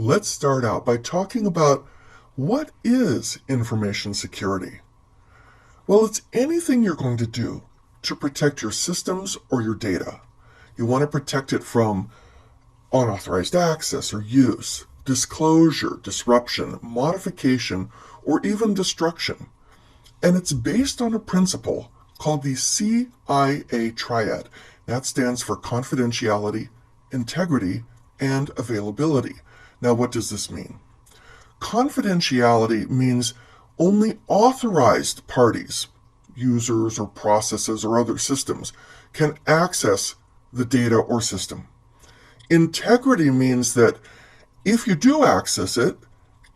Let's start out by talking about what is information security. Well, it's anything you're going to do to protect your systems or your data. You want to protect it from unauthorized access or use, disclosure, disruption, modification, or even destruction. And it's based on a principle called the CIA triad. That stands for confidentiality, integrity, and availability. Now, what does this mean? Confidentiality means only authorized parties, users or processes or other systems, can access the data or system. Integrity means that if you do access it,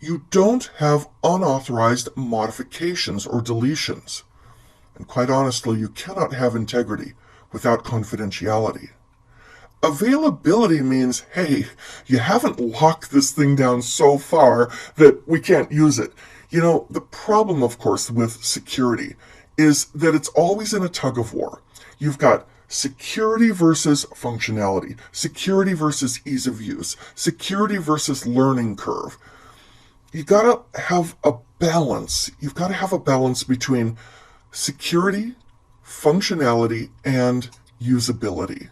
you don't have unauthorized modifications or deletions. And quite honestly, you cannot have integrity without confidentiality. Availability means, hey, you haven't locked this thing down so far that we can't use it. The problem, of course, with security is that it's always in a tug of war. You've got security versus functionality, security versus ease of use, security versus learning curve. You've got to have a balance. You've got to have a balance between security, functionality, and usability.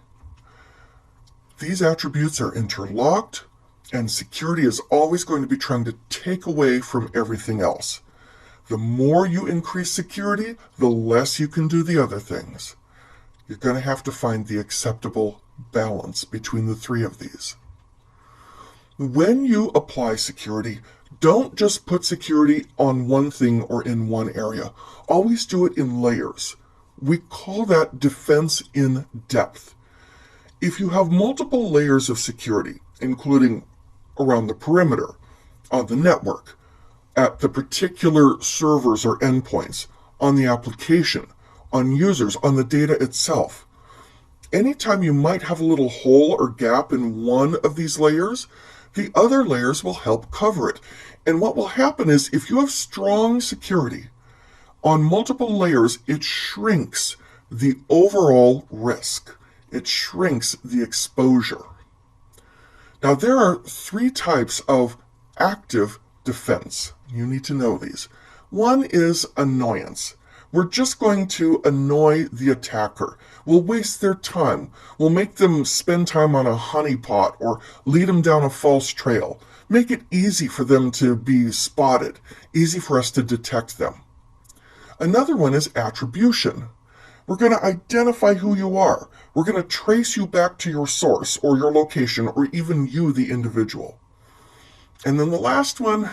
These attributes are interlocked, and security is always going to be trying to take away from everything else. The more you increase security, the less you can do the other things. You're going to have to find the acceptable balance between the three of these. When you apply security, don't just put security on one thing or in one area. Always do it in layers. We call that defense in depth. If you have multiple layers of security, including around the perimeter, on the network, at the particular servers or endpoints, on the application, on users, on the data itself, anytime you might have a little hole or gap in one of these layers, the other layers will help cover it. And what will happen is if you have strong security on multiple layers, it shrinks the overall risk. It shrinks the exposure. Now, there are three types of active defense. You need to know these. One is annoyance. We're just going to annoy the attacker. We'll waste their time. We'll make them spend time on a honeypot or lead them down a false trail. Make it easy for them to be spotted, easy for us to detect them. Another one is attribution. We're going to identify who you are. We're going to trace you back to your source or your location or even you, the individual. And then the last one,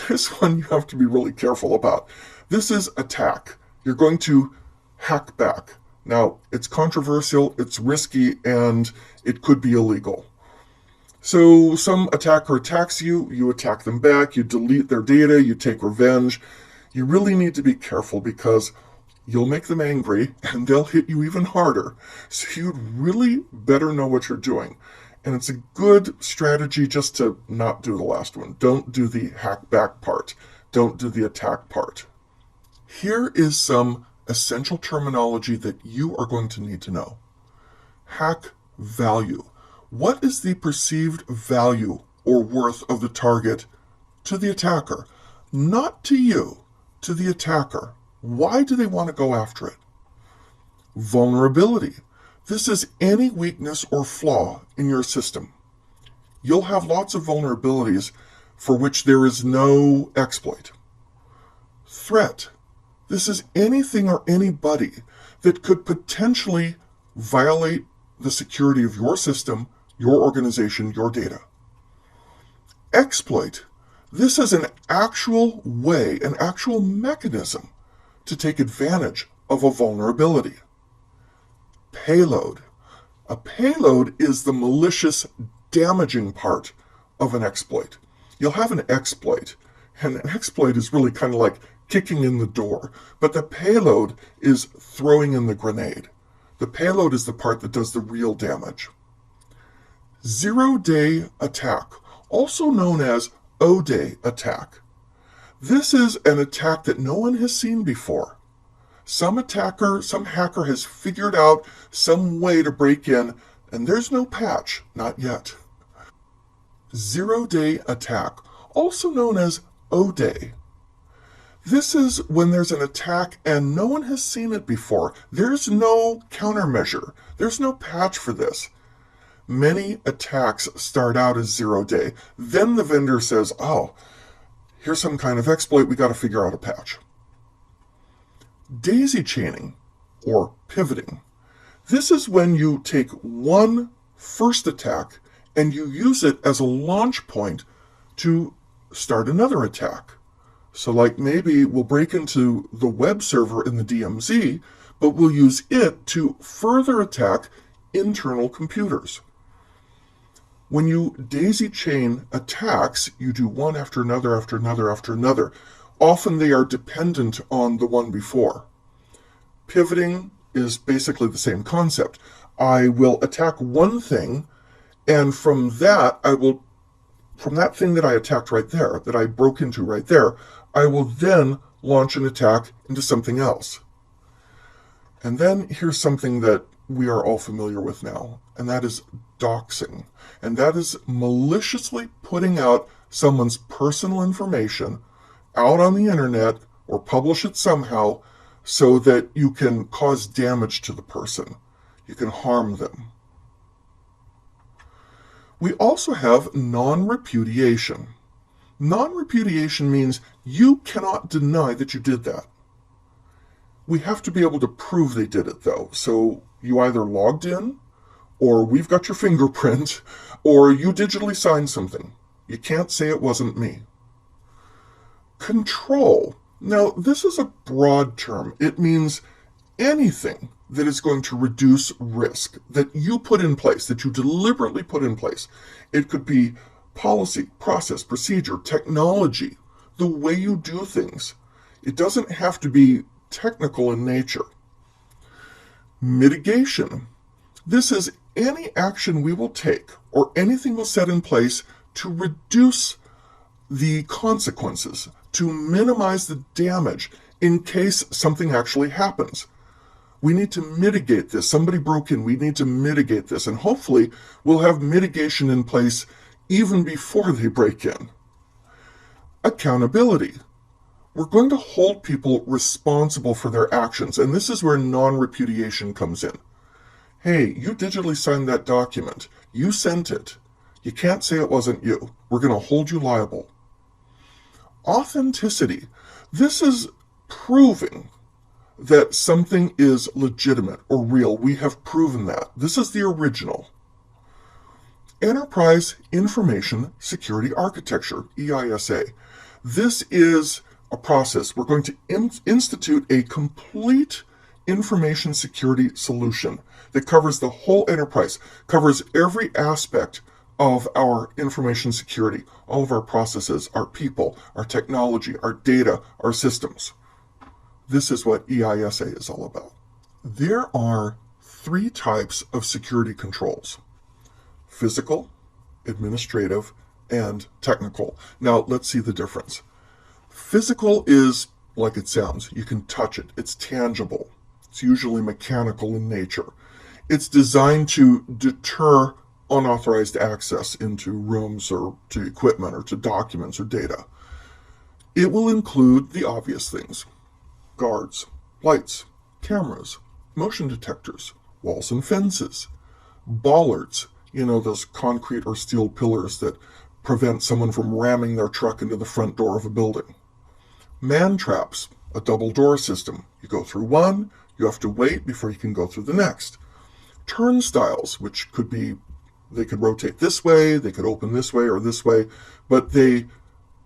this one you have to be really careful about. This is attack. You're going to hack back. Now, it's controversial, it's risky, and it could be illegal. So some attacker attacks you, you attack them back, you delete their data, you take revenge. You really need to be careful because you'll make them angry and they'll hit you even harder. So you'd really better know what you're doing. And it's a good strategy just to not do the last one. Don't do the hack back part. Don't do the attack part. Here is some essential terminology that you are going to need to know. Hack value. What is the perceived value or worth of the target to the attacker? Not to you, to the attacker. Why do they want to go after it? Vulnerability. This is any weakness or flaw in your system. You'll have lots of vulnerabilities for which there is no exploit. Threat. This is anything or anybody that could potentially violate the security of your system, your organization, your data. Exploit. This is an actual way, an actual mechanism to take advantage of a vulnerability. Payload. A payload is the malicious, damaging part of an exploit. You'll have an exploit, and an exploit is really kind of like kicking in the door, but the payload is throwing in the grenade. The payload is the part that does the real damage. Zero-day attack, also known as O-day attack. This is an attack that no one has seen before. Some hacker has figured out some way to break in, and there's no patch, not yet. Zero-day attack, also known as O-Day. This is when there's an attack and no one has seen it before. There's no countermeasure. There's no patch for this. Many attacks start out as zero-day. Then the vendor says, oh, here's some kind of exploit. We got to figure out a patch. Daisy chaining, or pivoting. This is when you take one first attack and you use it as a launch point to start another attack. So like maybe we'll break into the web server in the DMZ, but we'll use it to further attack internal computers. When you daisy chain attacks, you do one after another, after another, after another. Often they are dependent on the one before. Pivoting is basically the same concept. I will attack one thing, and from that thing that I attacked right there, that I broke into right there, I will then launch an attack into something else. And then here's something that we are all familiar with now, and that is doxing. And that is maliciously putting out someone's personal information out on the internet or publish it somehow so that you can cause damage to the person. You can harm them. We also have non-repudiation. Non-repudiation means you cannot deny that you did that. We have to be able to prove they did it, though. So you either logged in, or we've got your fingerprint, or you digitally signed something. You can't say it wasn't me. Control. Now, this is a broad term. It means anything that is going to reduce risk, that you put in place, that you deliberately put in place. It could be policy, process, procedure, technology, the way you do things. It doesn't have to be technical in nature. Mitigation. This is any action we will take or anything we'll set in place to reduce the consequences, to minimize the damage in case something actually happens. We need to mitigate this. Somebody broke in. We need to mitigate this. And hopefully we'll have mitigation in place even before they break in. Accountability. We're going to hold people responsible for their actions. And this is where non-repudiation comes in. Hey, you digitally signed that document. You sent it. You can't say it wasn't you. We're going to hold you liable. Authenticity. This is proving that something is legitimate or real. We have proven that. This is the original. Enterprise Information Security Architecture, EISA. This is a process. We're going to institute a complete information security solution that covers the whole enterprise, covers every aspect of our information security, all of our processes, our people, our technology, our data, our systems. This is what EISA is all about. There are 3 types of security controls: physical, administrative, and technical. Now, let's see the difference. Physical is like it sounds. You can touch it. It's tangible. It's usually mechanical in nature. It's designed to deter unauthorized access into rooms or to equipment or to documents or data. It will include the obvious things: guards, lights, cameras, motion detectors, walls and fences, bollards, those concrete or steel pillars that prevent someone from ramming their truck into the front door of a building. Man traps, a double door system. You go through one, you have to wait before you can go through the next. Turnstiles, which they could rotate this way, they could open this way or this way, but they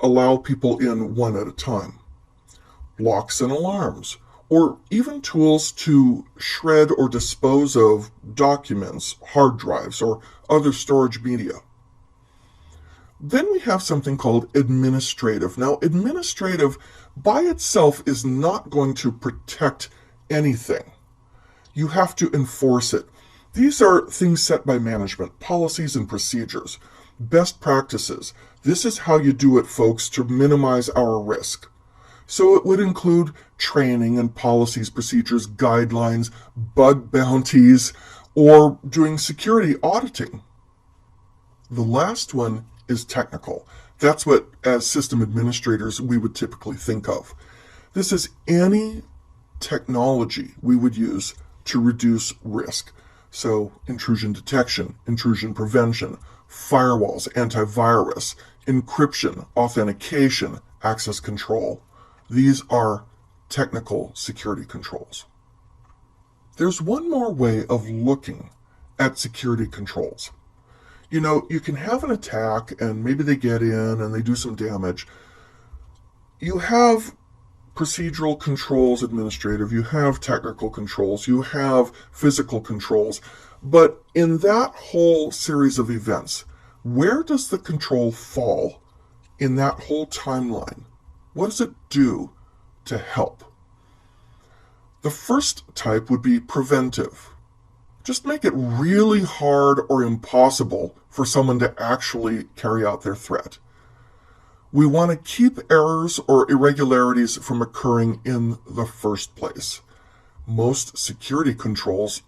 allow people in one at a time. Locks and alarms, or even tools to shred or dispose of documents, hard drives, or other storage media. Then we have something called administrative. Now, administrative by itself is not going to protect anything. You have to enforce it. These are things set by management, policies and procedures, best practices. This is how you do it, folks, to minimize our risk. So it would include training and policies, procedures, guidelines, bug bounties, or doing security auditing. The last one is technical. That's what, as system administrators, we would typically think of. This is any technology we would use to reduce risk. So intrusion detection, intrusion prevention, firewalls, antivirus, encryption, authentication, access control. These are technical security controls. There's one more way of looking at security controls. You can have an attack and maybe they get in and they do some damage. You have procedural controls administrative, you have technical controls, you have physical controls. But in that whole series of events, where does the control fall in that whole timeline? What does it do to help? The first type would be preventive. Just make it really hard or impossible for someone to actually carry out their threat. We want to keep errors or irregularities from occurring in the first place. Most security controls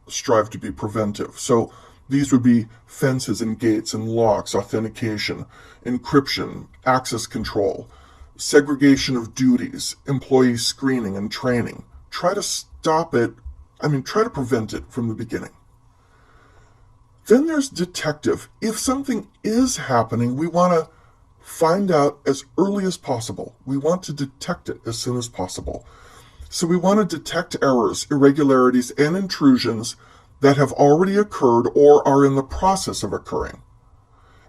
strive to be preventive. So these would be fences and gates and locks, authentication, encryption, access control, segregation of duties, employee screening and training. Try to prevent it from the beginning. Then there's detective. If something is happening, we want to find out as early as possible. We want to detect it as soon as possible. So we want to detect errors, irregularities, and intrusions that have already occurred or are in the process of occurring.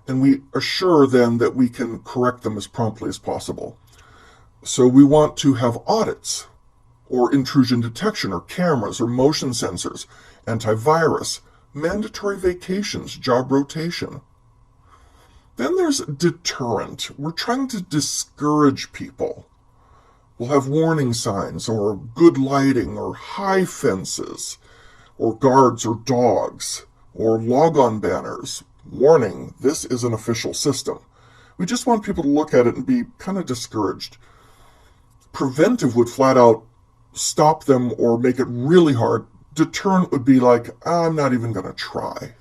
And we assure then that we can correct them as promptly as possible. So we want to have audits, or intrusion detection, or cameras, or motion sensors, antivirus, mandatory vacations, job rotation. Then there's deterrent. We're trying to discourage people. We'll have warning signs, or good lighting, or high fences, or guards or dogs, or logon banners. Warning, this is an official system. We just want people to look at it and be kind of discouraged. Preventive would flat out stop them or make it really hard. Deterrent would be like, I'm not even going to try.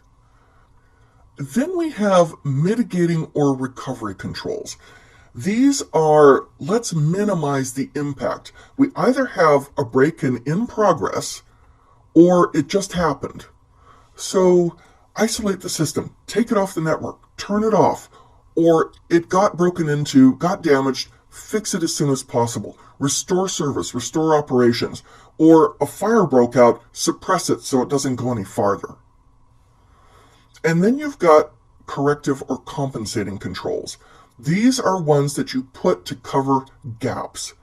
Then we have mitigating or recovery controls. These are, let's minimize the impact. We either have a break-in in progress, or it just happened. So isolate the system, take it off the network, turn it off, or it got broken into, got damaged, fix it as soon as possible. Restore service, restore operations, or a fire broke out, suppress it so it doesn't go any farther. And then you've got corrective or compensating controls. These are ones that you put to cover gaps.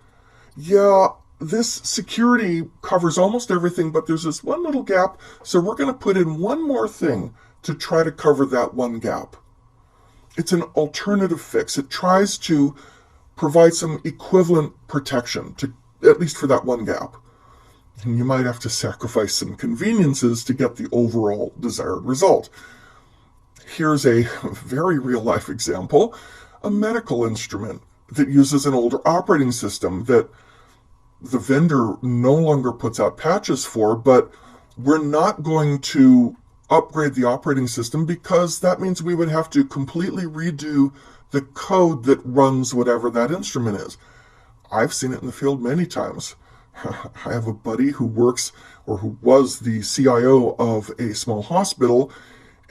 Yeah, this security covers almost everything, but there's this one little gap, so we're going to put in one more thing to try to cover that one gap. It's an alternative fix. It tries to provide some equivalent protection, at least for that one gap. And you might have to sacrifice some conveniences to get the overall desired result. Here's a very real-life example, a medical instrument that uses an older operating system that the vendor no longer puts out patches for, but we're not going to upgrade the operating system because that means we would have to completely redo the code that runs whatever that instrument is. I've seen it in the field many times. I have a buddy who works, or who was the CIO of a small hospital,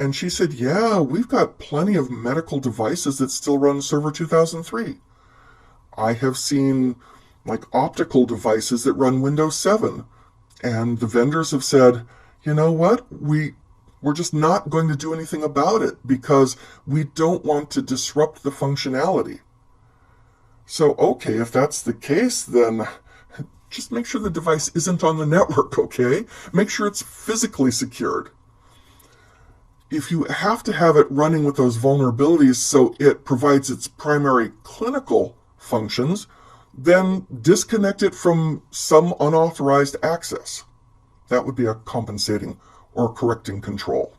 and she said, yeah, we've got plenty of medical devices that still run Server 2003. I have seen optical devices that run Windows 7. And the vendors have said, you know what, we're just not going to do anything about it because we don't want to disrupt the functionality. So, okay, if that's the case, then just make sure the device isn't on the network, okay? Make sure it's physically secured. If you have to have it running with those vulnerabilities so it provides its primary clinical functions, then disconnect it from some unauthorized access. That would be a compensating or correcting control.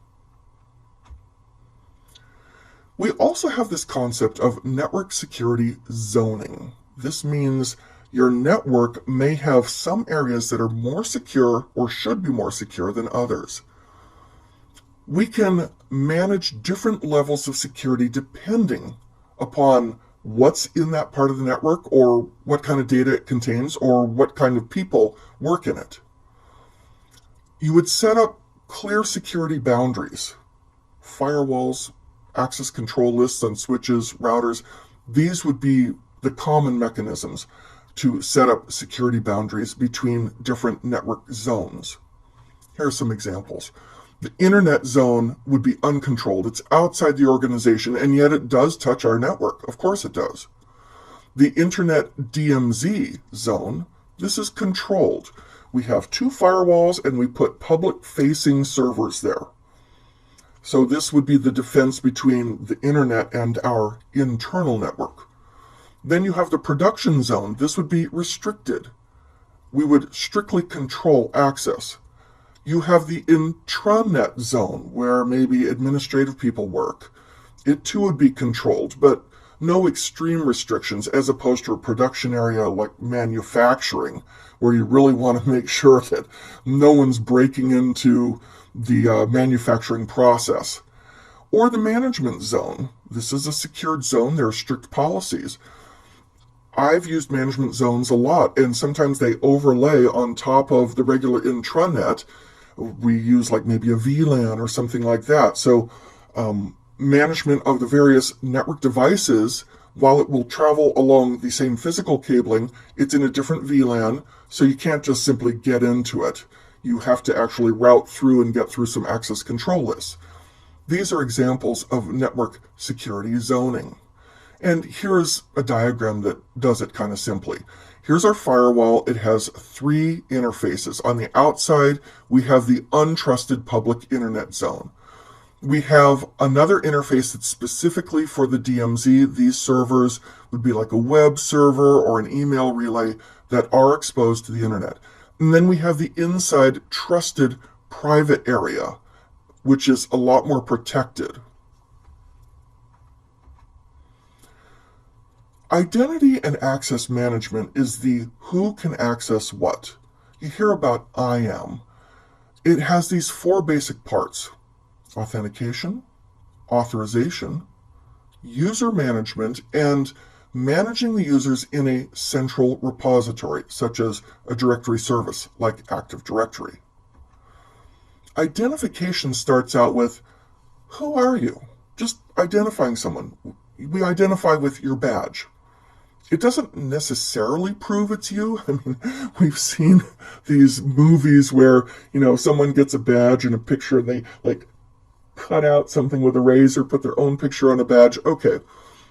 We also have this concept of network security zoning. This means your network may have some areas that are more secure or should be more secure than others. We can manage different levels of security depending upon what's in that part of the network, or what kind of data it contains, or what kind of people work in it. You would set up clear security boundaries, firewalls, access control lists on switches, routers. These would be the common mechanisms to set up security boundaries between different network zones. Here are some examples. The internet zone would be uncontrolled. It's outside the organization, and yet it does touch our network. Of course it does. The internet DMZ zone, this is controlled. We have 2 firewalls, and we put public-facing servers there. So this would be the defense between the internet and our internal network. Then you have the production zone. This would be restricted. We would strictly control access. You have the intranet zone, where maybe administrative people work. It too would be controlled, but no extreme restrictions, as opposed to a production area like manufacturing, where you really want to make sure that no one's breaking into the manufacturing process. Or the management zone. This is a secured zone. There are strict policies. I've used management zones a lot, and sometimes they overlay on top of the regular intranet. We use like maybe a VLAN or something like that. So management of the various network devices, while it will travel along the same physical cabling, it's in a different VLAN, so you can't just simply get into it. You have to actually route through and get through some access control lists. These are examples of network security zoning. And here's a diagram that does it kind of simply. Here's our firewall. It has 3 interfaces. On the outside, we have the untrusted public internet zone. We have another interface that's specifically for the DMZ. These servers would be like a web server or an email relay that are exposed to the internet. And then we have the inside trusted private area, which is a lot more protected. Identity and access management is the who can access what. You hear about IAM. It has these 4 basic parts: authentication, authorization, user management, and managing the users in a central repository, such as a directory service like Active Directory. Identification starts out with, who are you? Just identifying someone. We identify with your badge. It doesn't necessarily prove it's you. I mean, we've seen these movies where, someone gets a badge and a picture, and they cut out something with a razor, put their own picture on a badge. Okay.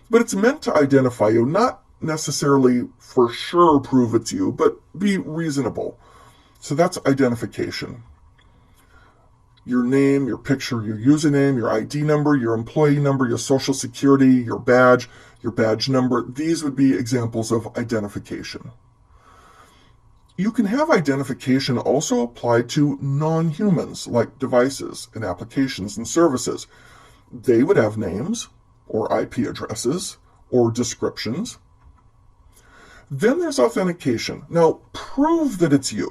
But it's meant to identify you, not necessarily for sure prove it's you, but be reasonable. So that's identification. Your name, your picture, your username, your ID number, your employee number, your social security, your badge number. These would be examples of identification. You can have identification also applied to non-humans, like devices and applications and services. They would have names, or IP addresses, or descriptions. Then there's authentication. Now, prove that it's you.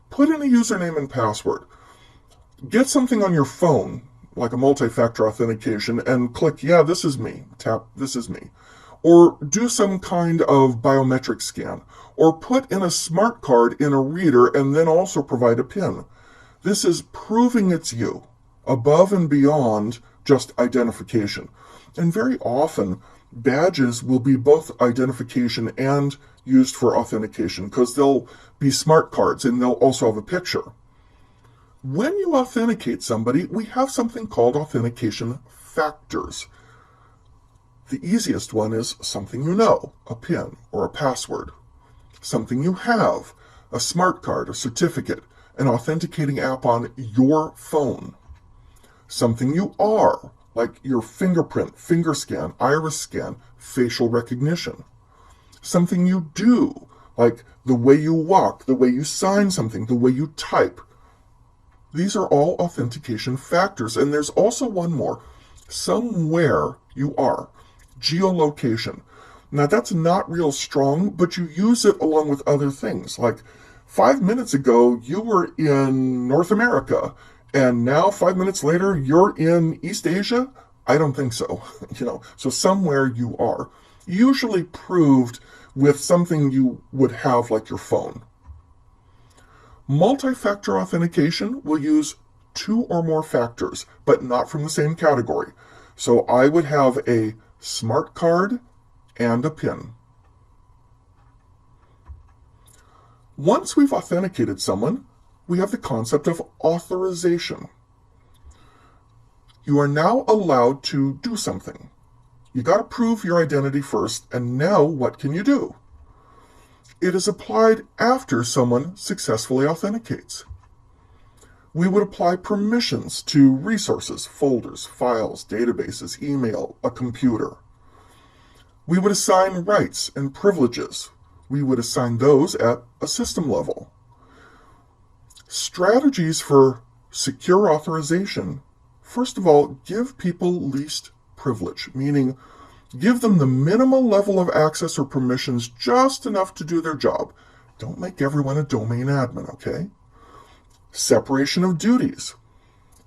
Put in a username and password. Get something on your phone, like a multi-factor authentication, and click, yeah, this is me. Tap, this is me. Or do some kind of biometric scan. Or put in a smart card in a reader and then also provide a PIN. This is proving it's you, above and beyond just identification. And very often, badges will be both identification and used for authentication, because they'll be smart cards and they'll also have a picture. When you authenticate somebody, we have something called authentication factors. The easiest one is something you know, a PIN or a password. Something you have, a smart card, a certificate, an authenticating app on your phone. Something you are, like your fingerprint, finger scan, iris scan, facial recognition. Something you do, like the way you walk, the way you sign something, the way you type. These are all authentication factors. And there's also one more. Somewhere you are. Geolocation. Now that's not real strong, but you use it along with other things. Like 5 minutes ago, you were in North America, and now 5 minutes later, you're in East Asia? I don't think so. So somewhere you are. Usually proved with something you would have like your phone. Multi-factor authentication will use 2 or more factors, but not from the same category. So I would have a smart card and a PIN. Once we've authenticated someone, we have the concept of authorization. You are now allowed to do something. You got to prove your identity first, and now what can you do? It is applied after someone successfully authenticates. We would apply permissions to resources, folders, files, databases, email, a computer. We would assign rights and privileges. We would assign those at a system level. Strategies for secure authorization, first of all, give people least privilege, meaning give them the minimal level of access or permissions, just enough to do their job. Don't make everyone a domain admin, okay? Separation of duties.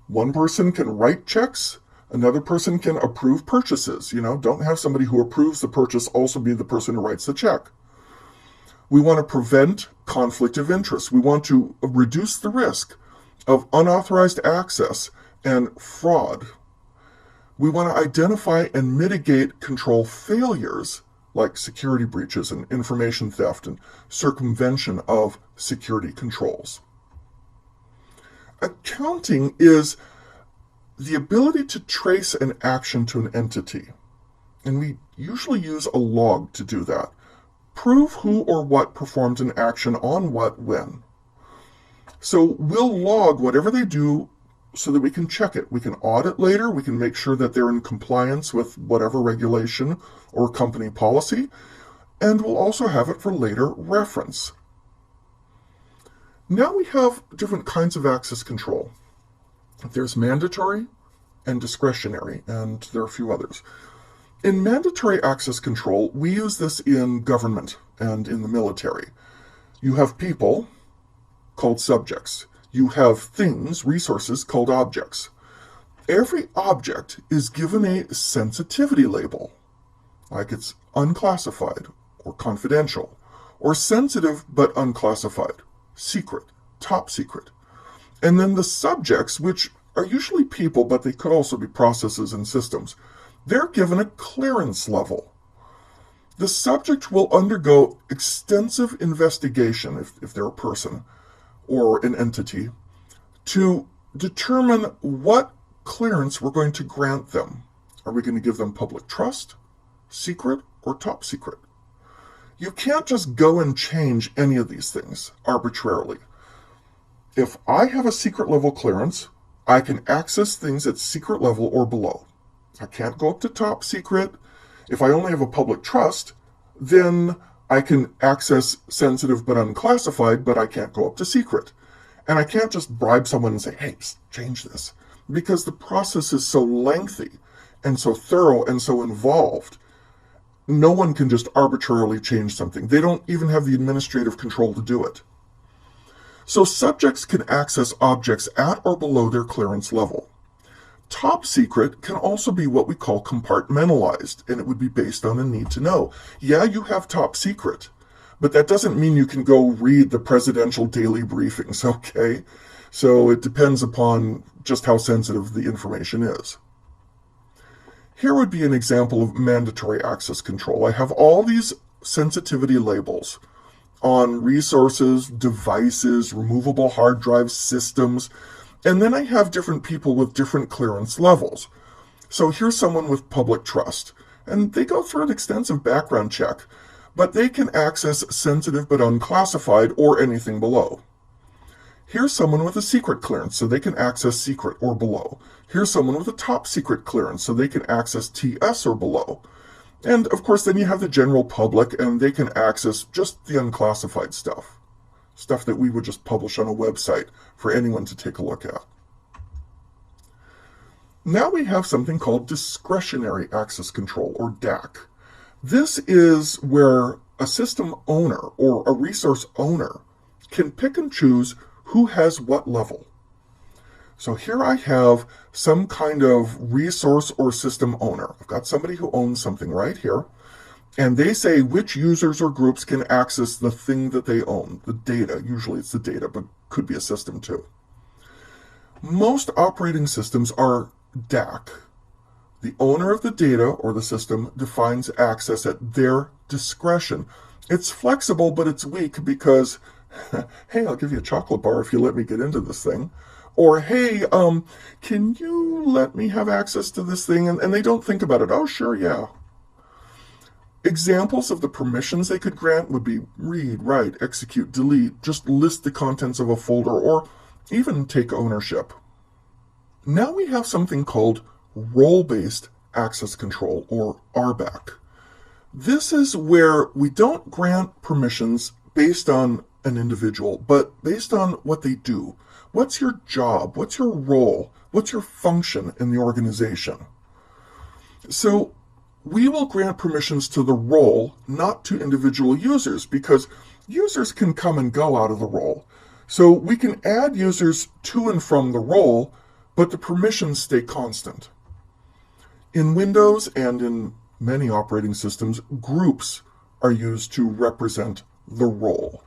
One person can write checks, another person can approve purchases. Don't have somebody who approves the purchase also be the person who writes the check. We want to prevent conflict of interest. We want to reduce the risk of unauthorized access and fraud. We want to identify and mitigate control failures like security breaches and information theft and circumvention of security controls. Accounting is the ability to trace an action to an entity, and we usually use a log to do that. Prove who or what performed an action on what when. So we'll log whatever they do so that we can check it. We can audit later. We can make sure that they're in compliance with whatever regulation or company policy, and we'll also have it for later reference. Now we have different kinds of access control. There's mandatory and discretionary, and there are a few others. In mandatory access control, we use this in government and in the military. You have people called subjects. You have things, resources, called objects. Every object is given a sensitivity label, like it's unclassified or confidential, or sensitive but unclassified, secret, top secret. And then the subjects, which are usually people, but they could also be processes and systems, they're given a clearance level. The subject will undergo extensive investigation, if they're a person or an entity, to determine what clearance we're going to grant them. Are we going to give them public trust, secret, or top secret? You can't just go and change any of these things arbitrarily. If I have a secret level clearance, I can access things at secret level or below. I can't go up to top secret. If I only have a public trust, then I can access sensitive but unclassified, but I can't go up to secret. And I can't just bribe someone and say, hey, change this, because the process is so lengthy and so thorough and so involved. No one can just arbitrarily change something. They don't even have the administrative control to do it. So subjects can access objects at or below their clearance level. Top secret can also be what we call compartmentalized, and it would be based on a need to know. Yeah, you have top secret, but that doesn't mean you can go read the presidential daily briefings, okay? So it depends upon just how sensitive the information is. Here would be an example of mandatory access control. I have all these sensitivity labels on resources, devices, removable hard drives, systems, and then I have different people with different clearance levels. So here's someone with public trust, and they go through an extensive background check, but they can access sensitive but unclassified or anything below. Here's someone with a secret clearance, so they can access secret or below. Here's someone with a top secret clearance, so they can access TS or below. And of course, then you have the general public, and they can access just the unclassified stuff. Stuff that we would just publish on a website for anyone to take a look at. Now we have something called discretionary access control, or DAC. This is where a system owner or a resource owner can pick and choose who has what level. So here I have some kind of resource or system owner. I've got somebody who owns something right here, and they say which users or groups can access the thing that they own, the data. Usually it's the data, but could be a system too. Most operating systems are DAC. The owner of the data or the system defines access at their discretion. It's flexible, but it's weak because, hey, I'll give you a chocolate bar if you let me get into this thing. Or, hey, can you let me have access to this thing? And they don't think about it. Oh, sure, yeah. Examples of the permissions they could grant would be read, write, execute, delete, just list the contents of a folder, or even take ownership. Now we have something called role-based access control, or RBAC. This is where we don't grant permissions based on an individual, but based on what they do. What's your job? What's your role? What's your function in the organization? So we will grant permissions to the role, not to individual users, because users can come and go out of the role. So we can add users to and from the role, but the permissions stay constant. In Windows and in many operating systems, groups are used to represent the role.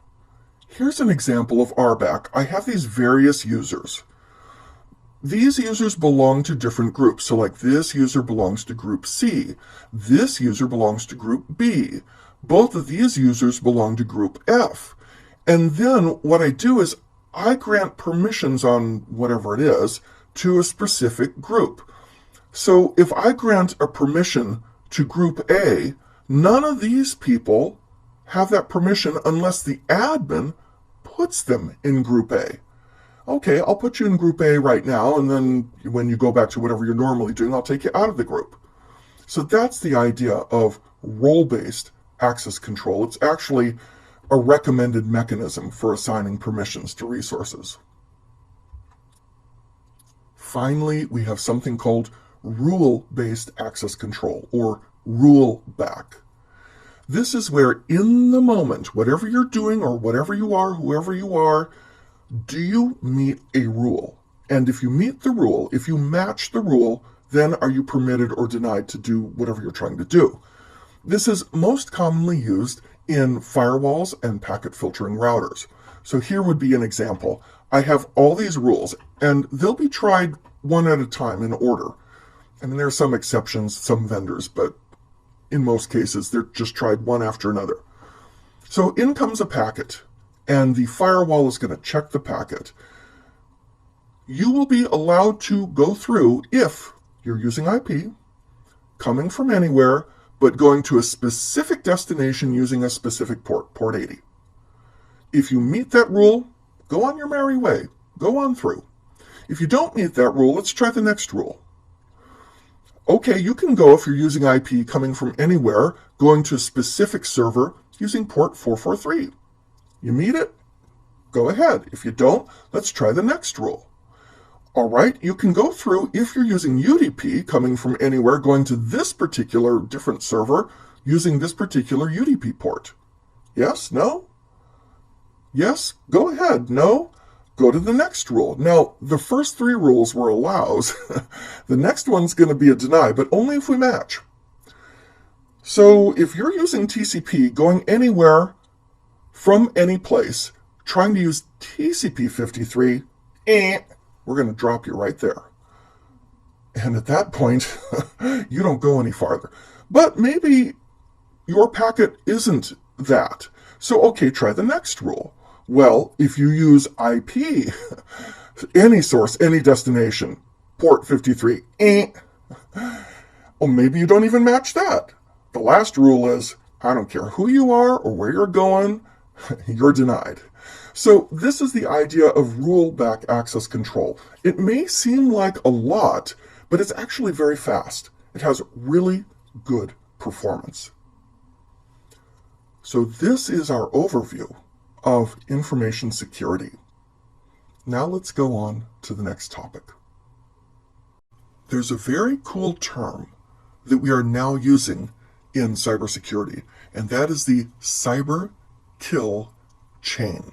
Here's an example of RBAC. I have these various users. These users belong to different groups. So like this user belongs to group C. This user belongs to group B. Both of these users belong to group F. And then what I do is I grant permissions on whatever it is to a specific group. So if I grant a permission to group A, none of these people have that permission unless the admin puts them in group A. Okay, I'll put you in group A right now, and then when you go back to whatever you're normally doing, I'll take you out of the group. So that's the idea of role-based access control. It's actually a recommended mechanism for assigning permissions to resources. Finally, we have something called rule-based access control, or rule-back. This is where in the moment, whatever you're doing or whatever you are, whoever you are, do you meet a rule? And if you meet the rule, if you match the rule, then are you permitted or denied to do whatever you're trying to do? This is most commonly used in firewalls and packet filtering routers. So here would be an example. I have all these rules, and they'll be tried one at a time in order. I mean, there are some exceptions, some vendors, but in most cases, they're just tried one after another. So in comes a packet, and the firewall is going to check the packet. You will be allowed to go through if you're using IP, coming from anywhere, but going to a specific destination using a specific port, port 80. If you meet that rule, go on your merry way. Go on through. If you don't meet that rule, let's try the next rule. Okay, you can go if you're using IP coming from anywhere, going to a specific server using port 443. You meet it? Go ahead. If you don't, let's try the next rule. All right, you can go through if you're using UDP coming from anywhere, going to this particular different server using this particular UDP port. Yes? No? Yes? Go ahead. No? Go to the next rule. Now, the first three rules were allows. The next one's going to be a deny, but only if we match. So if you're using TCP going anywhere from any place, trying to use TCP 53, we're going to drop you right there. And at that point, you don't go any farther. But maybe your packet isn't that. So, okay, try the next rule. Well, if you use IP, any source, any destination, port 53, well, maybe you don't even match that. The last rule is, I don't care who you are or where you're going, you're denied. So this is the idea of rule-back access control. It may seem like a lot, but it's actually very fast. It has really good performance. So this is our overview of information security. Now let's go on to the next topic. There's a very cool term that we are now using in cybersecurity, and that is the cyber kill chain.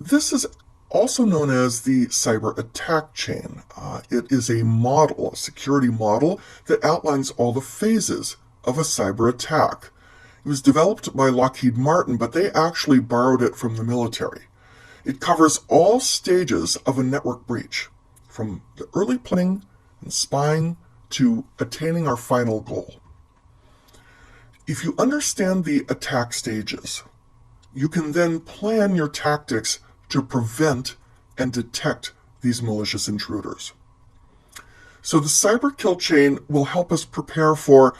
This is also known as the cyber attack chain. It is a model, a security model, that outlines all the phases of a cyber attack. It was developed by Lockheed Martin, but they actually borrowed it from the military. It covers all stages of a network breach, from the early planning and spying to attaining our final goal. If you understand the attack stages, you can then plan your tactics to prevent and detect these malicious intruders. So the cyber kill chain will help us prepare for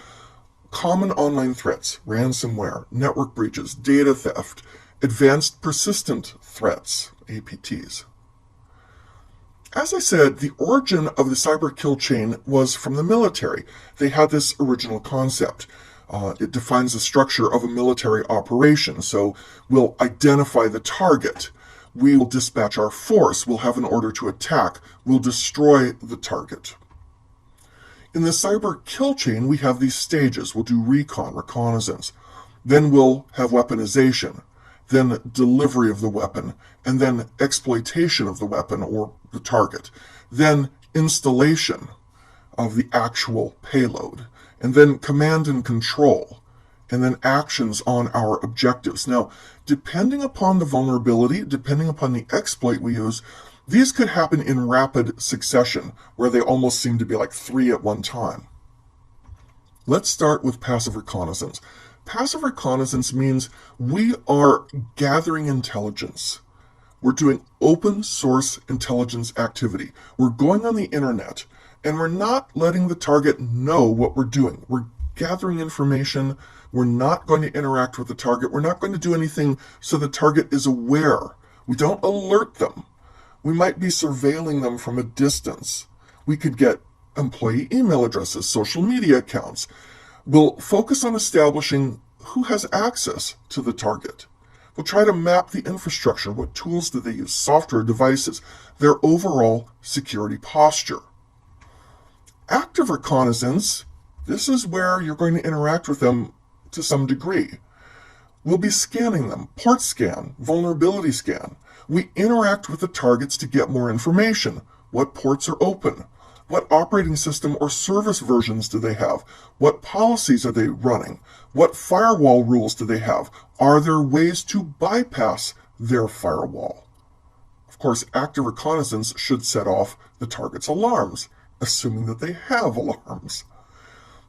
common online threats, ransomware, network breaches, data theft, advanced persistent threats, APTs. As I said, the origin of the cyber kill chain was from the military. They had this original concept. It defines the structure of a military operation. So we'll identify the target. We will dispatch our force. We'll have an order to attack. We'll destroy the target. In the cyber kill chain, we have these stages. We'll do reconnaissance. Then we'll have weaponization. Then delivery of the weapon. And then exploitation of the weapon or the target. Then installation of the actual payload. And then command and control, and then actions on our objectives. Now, depending upon the vulnerability, depending upon the exploit we use, these could happen in rapid succession, where they almost seem to be like 3 at one time. Let's start with passive reconnaissance. Passive reconnaissance means we are gathering intelligence. We're doing open source intelligence activity. We're going on the internet, and we're not letting the target know what we're doing. We're gathering information. We're not going to interact with the target. We're not going to do anything so the target is aware. We don't alert them. We might be surveilling them from a distance. We could get employee email addresses, social media accounts. We'll focus on establishing who has access to the target. We'll try to map the infrastructure. What tools do they use? Software, devices, their overall security posture. Active reconnaissance, this is where you're going to interact with them to some degree. We'll be scanning them, port scan, vulnerability scan. We interact with the targets to get more information. What ports are open? What operating system or service versions do they have? What policies are they running? What firewall rules do they have? Are there ways to bypass their firewall? Of course, active reconnaissance should set off the target's alarms, assuming that they have alarms.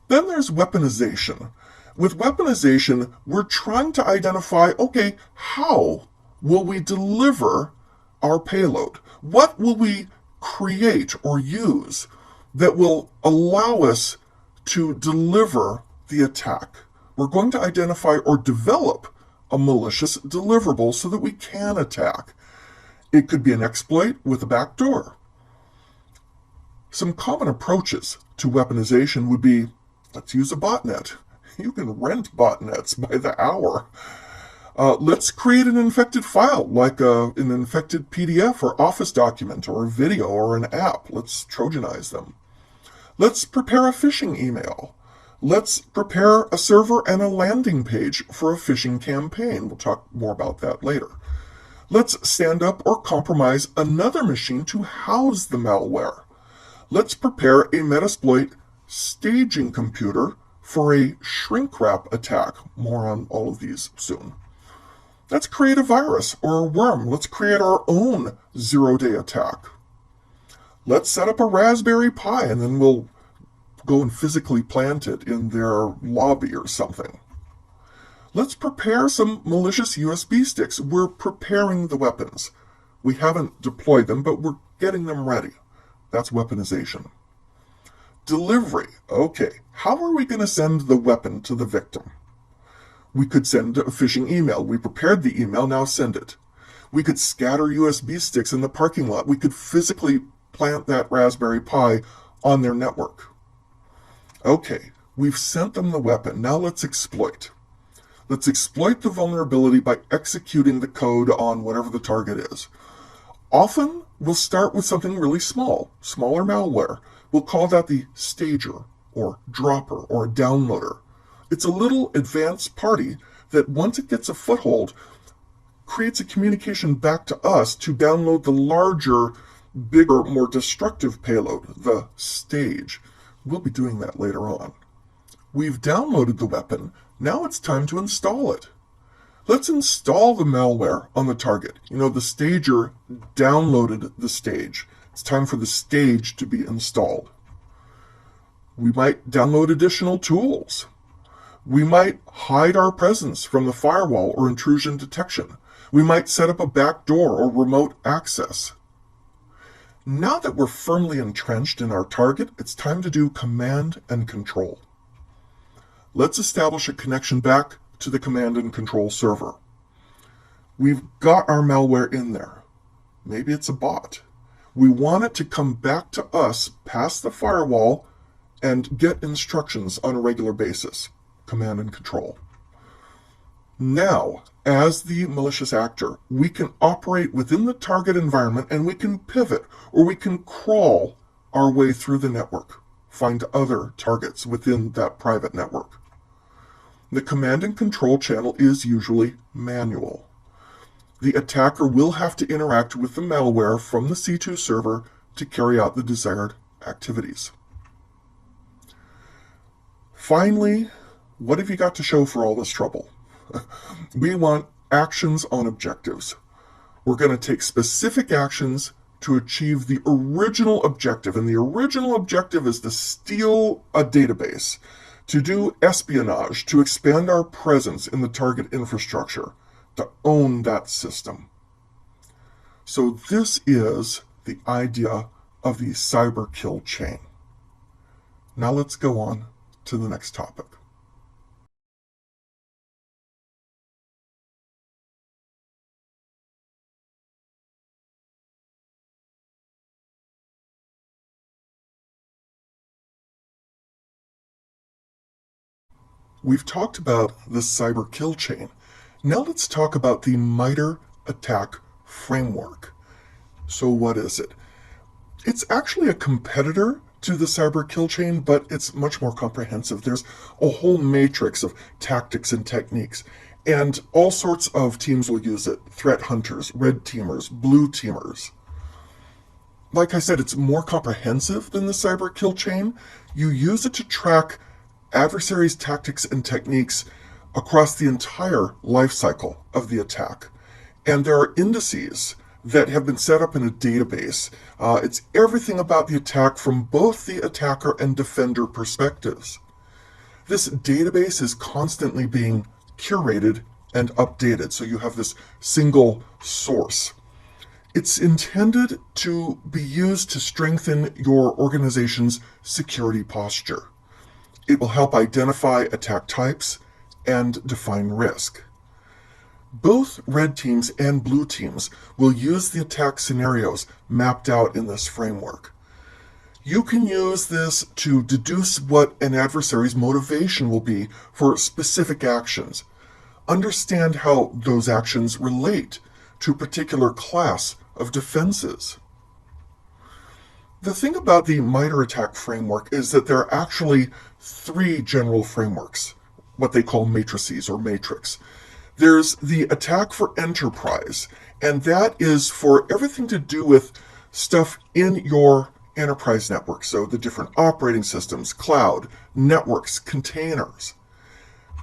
Then there's weaponization. With weaponization, we're trying to identify, okay, how will we deliver our payload? What will we create or use that will allow us to deliver the attack? We're going to identify or develop a malicious deliverable so that we can attack. It could be an exploit with a backdoor. Some common approaches to weaponization would be, let's use a botnet. You can rent botnets by the hour. Let's create an infected file, like an infected PDF or Office document or a video or an app. Let's Trojanize them. Let's prepare a phishing email. Let's prepare a server and a landing page for a phishing campaign. We'll talk more about that later. Let's stand up or compromise another machine to house the malware. Let's prepare a Metasploit staging computer for a shrink wrap attack. More on all of these soon. Let's create a virus or a worm. Let's create our own zero-day attack. Let's set up a Raspberry Pi and then we'll go and physically plant it in their lobby or something. Let's prepare some malicious USB sticks. We're preparing the weapons. We haven't deployed them, but we're getting them ready. That's weaponization. Delivery. Okay, how are we going to send the weapon to the victim? We could send a phishing email. We prepared the email, now send it. We could scatter USB sticks in the parking lot. We could physically plant that Raspberry Pi on their network. Okay, we've sent them the weapon. Now let's exploit. Let's exploit the vulnerability by executing the code on whatever the target is. Often, we'll start with something really small, smaller malware. We'll call that the stager, or dropper, or downloader. It's a little advanced party that once it gets a foothold, creates a communication back to us to download the larger, bigger, more destructive payload, the stage. We'll be doing that later on. We've downloaded the weapon. Now it's time to install it. Let's install the malware on the target. The stager downloaded the stage. It's time for the stage to be installed. We might download additional tools. We might hide our presence from the firewall or intrusion detection. We might set up a backdoor or remote access. Now that we're firmly entrenched in our target, it's time to do command and control. Let's establish a connection back to the command and control server. We've got our malware in there. Maybe it's a bot. We want it to come back to us past the firewall and get instructions on a regular basis. Command and control. Now, as the malicious actor, we can operate within the target environment and we can pivot or we can crawl our way through the network, find other targets within that private network. The command and control channel is usually manual. The attacker will have to interact with the malware from the C2 server to carry out the desired activities. Finally, what have you got to show for all this trouble? We want actions on objectives. We're going to take specific actions to achieve the original objective, and the original objective is to steal a database, to do espionage, to expand our presence in the target infrastructure, to own that system. So this is the idea of the cyber kill chain. Now let's go on to the next topic. We've talked about the cyber kill chain. Now let's talk about the MITRE attack framework. So what is it? It's actually a competitor to the cyber kill chain, but it's much more comprehensive. There's a whole matrix of tactics and techniques, and all sorts of teams will use it. Threat hunters, red teamers, blue teamers. Like I said, it's more comprehensive than the cyber kill chain. You use it to track adversaries' tactics and techniques across the entire life cycle of the attack. And there are indices that have been set up in a database. It's everything about the attack from both the attacker and defender perspectives. This database is constantly being curated and updated, so you have this single source. It's intended to be used to strengthen your organization's security posture. It will help identify attack types and define risk. Both red teams and blue teams will use the attack scenarios mapped out in this framework. You can use this to deduce what an adversary's motivation will be for specific actions. Understand how those actions relate to a particular class of defenses. The thing about the MITRE attack framework is that there are actually three general frameworks, what they call matrices or matrix. There's the attack for enterprise, and that is for everything to do with stuff in your enterprise network, so the different operating systems, cloud, networks, containers.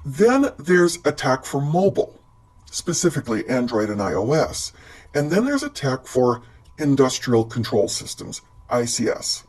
Then there's attack for mobile, specifically Android and iOS. And then there's attack for industrial control systems, ICS.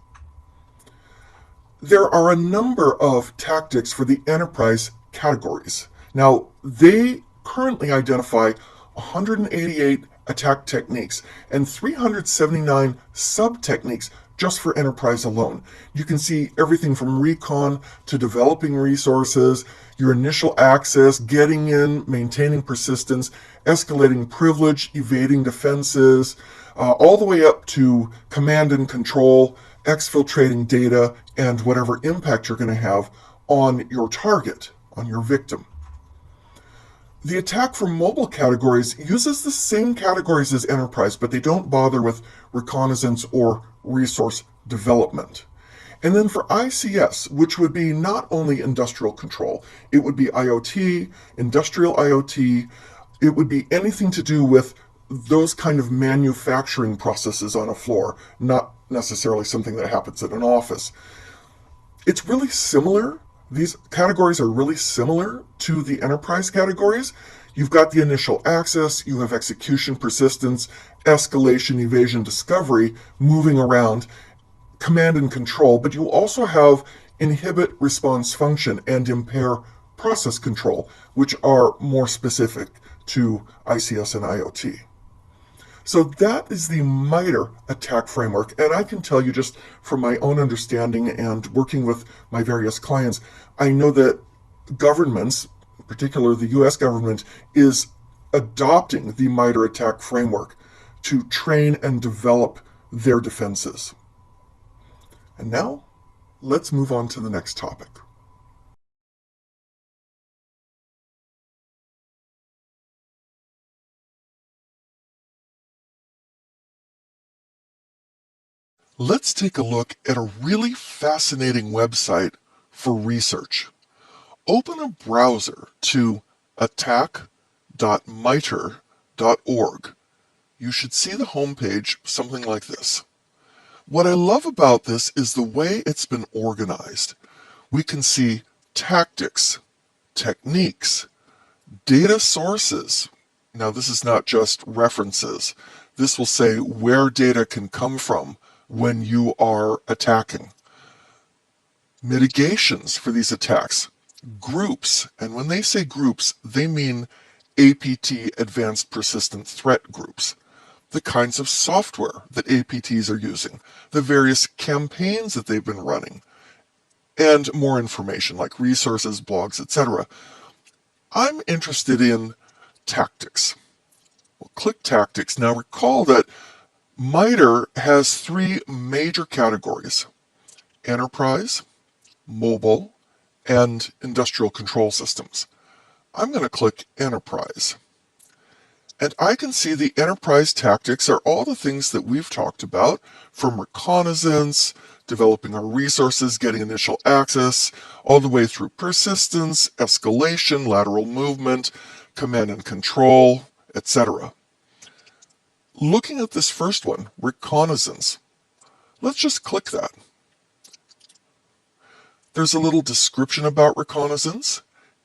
There are a number of tactics for the enterprise categories. Now, they currently identify 188 attack techniques and 379 sub-techniques just for enterprise alone. You can see everything from recon to developing resources, your initial access, getting in, maintaining persistence, escalating privilege, evading defenses, all the way up to command and control, exfiltrating data, and whatever impact you're going to have on your target, on your victim. The attack for mobile categories uses the same categories as enterprise, but they don't bother with reconnaissance or resource development. And then for ICS, which would be not only industrial control, it would be IoT, industrial IoT, It would be anything to do with those kind of manufacturing processes on a floor, not necessarily something that happens in an office. It's really similar. These categories are really similar to the enterprise categories. You've got the initial access, you have execution, persistence, escalation, evasion, discovery, moving around, command and control, but you also have inhibit response function and impair process control, which are more specific to ICS and IoT. So that is the MITRE attack framework, and I can tell you just from my own understanding and working with my various clients, I know that governments, in particular the US government, is adopting the MITRE attack framework to train and develop their defenses. And now, let's move on to the next topic. Let's take a look at a really fascinating website for research. Open a browser to attack.mitre.org. You should see the homepage something like this. What I love about this is the way it's been organized. We can see tactics, techniques, data sources. Now, this is not just references. This will say where data can come from when you are attacking. Mitigations for these attacks. Groups, and when they say groups, they mean APT, Advanced Persistent Threat Groups. The kinds of software that APTs are using, the various campaigns that they've been running, and more information like resources, blogs, etc. I'm interested in tactics. We'll click tactics. Now recall that MITRE has three major categories: enterprise, mobile, and industrial control systems. I'm going to click enterprise. And I can see the enterprise tactics are all the things that we've talked about, from reconnaissance, developing our resources, getting initial access, all the way through persistence, escalation, lateral movement, command and control, etc. Looking at this first one, reconnaissance, let's just click that. There's a little description about reconnaissance,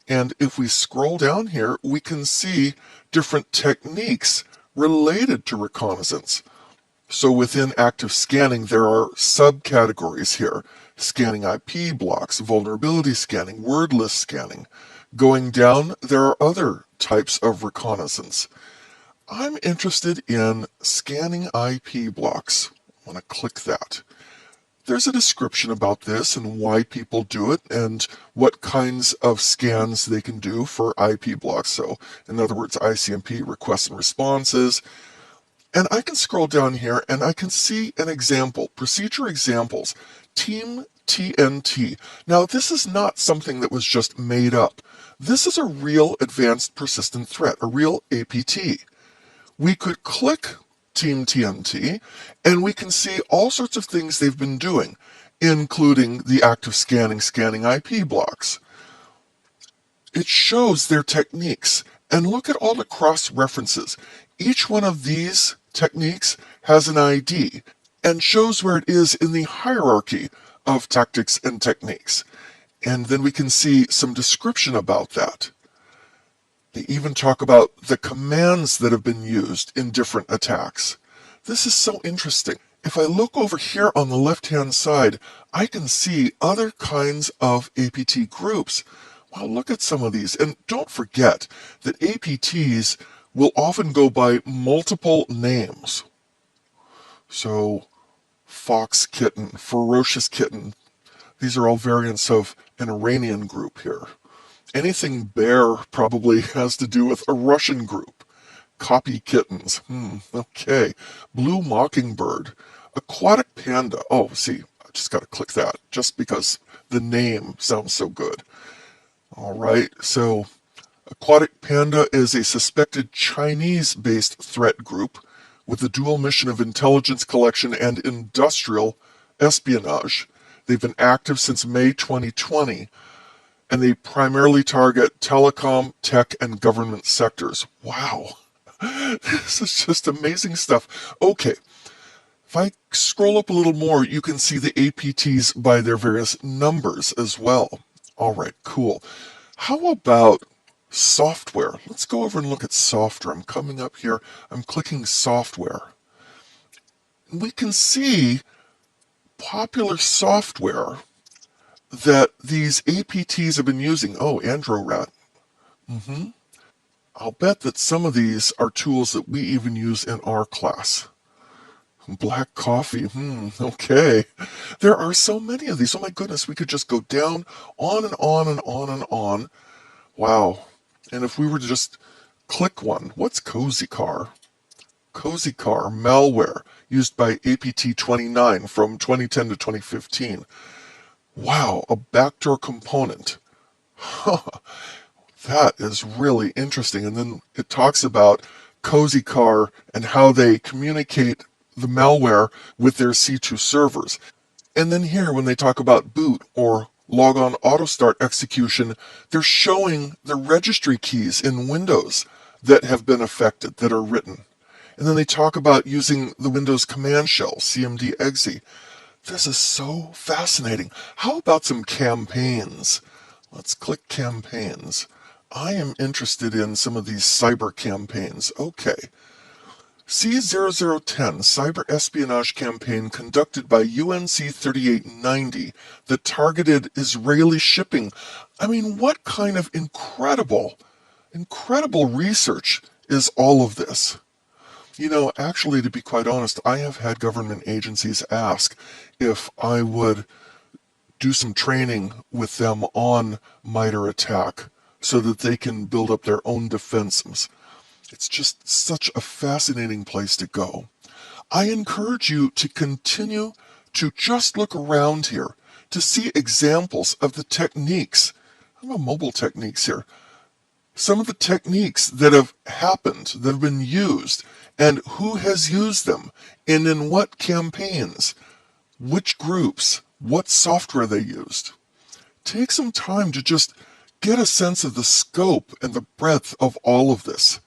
and if we scroll down here, we can see different techniques related to reconnaissance. So within active scanning, there are subcategories here: scanning IP blocks, vulnerability scanning, wordless scanning. Going down, there are other types of reconnaissance. I'm interested in scanning IP blocks. I want to click that. There's a description about this and why people do it and what kinds of scans they can do for IP blocks. So, in other words, ICMP, requests and responses. And I can scroll down here and I can see an example, procedure examples, Team TNT. Now, this is not something that was just made up. This is a real advanced persistent threat, a real APT. We could click Team TNT, and we can see all sorts of things they've been doing, including the active scanning IP blocks. It shows their techniques, and look at all the cross-references. Each one of these techniques has an ID and shows where it is in the hierarchy of tactics and techniques. And then we can see some description about that. They even talk about the commands that have been used in different attacks. This is so interesting. If I look over here on the left-hand side, I can see other kinds of APT groups. Well, look at some of these. And don't forget that APTs will often go by multiple names. So, Fox Kitten, Ferocious Kitten. These are all variants of an Iranian group here. Anything bear probably has to do with a Russian group. Copy Kittens. Okay. Blue Mockingbird. Aquatic Panda. Oh, see, I just got to click that just because the name sounds so good. All right, so Aquatic Panda is a suspected Chinese-based threat group with the dual mission of intelligence collection and industrial espionage. They've been active since May 2020. And they primarily target telecom, tech, and government sectors. Wow. This is just amazing stuff. Okay. If I scroll up a little more, you can see the APTs by their various numbers as well. All right, cool. How about software? Let's go over and look at software. I'm coming up here. I'm clicking software. We can see popular software that these APTs have been using. Oh, AndroRat. I'll bet that some of these are tools that we even use in our class. Black coffee. Okay. There are so many of these. Oh my goodness, we could just go down on and on and on and on. Wow. And if we were to just click one, what's Cozy Car? Cozy Car malware used by APT 29 from 2010 to 2015. Wow, a backdoor component. That is really interesting. And then it talks about Cozy Car and how they communicate the malware with their C2 servers. And then here, when they talk about boot or logon auto start execution, they're showing the registry keys in Windows that have been affected, that are written. And then they talk about using the Windows command shell, cmd-exe. This is so fascinating. How about some campaigns? Let's click campaigns. I am interested in some of these cyber campaigns. Okay. C0010 cyber espionage campaign conducted by UNC 3890 that targeted Israeli shipping. I mean, what kind of incredible research is all of this? You know, actually, to be quite honest, I have had government agencies ask if I would do some training with them on MITRE ATT&CK so that they can build up their own defenses. It's just such a fascinating place to go. I encourage you to continue to just look around here to see examples of the techniques. I have mobile techniques here. Some of the techniques that have happened, that have been used, and who has used them, and in what campaigns, which groups, what software they used. Take some time to just get a sense of the scope and the breadth of all of this.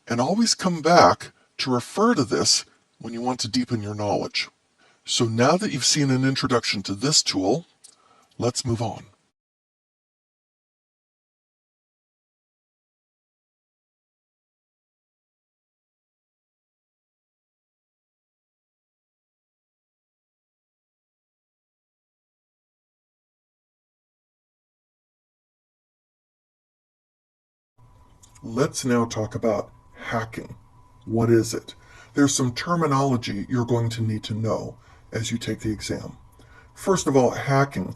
And always come back to refer to this when you want to deepen your knowledge. So now that you've seen an introduction to this tool, let's move on. Let's now talk about hacking. What is it? There's some terminology you're going to need to know as you take the exam. First of all, hacking.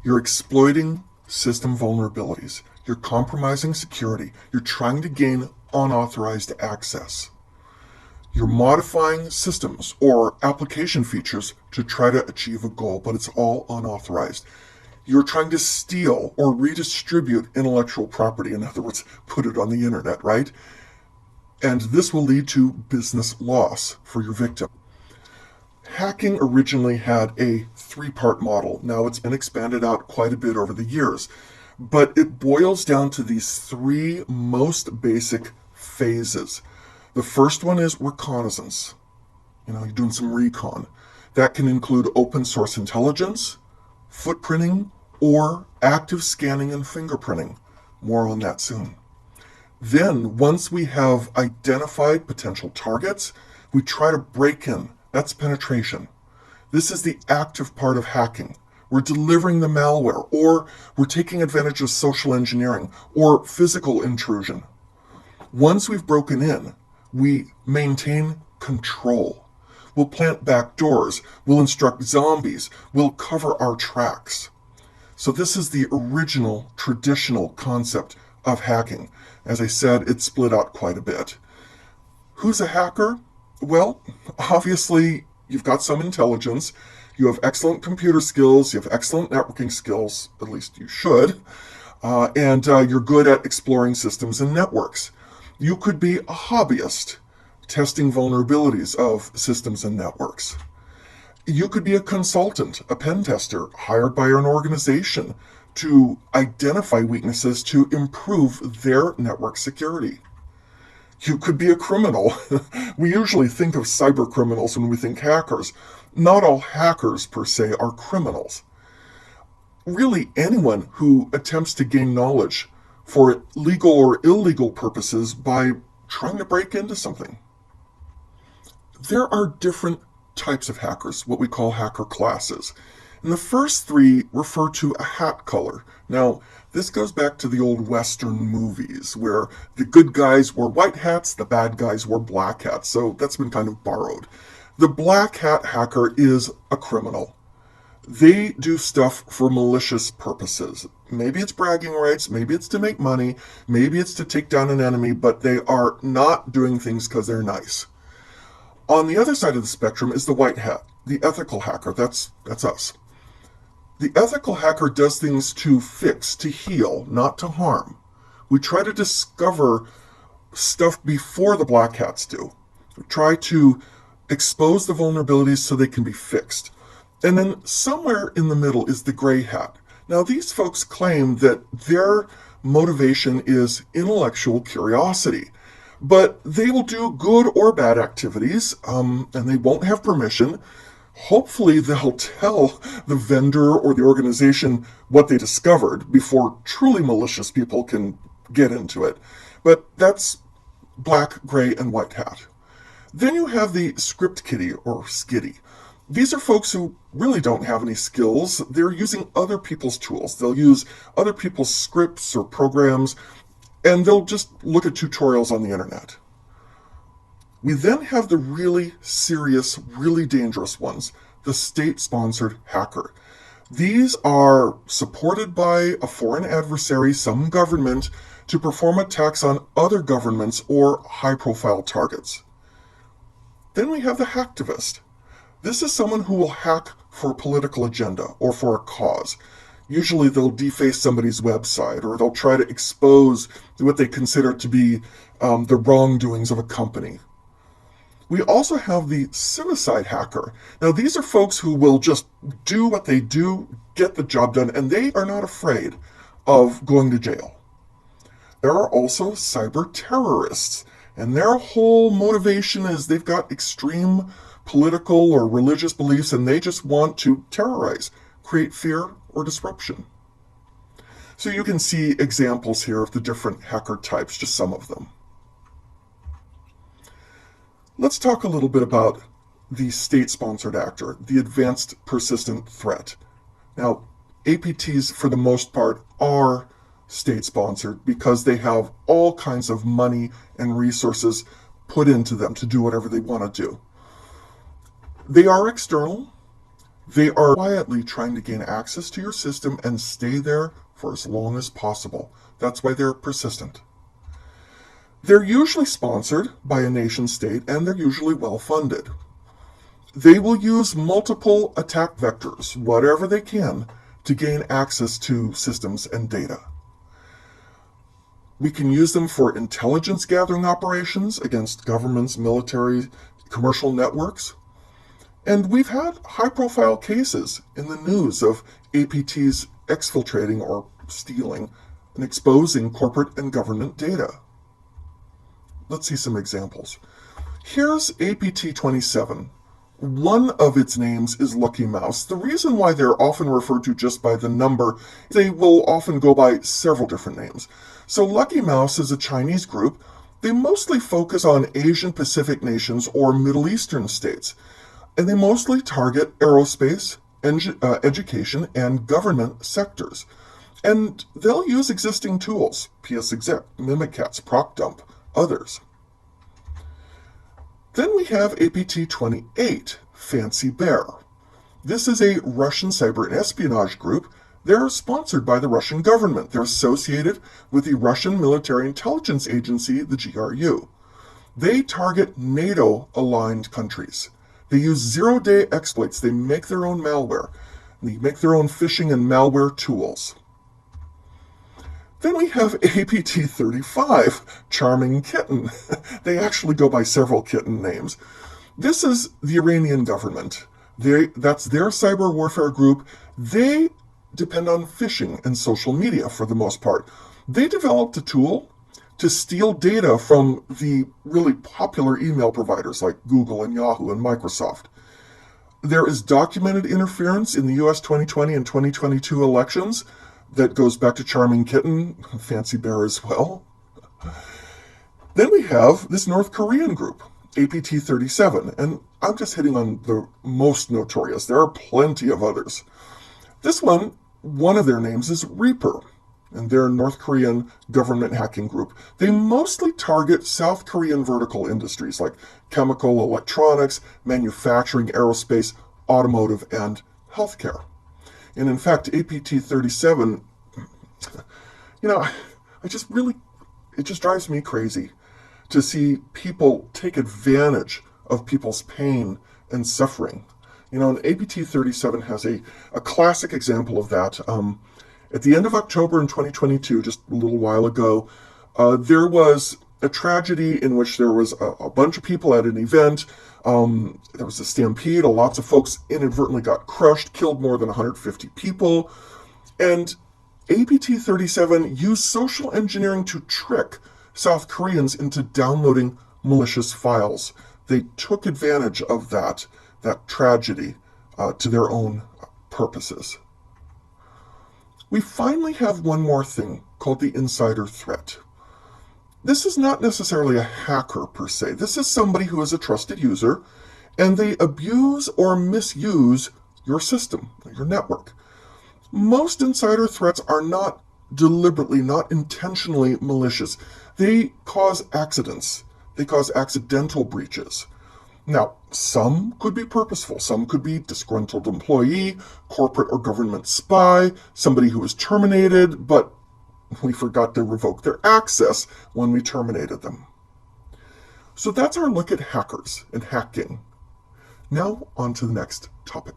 You're exploiting system vulnerabilities. You're compromising security. You're trying to gain unauthorized access. You're modifying systems or application features to try to achieve a goal, but it's all unauthorized. You're trying to steal or redistribute intellectual property, in other words, put it on the internet, right? And this will lead to business loss for your victim. Hacking originally had a three-part model. Now it's been expanded out quite a bit over the years, but it boils down to these three most basic phases. The first one is reconnaissance. You're doing some recon. That can include open source intelligence, footprinting, or active scanning and fingerprinting. More on that soon. Then, once we have identified potential targets, we try to break in. That's penetration. This is the active part of hacking. We're delivering the malware, or we're taking advantage of social engineering, or physical intrusion. Once we've broken in, we maintain control. We'll plant back doors. We'll instruct zombies. We'll cover our tracks. So this is the original, traditional concept of hacking. As I said, it's split out quite a bit. Who's a hacker? Well, obviously, you've got some intelligence. You have excellent computer skills. You have excellent networking skills. At least you should. And you're good at exploring systems and networks. You could be a hobbyist, testing vulnerabilities of systems and networks. You could be a consultant, a pen tester, hired by an organization to identify weaknesses to improve their network security. You could be a criminal. We usually think of cyber criminals when we think hackers. Not all hackers, per se, are criminals. Really, anyone who attempts to gain knowledge for legal or illegal purposes by trying to break into something. There are different types of hackers, what we call hacker classes. And the first three refer to a hat color. Now, this goes back to the old Western movies where the good guys wore white hats, the bad guys wore black hats. So that's been kind of borrowed. The black hat hacker is a criminal. They do stuff for malicious purposes. Maybe it's bragging rights, maybe it's to make money, maybe it's to take down an enemy, but they are not doing things because they're nice. On the other side of the spectrum is the white hat, the ethical hacker. That's us. The ethical hacker does things to fix, to heal, not to harm. We try to discover stuff before the black hats do. We try to expose the vulnerabilities so they can be fixed. And then somewhere in the middle is the gray hat. Now, these folks claim that their motivation is intellectual curiosity, but they will do good or bad activities, and they won't have permission. Hopefully, they'll tell the vendor or the organization what they discovered before truly malicious people can get into it. But that's black, gray, and white hat. Then you have the script kiddie or skitty. These are folks who really don't have any skills. They're using other people's tools. They'll use other people's scripts or programs, and they'll just look at tutorials on the internet. We then have the really serious, really dangerous ones, the state-sponsored hacker. These are supported by a foreign adversary, some government, to perform attacks on other governments or high-profile targets. Then we have the hacktivist. This is someone who will hack for a political agenda or for a cause. Usually they'll deface somebody's website or they'll try to expose what they consider to be the wrongdoings of a company. We also have the suicide hacker. Now, these are folks who will just do what they do, get the job done, and they are not afraid of going to jail. There are also cyber terrorists, and their whole motivation is they've got extreme political or religious beliefs, and they just want to terrorize, create fear or disruption. So you can see examples here of the different hacker types, just some of them. Let's talk a little bit about the state-sponsored actor, the advanced persistent threat. Now, APTs, for the most part, are state-sponsored because they have all kinds of money and resources put into them to do whatever they want to do. They are external. They are quietly trying to gain access to your system and stay there for as long as possible. That's why they're persistent. They're usually sponsored by a nation state, and they're usually well-funded. They will use multiple attack vectors, whatever they can, to gain access to systems and data. We can use them for intelligence gathering operations against governments, military, commercial networks. And we've had high-profile cases in the news of APTs exfiltrating or stealing and exposing corporate and government data. Let's see some examples. Here's APT-27. One of its names is Lucky Mouse. The reason why they're often referred to just by the number, they will often go by several different names. So Lucky Mouse is a Chinese group. They mostly focus on Asian Pacific nations or Middle Eastern states. And they mostly target aerospace, education, and government sectors. And they'll use existing tools, PSExec, Mimikatz, ProcDump, others. Then we have APT-28, Fancy Bear. This is a Russian cyber espionage group. They're sponsored by the Russian government. They're associated with the Russian Military Intelligence Agency, the GRU. They target NATO-aligned countries. They use zero-day exploits. They make their own malware. They make their own phishing and malware tools. Then we have APT-35, Charming Kitten. They actually go by several kitten names. This is the Iranian government. That's their cyber warfare group. They depend on phishing and social media for the most part. They developed a tool to steal data from the really popular email providers like Google and Yahoo and Microsoft. There is documented interference in the US 2020 and 2022 elections that goes back to Charming Kitten, Fancy Bear as well. Then we have this North Korean group, APT-37, and I'm just hitting on the most notorious. There are plenty of others. This one of their names is Reaper, and they're a North Korean government hacking group. They mostly target South Korean vertical industries like chemical, electronics, manufacturing, aerospace, automotive, and healthcare. And in fact, APT-37, it just drives me crazy to see people take advantage of people's pain and suffering. And APT-37 has a classic example of that. At the end of October in 2022, just a little while ago, there was a tragedy in which there was a bunch of people at an event. There was a stampede. Lots of folks inadvertently got crushed, killed more than 150 people. And APT-37 used social engineering to trick South Koreans into downloading malicious files. They took advantage of that tragedy to their own purposes. We finally have one more thing called the insider threat. This is not necessarily a hacker per se. This is somebody who is a trusted user, and they abuse or misuse your system, your network. Most insider threats are not deliberately, not intentionally malicious. They cause accidents. They cause accidental breaches. Now, some could be purposeful. Some could be disgruntled employee, corporate or government spy, somebody who was terminated, but we forgot to revoke their access when we terminated them. So that's our look at hackers and hacking. Now on to the next topic.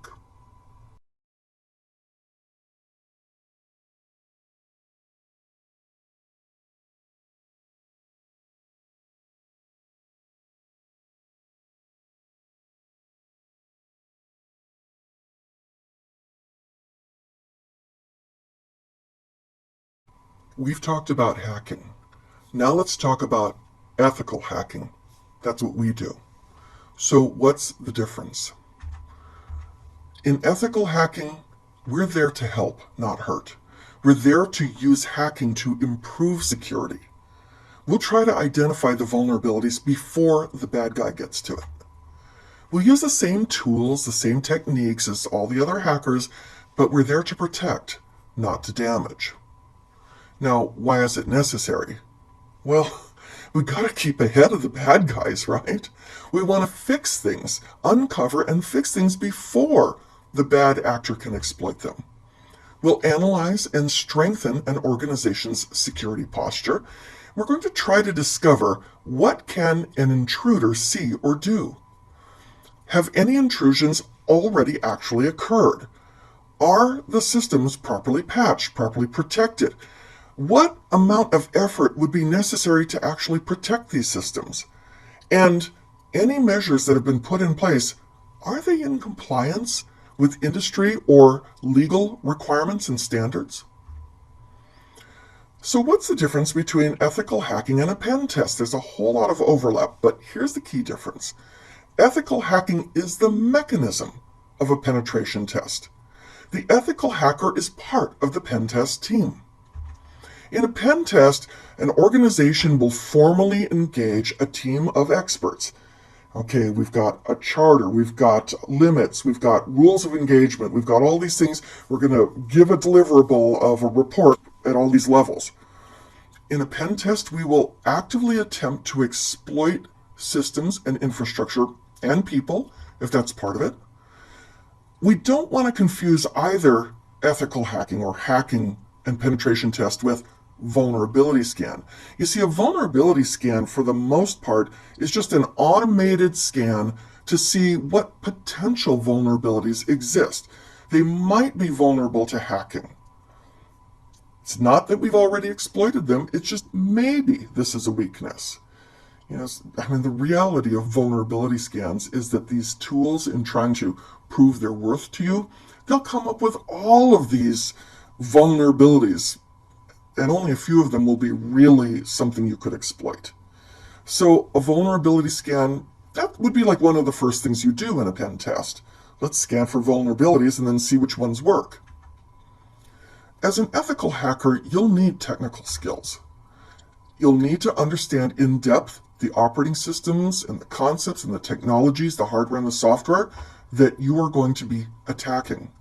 We've talked about hacking. Now let's talk about ethical hacking. That's what we do. So what's the difference? In ethical hacking, we're there to help, not hurt. We're there to use hacking to improve security. We'll try to identify the vulnerabilities before the bad guy gets to it. We'll use the same tools, the same techniques as all the other hackers, but we're there to protect, not to damage. Now, why is it necessary? Well, we gotta keep ahead of the bad guys, right? We want to fix things, uncover and fix things before the bad actor can exploit them. We'll analyze and strengthen an organization's security posture. We're going to try to discover what can an intruder see or do. Have any intrusions already actually occurred? Are the systems properly patched, properly protected? What amount of effort would be necessary to actually protect these systems? And any measures that have been put in place, are they in compliance with industry or legal requirements and standards? So what's the difference between ethical hacking and a pen test? There's a whole lot of overlap, but here's the key difference. Ethical hacking is the mechanism of a penetration test. The ethical hacker is part of the pen test team. In a pen test, an organization will formally engage a team of experts. Okay, we've got a charter, we've got limits, we've got rules of engagement, we've got all these things. We're going to give a deliverable of a report at all these levels. In a pen test, we will actively attempt to exploit systems and infrastructure and people, if that's part of it. We don't want to confuse either ethical hacking or hacking and penetration test with vulnerability scan. You see, a vulnerability scan, for the most part, is just an automated scan to see what potential vulnerabilities exist. They might be vulnerable to hacking. It's not that we've already exploited them, it's just maybe this is a weakness. The reality of vulnerability scans is that these tools, in trying to prove their worth to you, they'll come up with all of these vulnerabilities, and only a few of them will be really something you could exploit. So a vulnerability scan, that would be like one of the first things you do in a pen test. Let's scan for vulnerabilities and then see which ones work. As an ethical hacker, you'll need technical skills. You'll need to understand in depth the operating systems and the concepts and the technologies, the hardware and the software that you are going to be attacking.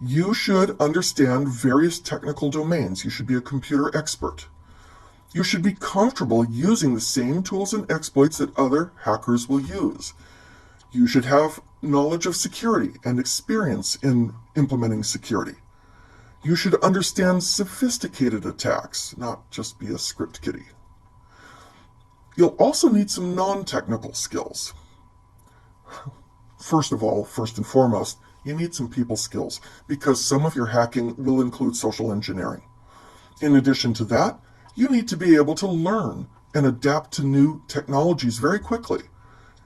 You should understand various technical domains. You should be a computer expert. You should be comfortable using the same tools and exploits that other hackers will use. You should have knowledge of security and experience in implementing security. You should understand sophisticated attacks, not just be a script kiddie. You'll also need some non-technical skills. First and foremost, you need some people skills, because some of your hacking will include social engineering. In addition to that, you need to be able to learn and adapt to new technologies very quickly.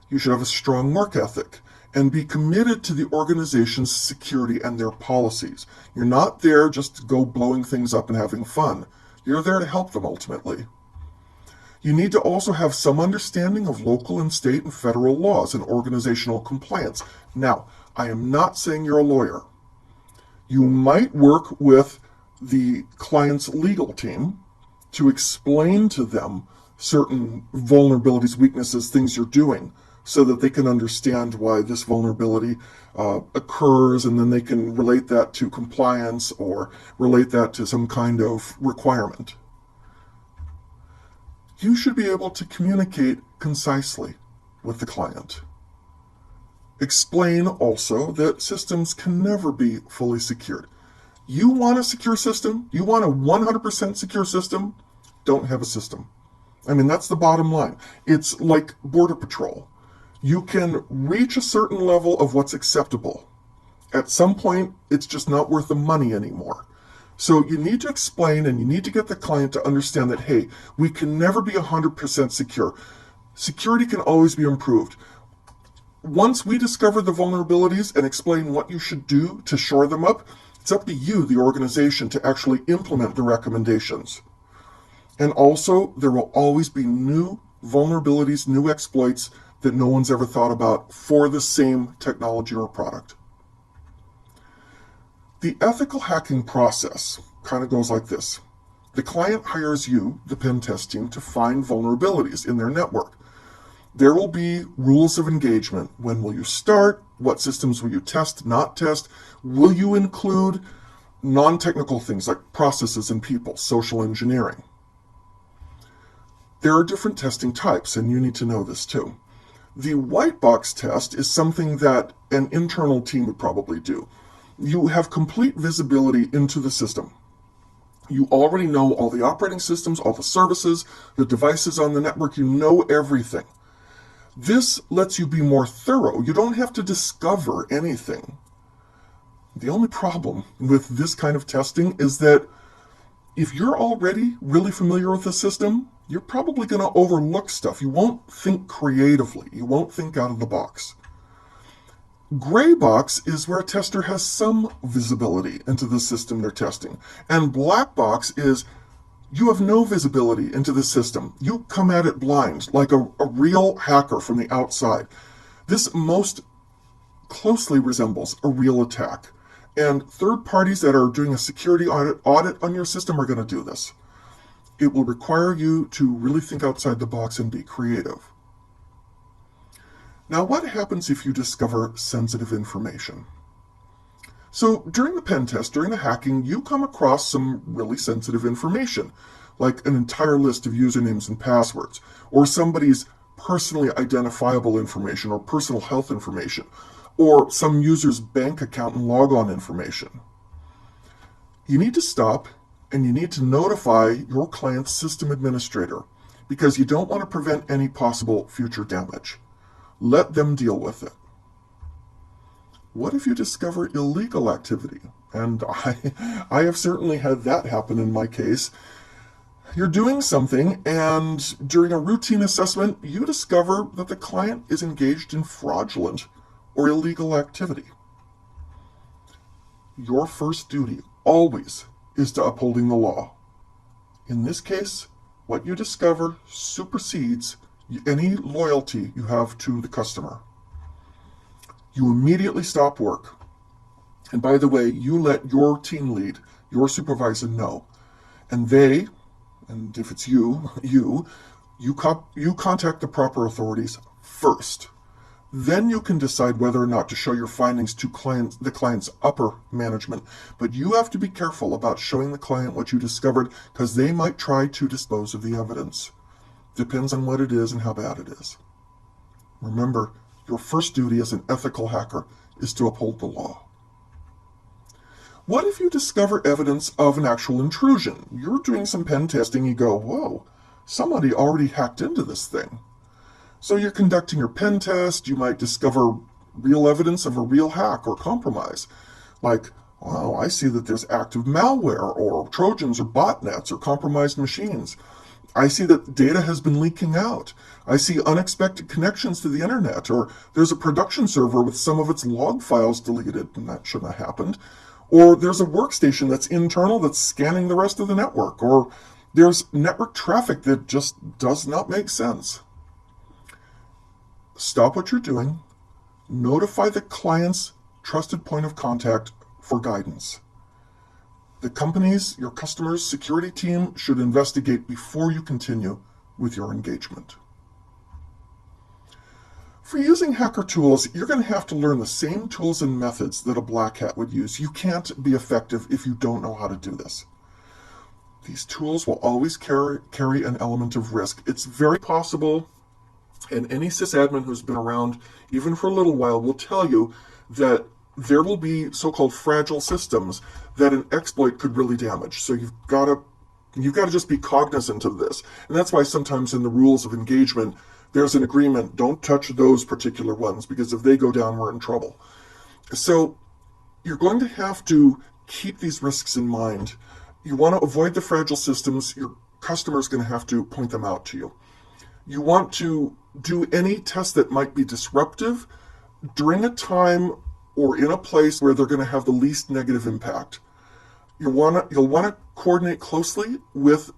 You should have a strong work ethic and be committed to the organization's security and their policies. You're not there just to go blowing things up and having fun. You're there to help them ultimately. You need to also have some understanding of local and state and federal laws and organizational compliance. Now, I am not saying you're a lawyer. You might work with the client's legal team to explain to them certain vulnerabilities, weaknesses, things you're doing, so that they can understand why this vulnerability occurs, and then they can relate that to compliance or relate that to some kind of requirement. You should be able to communicate concisely with the client. Explain also that systems can never be fully secured. You want a secure system? You want a 100% secure system? Don't have a system. I mean, that's the bottom line. It's like Border Patrol. You can reach a certain level of what's acceptable. At some point, it's just not worth the money anymore. So you need to explain, and you need to get the client to understand that, hey, we can never be 100% secure. Security can always be improved. Once we discover the vulnerabilities and explain what you should do to shore them up, it's up to you, the organization, to actually implement the recommendations. And also, there will always be new vulnerabilities, new exploits that no one's ever thought about for the same technology or product. The ethical hacking process kind of goes like this. The client hires you, the pen test team, to find vulnerabilities in their network. There will be rules of engagement. When will you start? What systems will you test, not test? Will you include non-technical things like processes and people, social engineering? There are different testing types, and you need to know this too. The white box test is something that an internal team would probably do. You have complete visibility into the system. You already know all the operating systems, all the services, the devices on the network. You know everything. This lets you be more thorough. You don't have to discover anything. The only problem with this kind of testing is that if you're already really familiar with the system, you're probably going to overlook stuff. You won't think creatively. You won't think out of the box. Gray box is where a tester has some visibility into the system they're testing. And black box is you have no visibility into the system. You come at it blind, like a real hacker from the outside. This most closely resembles a real attack. And third parties that are doing a security audit on your system are going to do this. It will require you to really think outside the box and be creative. Now, what happens if you discover sensitive information? So during the pen test, during the hacking, you come across some really sensitive information, like an entire list of usernames and passwords, or somebody's personally identifiable information or personal health information, or some user's bank account and logon information. You need to stop and you need to notify your client's system administrator because you don't want to prevent any possible future damage. Let them deal with it. What if you discover illegal activity? And I have certainly had that happen in my case. You're doing something, and during a routine assessment, you discover that the client is engaged in fraudulent or illegal activity. your first duty always is to upholding the law. In this case, what you discover supersedes any loyalty you have to the customer. You immediately stop work. And by the way, you let your team lead, your supervisor know. And they, and if it's you contact the proper authorities first. Then you can decide whether or not to show your findings to the client's upper management. But you have to be careful about showing the client what you discovered, because they might try to dispose of the evidence. Depends on what it is and how bad it is. Remember, your first duty as an ethical hacker is to uphold the law. What if you discover evidence of an actual intrusion? You're doing some pen testing, you go, whoa, somebody already hacked into this thing. So you're conducting your pen test, you might discover real evidence of a real hack or compromise. Like, wow, I see that there's active malware or Trojans or botnets or compromised machines. I see that data has been leaking out. I see unexpected connections to the internet, or there's a production server with some of its log files deleted, and that shouldn't have happened. Or there's a workstation that's internal that's scanning the rest of the network, or there's network traffic that just does not make sense. Stop what you're doing, notify the client's trusted point of contact for guidance. The company's, your customer's security team should investigate before you continue with your engagement. For using hacker tools, you're going to have to learn the same tools and methods that a black hat would use. You can't be effective if you don't know how to do this. These tools will always carry an element of risk. It's very possible, and any sysadmin who's been around even for a little while will tell you that there will be so-called fragile systems that an exploit could really damage. So you've got to just be cognizant of this. And that's why sometimes in the rules of engagement, there's an agreement, don't touch those particular ones, because if they go down, we're in trouble. So you're going to have to keep these risks in mind. You want to avoid the fragile systems. Your customer's going to have to point them out to you. You want to do any test that might be disruptive during a time or in a place where they're going to have the least negative impact. You'll want to coordinate closely with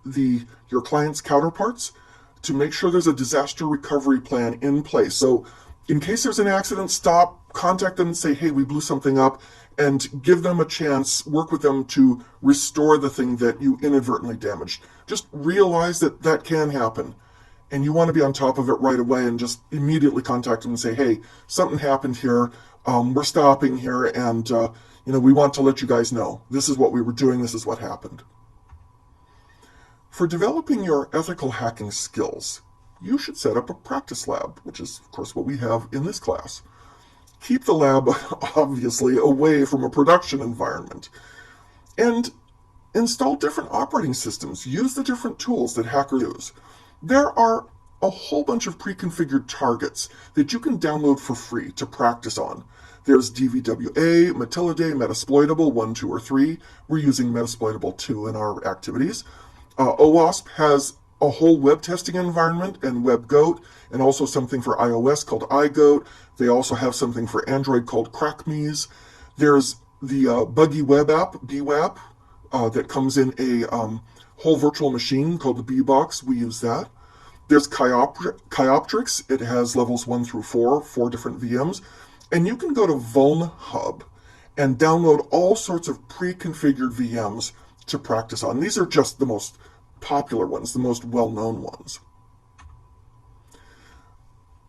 your client's counterparts to make sure there's a disaster recovery plan in place. So in case there's an accident, stop, contact them and say, hey, we blew something up, and give them a chance, work with them to restore the thing that you inadvertently damaged. Just realize that that can happen. And you want to be on top of it right away and just immediately contact them and say, hey, something happened here. We're stopping here, and we want to let you guys know. This is what we were doing. This is what happened. For developing your ethical hacking skills, you should set up a practice lab, which is, of course, what we have in this class. Keep the lab, obviously, away from a production environment. And install different operating systems. Use the different tools that hackers use. There are a whole bunch of pre-configured targets that you can download for free to practice on. There's DVWA, Matildae, Metasploitable 1, 2, or 3. We're using Metasploitable 2 in our activities. OWASP has a whole web testing environment and WebGoat, and also something for iOS called iGoat. They also have something for Android called CrackMe's. There's the Buggy Web app, BWAP, that comes in a whole virtual machine called the BBox. We use that. There's Chioptrix. It has levels 1 through 4 different VMs. And you can go to VulnHub and download all sorts of pre-configured VMs to practice on. These are just the most popular ones, the most well-known ones.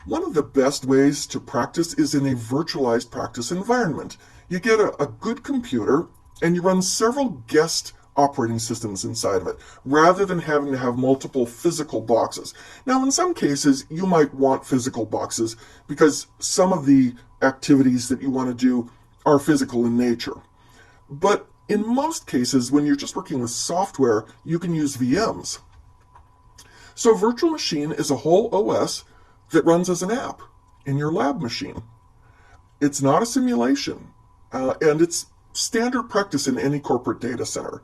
One of the best ways to practice is in a virtualized practice environment. You get a good computer and you run several guest operating systems inside of it, rather than having to have multiple physical boxes. Now, in some cases, you might want physical boxes because some of the activities that you want to do are physical in nature. But in most cases, when you're just working with software, you can use VMs. So a virtual machine is a whole OS that runs as an app in your lab machine. It's not a simulation, and it's standard practice in any corporate data center.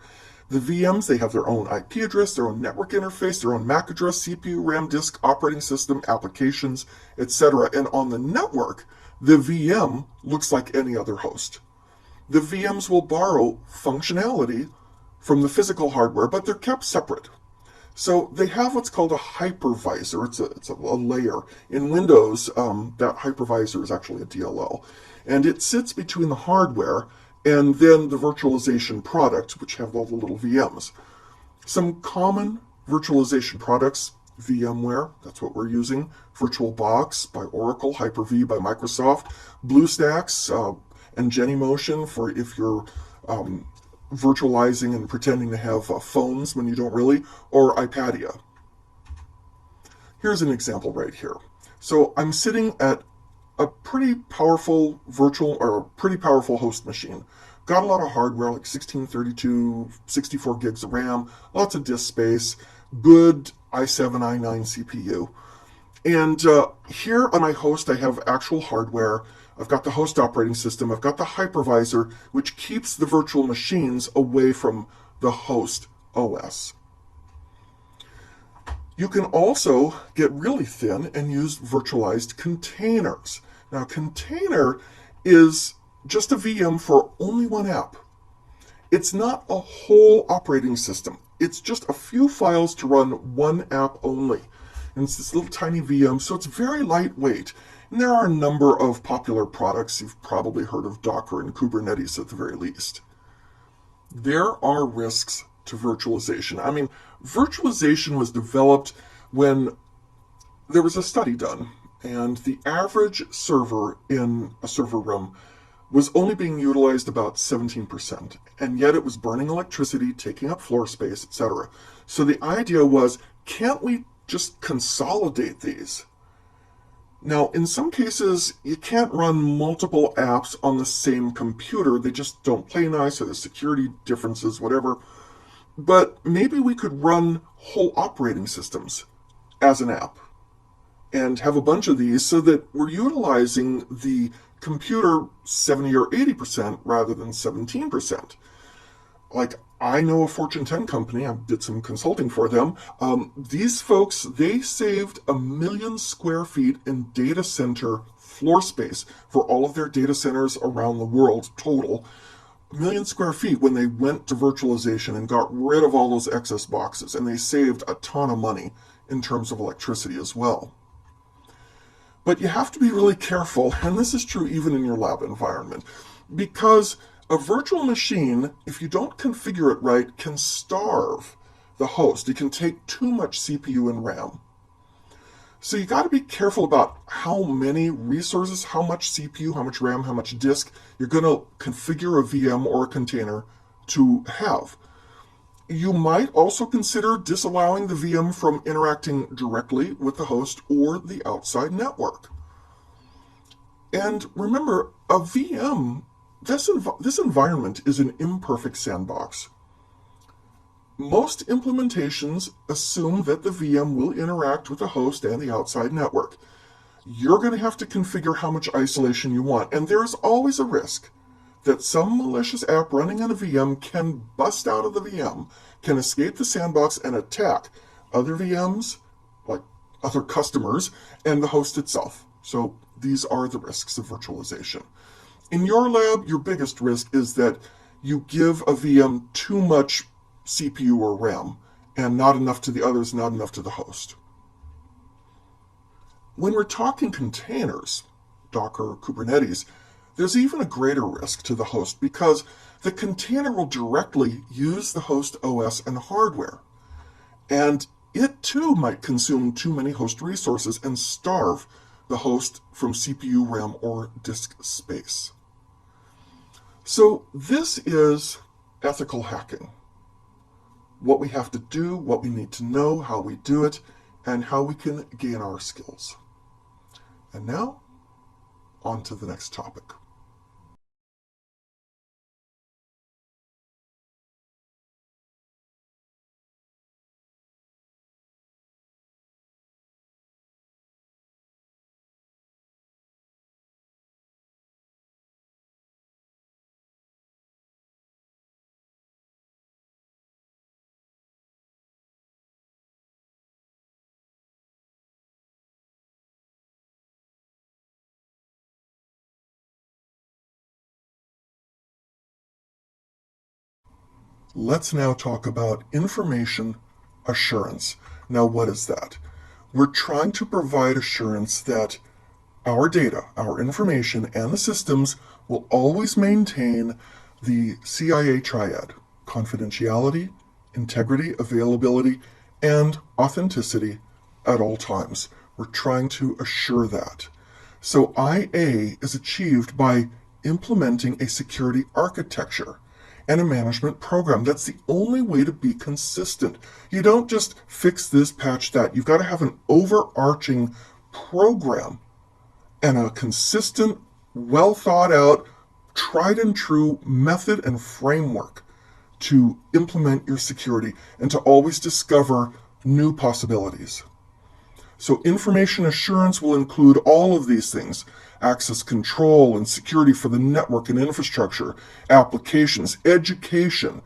The VMs, they have their own IP address, their own network interface, their own MAC address, CPU, RAM, disk, operating system, applications, etc. And on the network, the VM looks like any other host. The VMs will borrow functionality from the physical hardware, but they're kept separate. So they have what's called a hypervisor. It's a layer. In Windows, that hypervisor is actually a DLL. And it sits between the hardware and then the virtualization product, which have all the little VMs. Some common virtualization products: VMware, that's what we're using; VirtualBox by Oracle; Hyper-V by Microsoft; BlueStacks and Genymotion for if you're virtualizing and pretending to have phones when you don't really; or iPadia. Here's an example right here. So I'm sitting at a pretty powerful host machine. Got a lot of hardware, like 1632, 64 gigs of RAM, lots of disk space, good i7, i9 CPU. And here on my host, I have actual hardware. I've got the host operating system. I've got the hypervisor, which keeps the virtual machines away from the host OS. You can also get really thin and use virtualized containers. Now, container is just a VM for only one app. It's not a whole operating system. It's just a few files to run one app only. And it's this little tiny VM, so it's very lightweight. And there are a number of popular products. You've probably heard of Docker and Kubernetes at the very least. There are risks to virtualization. I mean, virtualization was developed when there was a study done, and the average server in a server room was only being utilized about 17%, and yet it was burning electricity, taking up floor space, etc. So the idea was, can't we just consolidate these? Now, in some cases, you can't run multiple apps on the same computer. They just don't play nice, or there's security differences, whatever. But maybe we could run whole operating systems as an app and have a bunch of these so that we're utilizing the computer 70 or 80% rather than 17%. Like, I know a Fortune 10 company, I did some consulting for them. These folks, they saved 1 million square feet in data center floor space for all of their data centers around the world total. 1 million square feet when they went to virtualization and got rid of all those excess boxes, and they saved a ton of money in terms of electricity as well. But you have to be really careful, and this is true even in your lab environment, because a virtual machine, if you don't configure it right, can starve the host. It can take too much CPU and RAM. So you got to be careful about how many resources, how much CPU, how much RAM, how much disk you're going to configure a VM or a container to have. You might also consider disallowing the VM from interacting directly with the host or the outside network. And remember, a VM, this environment is an imperfect sandbox. Most implementations assume that the VM will interact with the host and the outside network. You're going to have to configure how much isolation you want, and there's always a risk that some malicious app running on a VM can bust out of the VM, can escape the sandbox and attack other VMs, like other customers, and the host itself. So these are the risks of virtualization. In your lab, your biggest risk is that you give a VM too much CPU or RAM, and not enough to the others, not enough to the host. When we're talking containers, Docker or Kubernetes, there's even a greater risk to the host because the container will directly use the host OS and hardware. And it too might consume too many host resources and starve the host from CPU, RAM, or disk space. So this is ethical hacking. What we have to do, what we need to know, how we do it, and how we can gain our skills. And now, on to the next topic. Let's now talk about information assurance. Now, what is that? We're trying to provide assurance that our data, our information, and the systems will always maintain the CIA triad: confidentiality, integrity, availability, and authenticity at all times. We're trying to assure that. So IA is achieved by implementing a security architecture and a management program. That's the only way to be consistent. You don't just fix this, patch that. You've got to have an overarching program and a consistent, well thought out, tried and true method and framework to implement your security and to always discover new possibilities. So information assurance will include all of these things: access control and security for the network and infrastructure, applications, education,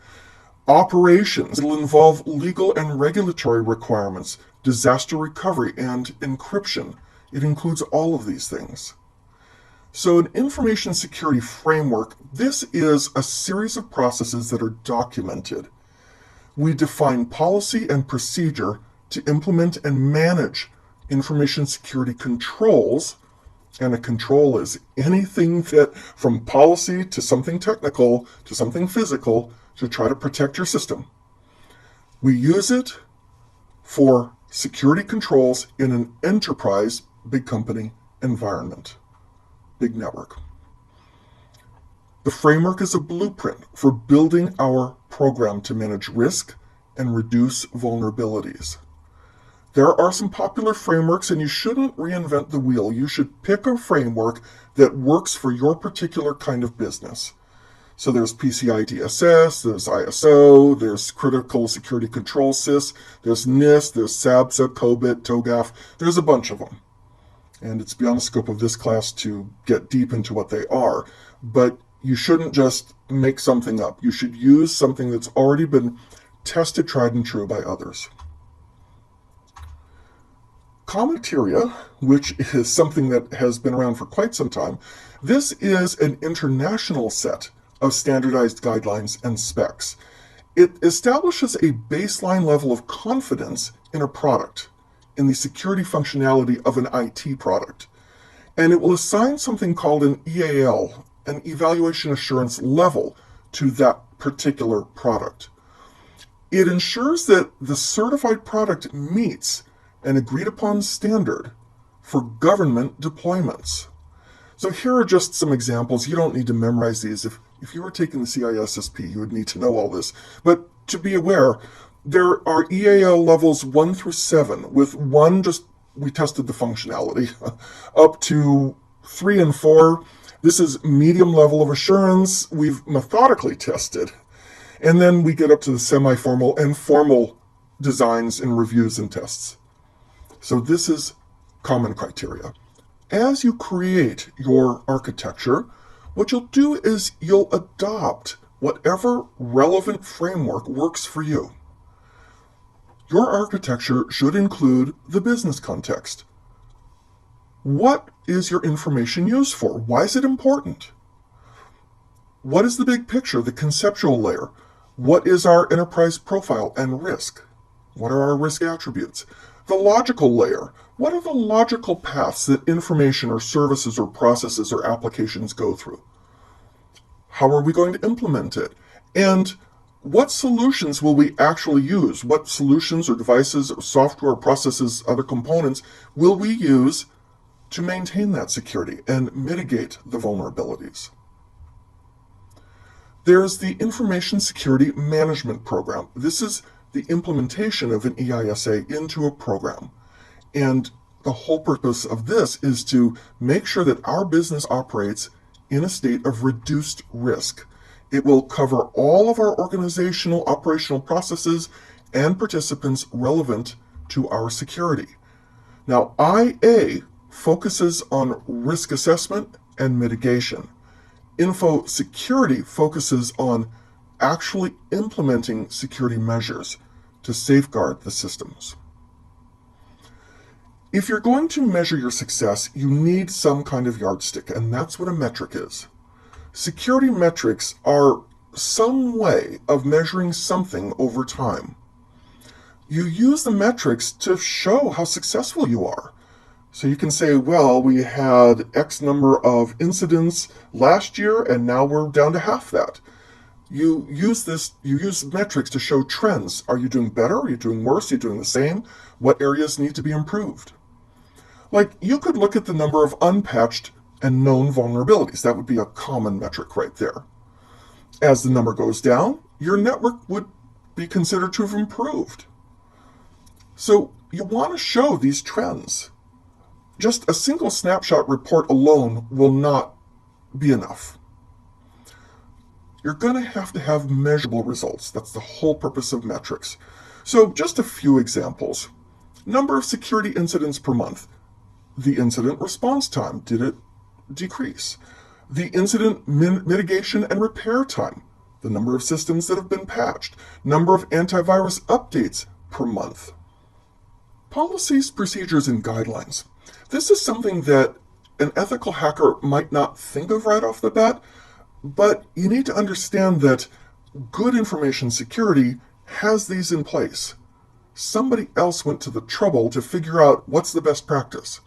operations. It'll involve legal and regulatory requirements, disaster recovery, and encryption. It includes all of these things. So an information security framework, this is a series of processes that are documented. We define policy and procedure to implement and manage information security controls, and a control is anything that, from policy to something technical to something physical, to try to protect your system. We use it for security controls in an enterprise, big company environment, big network. The framework is a blueprint for building our program to manage risk and reduce vulnerabilities. There are some popular frameworks, and you shouldn't reinvent the wheel. You should pick a framework that works for your particular kind of business. So there's PCI DSS, there's ISO, there's Critical Security Control Sys, there's NIST, there's SABSA, COBIT, TOGAF. There's a bunch of them. And it's beyond the scope of this class to get deep into what they are. But you shouldn't just make something up. You should use something that's already been tested, tried, and true by others. Common criteria, which is something that has been around for quite some time, this is an international set of standardized guidelines and specs. It establishes a baseline level of confidence in a product, in the security functionality of an IT product. And it will assign something called an EAL, an evaluation assurance level, to that particular product. It ensures that the certified product meets an agreed upon standard for government deployments. So here are just some examples. You don't need to memorize these. If you were taking the CISSP, you would need to know all this. But to be aware, there are EAL levels 1 through 7, with 1 just, we tested the functionality, up to 3 and 4. This is medium level of assurance. We've methodically tested. And then we get up to the semi-formal and formal designs and reviews and tests. So this is common criteria. As you create your architecture, what you'll do is you'll adopt whatever relevant framework works for you. Your architecture should include the business context. What is your information used for? Why is it important? What is the big picture, the conceptual layer? What is our enterprise profile and risk? What are our risk attributes? The logical layer. What are the logical paths that information or services or processes or applications go through? How are we going to implement it? And what solutions will we actually use? What solutions or devices or software, processes, other components will we use to maintain that security and mitigate the vulnerabilities? There's the Information Security Management Program. This is the implementation of an EISA into a program. And the whole purpose of this is to make sure that our business operates in a state of reduced risk. It will cover all of our organizational, operational processes and participants relevant to our security. Now, IA focuses on risk assessment and mitigation. InfoSecurity focuses on actually implementing security measures to safeguard the systems. If you're going to measure your success, you need some kind of yardstick, and that's what a metric is. Security metrics are some way of measuring something over time. You use the metrics to show how successful you are. So you can say, well, we had X number of incidents last year, and now we're down to half that. You use metrics to show trends. Are you doing better? Are you doing worse? Are you doing the same? What areas need to be improved? Like, you could look at the number of unpatched and known vulnerabilities. That would be a common metric right there. As the number goes down, your network would be considered to have improved. So you want to show these trends. Just a single snapshot report alone will not be enough. You're going to have measurable results. That's the whole purpose of metrics. So just a few examples. Number of security incidents per month. The incident response time, did it decrease? The incident mitigation and repair time. The number of systems that have been patched. Number of antivirus updates per month. Policies, procedures, and guidelines. This is something that an ethical hacker might not think of right off the bat, but you need to understand that good information security has these in place. Somebody else went to the trouble to figure out what's the best practice.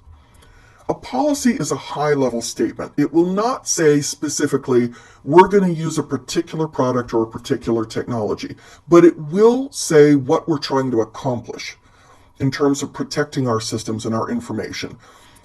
A policy is a high-level statement. It will not say specifically, we're going to use a particular product or a particular technology, but it will say what we're trying to accomplish in terms of protecting our systems and our information.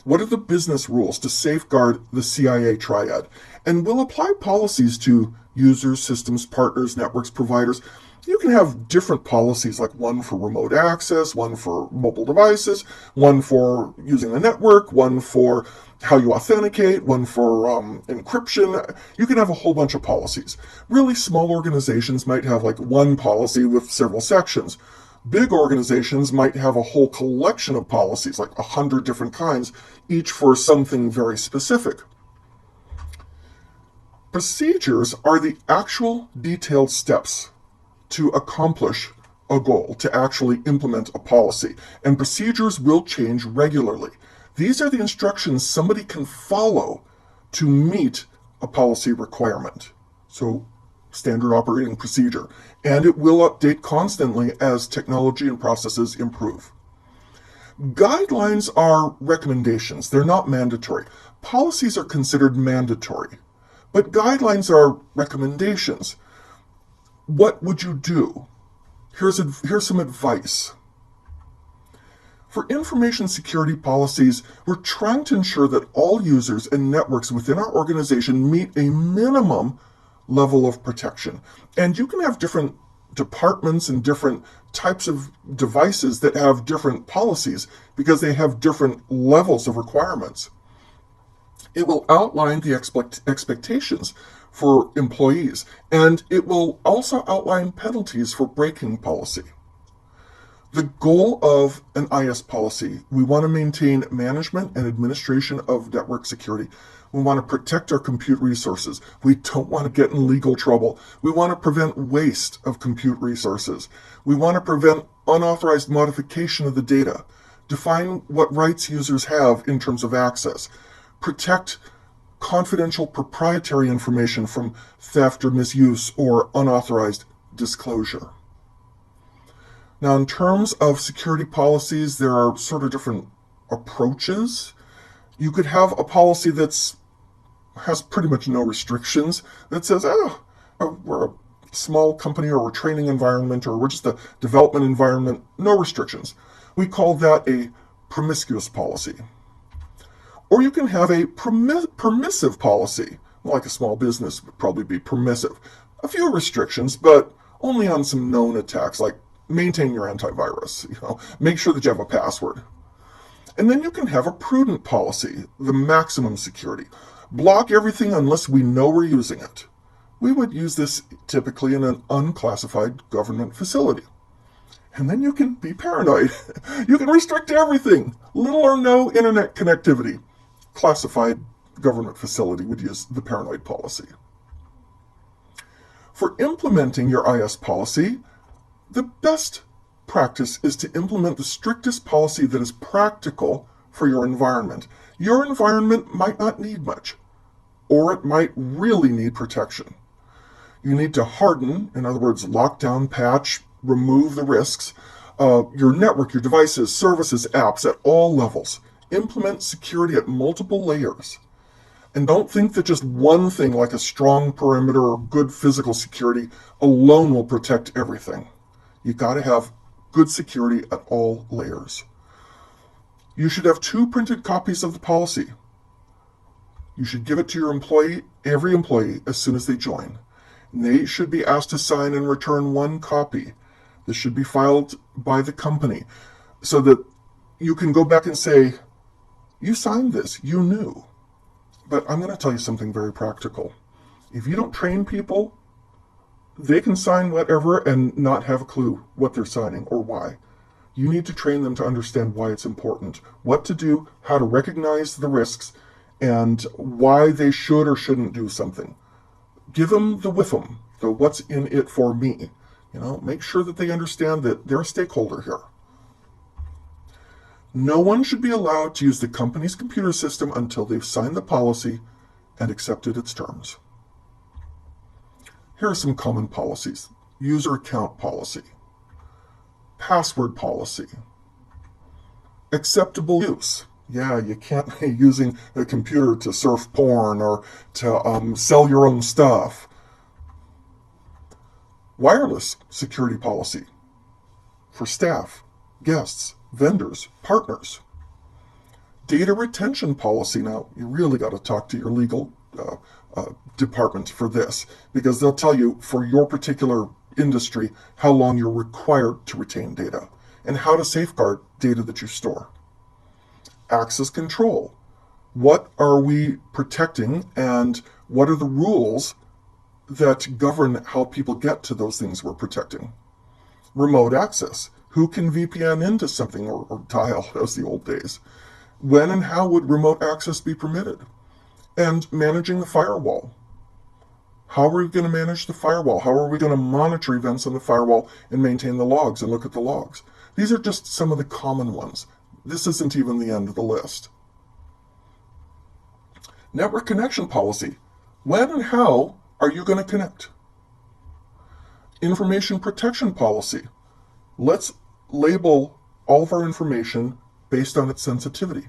What are the business rules to safeguard the CIA triad? And we'll apply policies to users, systems, partners, networks, providers. You can have different policies, like one for remote access, one for mobile devices, one for using the network, one for how you authenticate, one for encryption. You can have a whole bunch of policies. Really small organizations might have like one policy with several sections. Big organizations might have a whole collection of policies, like 100 different kinds, each for something very specific. Procedures are the actual detailed steps to accomplish a goal, to actually implement a policy. And procedures will change regularly. These are the instructions somebody can follow to meet a policy requirement. So, standard operating procedure. And it will update constantly as technology and processes improve. Guidelines are recommendations. They're not mandatory. Policies are considered mandatory, but guidelines are recommendations. What would you do? Here's some advice. For information security policies, we're trying to ensure that all users and networks within our organization meet a minimum level of protection. And you can have different departments and different types of devices that have different policies because they have different levels of requirements. It will outline the expectations for employees, and it will also outline penalties for breaking policy. The goal of an IS policy, we want to maintain management and administration of network security. We want to protect our compute resources. We don't want to get in legal trouble. We want to prevent waste of compute resources. We want to prevent unauthorized modification of the data. Define what rights users have in terms of access. Protect confidential proprietary information from theft or misuse or unauthorized disclosure. Now, in terms of security policies, there are sort of different approaches. You could have a policy that has pretty much no restrictions, that says, we're a small company, or we're a training environment, or we're just a development environment, no restrictions. We call that a promiscuous policy. Or you can have a permissive policy. Like a small business would probably be permissive. A few restrictions, but only on some known attacks, like maintain your antivirus, make sure that you have a password. And then you can have a prudent policy, the maximum security. Block everything unless we know we're using it. We would use this typically in an unclassified government facility. And then you can be paranoid. You can restrict everything. Little or no internet connectivity. Classified government facility would use the paranoid policy. For implementing your IS policy, the best practice is to implement the strictest policy that is practical for your environment. Your environment might not need much, or it might really need protection. You need to harden, in other words, lock down, patch, remove the risks, your network, your devices, services, apps at all levels. Implement security at multiple layers. And don't think that just one thing like a strong perimeter or good physical security alone will protect everything. You've got to have good security at all layers. You should have 2 printed copies of the policy. You should give it to your employee, every employee, as soon as they join. And they should be asked to sign and return 1 copy. This should be filed by the company so that you can go back and say, you signed this, you knew. But I'm going to tell you something very practical. If you don't train people, they can sign whatever and not have a clue what they're signing or why. You need to train them to understand why it's important, what to do, how to recognize the risks, and why they should or shouldn't do something. Give them the WIFM, the what's in it for me. Make sure that they understand that they're a stakeholder here. No one should be allowed to use the company's computer system until they've signed the policy and accepted its terms. Here are some common policies. User account policy, password policy, acceptable use. Yeah, you can't be using a computer to surf porn or to sell your own stuff. Wireless security policy for staff, guests, vendors, partners. Data retention policy. Now, you really got to talk to your legal department for this, because they'll tell you for your particular industry how long you're required to retain data and how to safeguard data that you store. Access control. What are we protecting and what are the rules that govern how people get to those things we're protecting? Remote access. Who can VPN into something or dial, as the old days? When and how would remote access be permitted? And managing the firewall. How are we going to manage the firewall? How are we going to monitor events on the firewall and maintain the logs and look at the logs? These are just some of the common ones. This isn't even the end of the list. Network connection policy. When and how are you going to connect? Information protection policy. Let's label all of our information based on its sensitivity.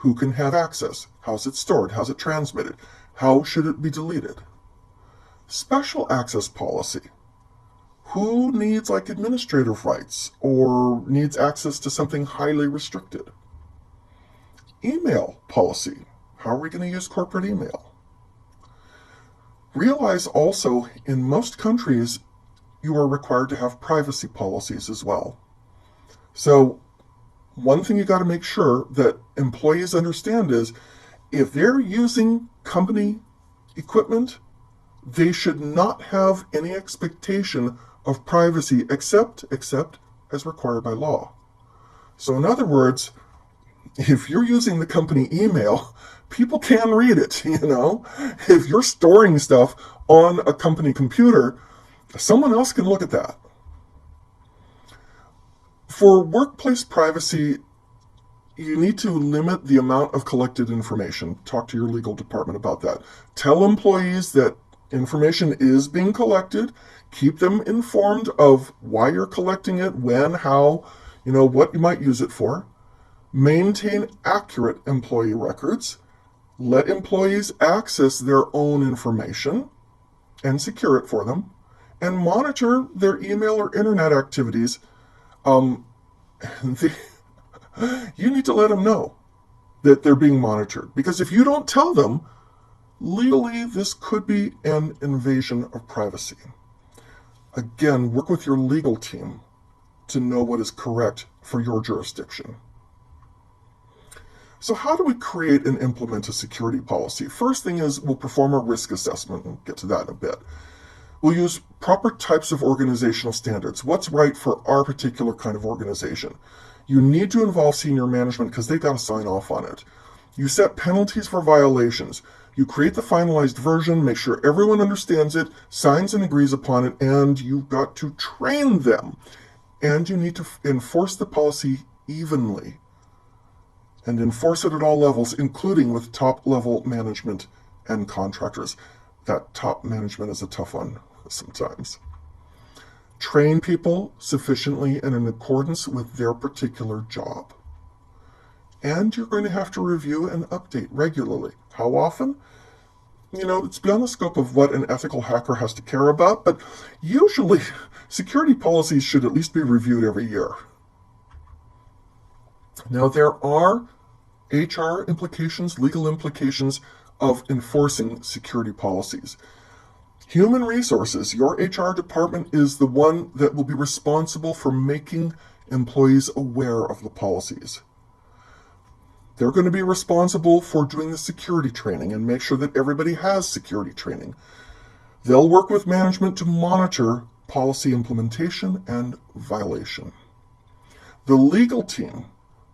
Who can have access? How's it stored? How's it transmitted? How should it be deleted? Special access policy. Who needs administrative rights or needs access to something highly restricted? Email policy. How are we going to use corporate email? Realize also, in most countries, you are required to have privacy policies as well. So one thing you got to make sure that employees understand is if they're using company equipment, they should not have any expectation of privacy except as required by law. So in other words, if you're using the company email, people can read it, If you're storing stuff on a company computer, someone else can look at that. For workplace privacy, you need to limit the amount of collected information. Talk to your legal department about that. Tell employees that information is being collected. Keep them informed of why you're collecting it, when, how, what you might use it for. Maintain accurate employee records. Let employees access their own information and secure it for them. And monitor their email or internet activities. You need to let them know that they're being monitored. Because if you don't tell them, legally this could be an invasion of privacy. Again, work with your legal team to know what is correct for your jurisdiction. So how do we create and implement a security policy? First thing is we'll perform a risk assessment. We'll get to that in a bit. We'll use proper types of organizational standards. What's right for our particular kind of organization? You need to involve senior management because they've got to sign off on it. You set penalties for violations. You create the finalized version, make sure everyone understands it, signs and agrees upon it, and you've got to train them. And you need to enforce the policy evenly and enforce it at all levels, including with top-level management and contractors. that top management is a tough one sometimes. Train people sufficiently and in accordance with their particular job. And you're going to have to review and update regularly. How often? It's beyond the scope of what an ethical hacker has to care about, but usually security policies should at least be reviewed every year. Now, there are HR implications, legal implications of enforcing security policies. Human resources, your HR department is the one that will be responsible for making employees aware of the policies. They're going to be responsible for doing the security training and make sure that everybody has security training. They'll work with management to monitor policy implementation and violation. The legal team,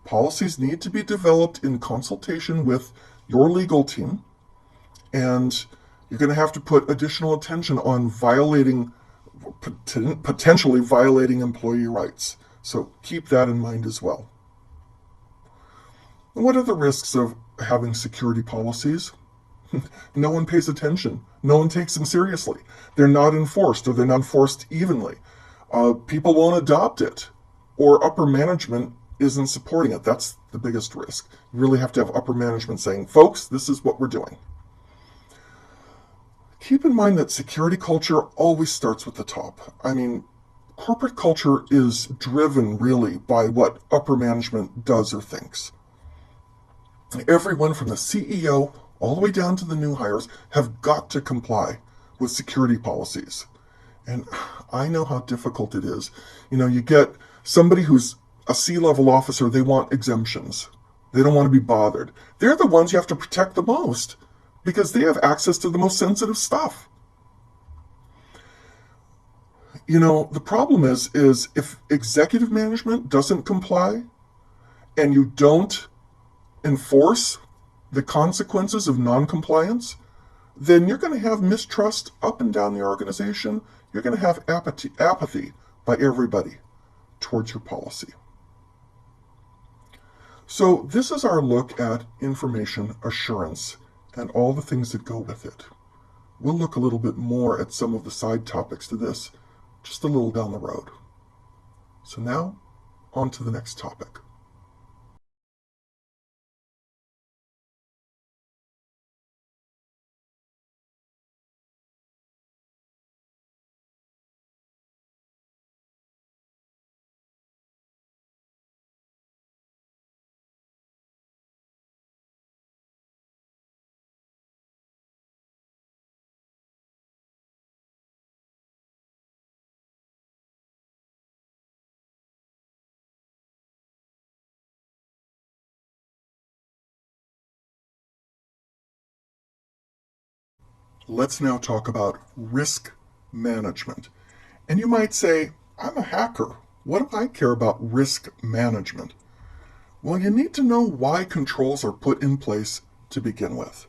policies need to be developed in consultation with your legal team, and you're going to have to put additional attention on potentially violating employee rights. So keep that in mind as well. What are the risks of having security policies? No one pays attention. No one takes them seriously. They're not enforced, or they're not enforced evenly. People won't adopt it, or upper management isn't supporting it. That's the biggest risk. You really have to have upper management saying, folks, this is what we're doing. Keep in mind that security culture always starts with the top. Corporate culture is driven really by what upper management does or thinks. Everyone from the CEO all the way down to the new hires have got to comply with security policies. And I know how difficult it is. You get somebody who's a C-level officer, they want exemptions. They don't want to be bothered. They're the ones you have to protect the most, because they have access to the most sensitive stuff. The problem is if executive management doesn't comply and you don't enforce the consequences of non-compliance, then you're going to have mistrust up and down the organization. You're going to have apathy by everybody towards your policy. So this is our look at information assurance and all the things that go with it. We'll look a little bit more at some of the side topics to this just a little down the road. So now, on to the next topic. Let's now talk about risk management. And you might say, I'm a hacker. What do I care about risk management? Well, you need to know why controls are put in place to begin with.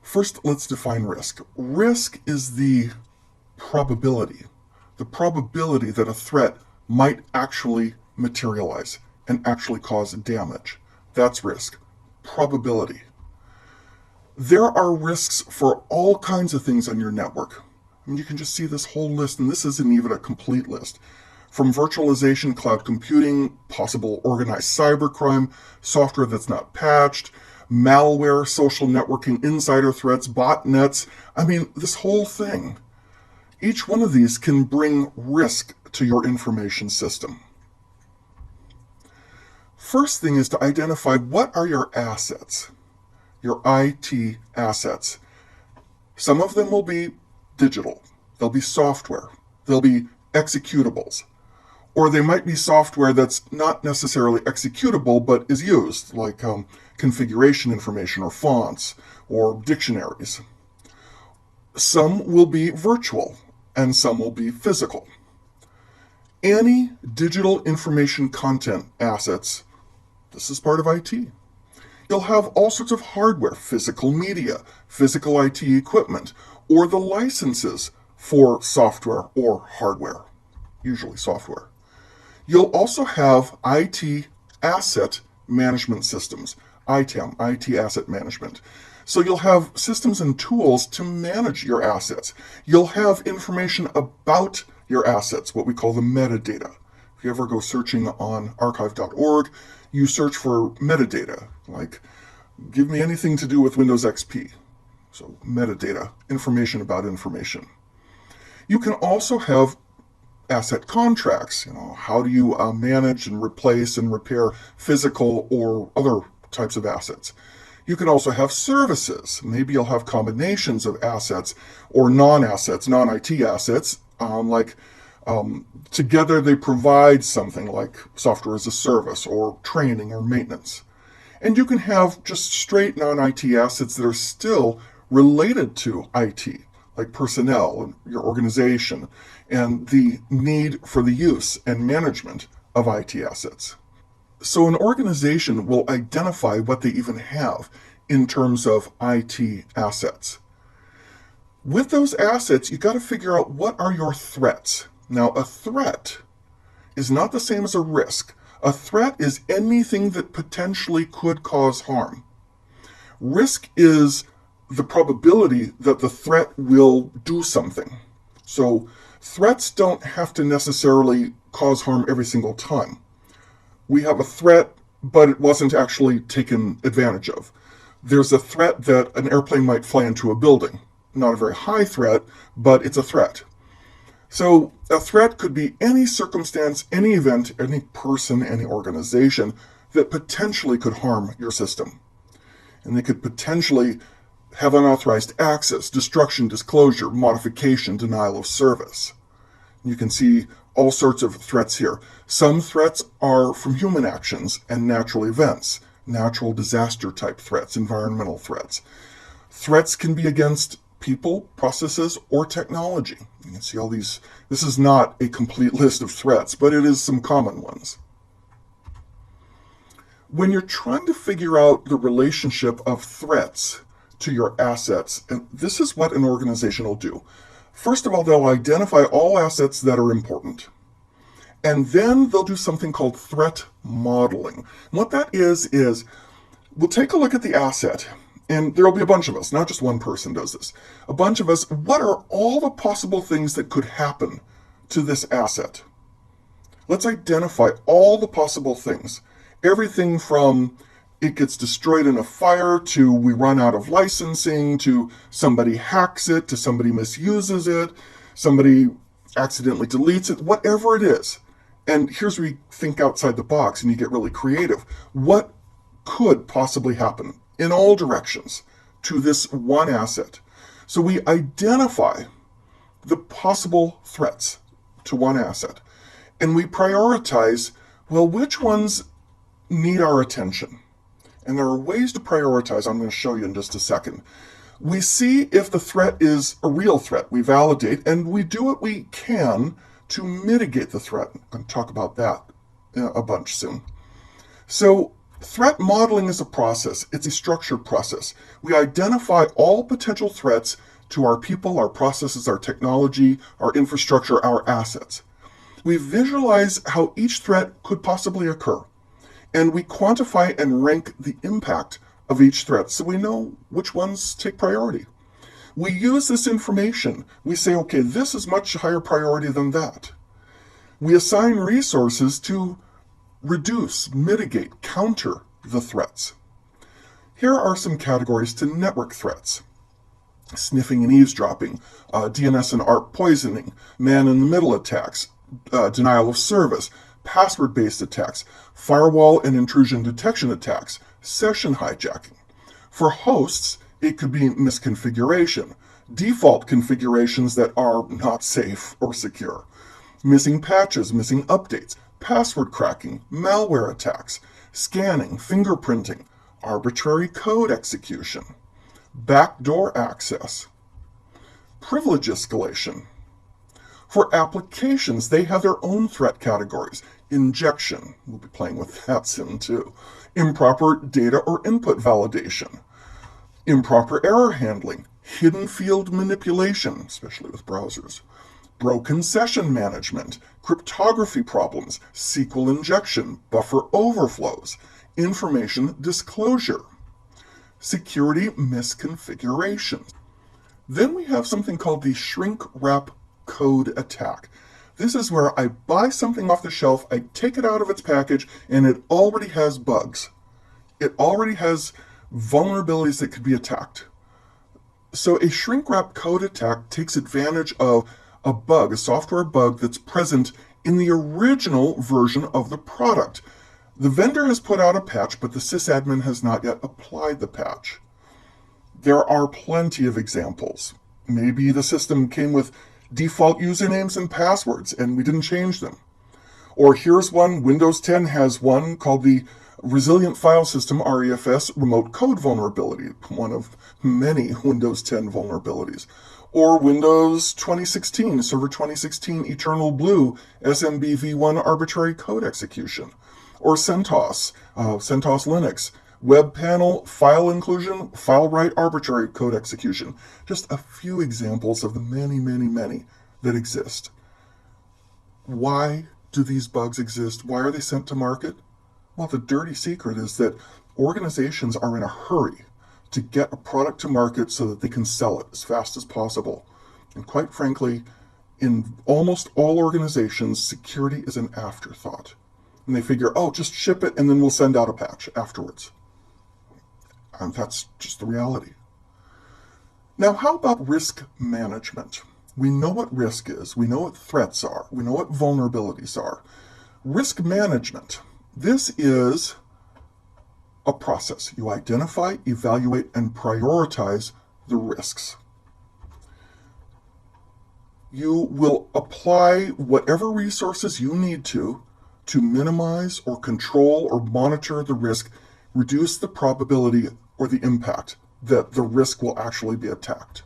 First, let's define risk. Risk is the probability that a threat might actually materialize and actually cause damage. That's risk. Probability. There are risks for all kinds of things on your network. You can just see this whole list, and this isn't even a complete list. From virtualization, cloud computing, possible organized cybercrime, software that's not patched, malware, social networking, insider threats, botnets. This whole thing. Each one of these can bring risk to your information system. First thing is to identify what are your assets. Your IT assets. Some of them will be digital. They'll be software. They'll be executables. Or they might be software that's not necessarily executable but is used, like configuration information or fonts or dictionaries. Some will be virtual and some will be physical. Any digital information content assets, this is part of IT. You'll have all sorts of hardware, physical media, physical IT equipment, or the licenses for software or hardware, usually software. You'll also have IT asset management systems, ITAM, IT asset management. So you'll have systems and tools to manage your assets. You'll have information about your assets, what we call the metadata. If you ever go searching on archive.org, you search for metadata, like give me anything to do with Windows XP. So metadata, information about information. You can also have asset contracts. How do you manage and replace and repair physical or other types of assets? You can also have services. Maybe you'll have combinations of assets or non-assets, non-IT assets, together they provide something like software as a service or training or maintenance. And you can have just straight non-IT assets that are still related to IT, like personnel and your organization, and the need for the use and management of IT assets. So an organization will identify what they even have in terms of IT assets. With those assets, you got to figure out what are your threats. Now, a threat is not the same as a risk. A threat is anything that potentially could cause harm. Risk is the probability that the threat will do something. So threats don't have to necessarily cause harm every single time. We have a threat, but it wasn't actually taken advantage of. There's a threat that an airplane might fly into a building. Not a very high threat, but it's a threat. So a threat could be any circumstance, any event, any person, any organization that potentially could harm your system. And they could potentially have unauthorized access, destruction, disclosure, modification, denial of service. You can see all sorts of threats here. Some threats are from human actions and natural events, natural disaster type threats, environmental threats. Threats can be against people, processes, or technology. You can see all these. This is not a complete list of threats, but it is some common ones. When you're trying to figure out the relationship of threats to your assets, and this is what an organization will do. First of all, they'll identify all assets that are important. And then they'll do something called threat modeling. And what that is we'll take a look at the asset, and there'll be a bunch of us, not just one person does this. A bunch of us, what are all the possible things that could happen to this asset? Let's identify all the possible things. Everything from it gets destroyed in a fire, to we run out of licensing, to somebody hacks it, to somebody misuses it, somebody accidentally deletes it, whatever it is. And here's where you think outside the box and you get really creative. What could possibly happen in all directions to this one asset? So we identify the possible threats to one asset, and we prioritize, well, which ones need our attention? And there are ways to prioritize. I'm going to show you in just a second. We see if the threat is a real threat. We validate, and we do what we can to mitigate the threat. I'm going to talk about that a bunch soon. So threat modeling is a process. It's a structured process. We identify all potential threats to our people, our processes, our technology, our infrastructure, our assets. We visualize how each threat could possibly occur, and we quantify and rank the impact of each threat so we know which ones take priority. We use this information. We say, okay, this is much higher priority than that. We assign resources to reduce, mitigate, counter the threats. Here are some categories to network threats: sniffing and eavesdropping, DNS and ARP poisoning, man-in-the-middle attacks, denial of service, password-based attacks, firewall and intrusion detection attacks, session hijacking. For hosts, it could be misconfiguration, default configurations that are not safe or secure, missing patches, missing updates, password cracking, malware attacks, scanning, fingerprinting, arbitrary code execution, backdoor access, privilege escalation. For applications, they have their own threat categories. Injection, we'll be playing with that soon too. Improper data or input validation. Improper error handling. Hidden field manipulation, especially with browsers. Broken session management. Cryptography problems. SQL injection. Buffer overflows. Information disclosure. security misconfigurations. Then we have something called the shrink wrap code attack. This is where I buy something off the shelf, I take it out of its package, and it already has bugs. It already has vulnerabilities that could be attacked. So a shrink wrap code attack takes advantage of a bug, a software bug that's present in the original version of the product. The vendor has put out a patch, but the sysadmin has not yet applied the patch. There are plenty of examples. Maybe the system came with default usernames and passwords and we didn't change them. Or here's one, Windows 10 has one called the Resilient File System, REFS, Remote Code Vulnerability, one of many Windows 10 vulnerabilities. Or Windows 2016, Server 2016, Eternal Blue, SMBv1 Arbitrary Code Execution. Or CentOS, CentOS Linux, Web Panel, File Inclusion, File Write Arbitrary Code Execution. Just a few examples of the many, many, many that exist. Why do these bugs exist? Why are they sent to market? Well, the dirty secret is that organizations are in a hurry to get a product to market so that they can sell it as fast as possible. And quite frankly, in almost all organizations, security is an afterthought. And they figure, oh, just ship it and then we'll send out a patch afterwards. And that's just the reality. Now, how about risk management? We know what risk is. We know what threats are. We know what vulnerabilities are. Risk management. This is a process. You identify, evaluate, and prioritize the risks. You will apply whatever resources you need to minimize or control or monitor the risk, reduce the probability or the impact that the risk will actually be attacked.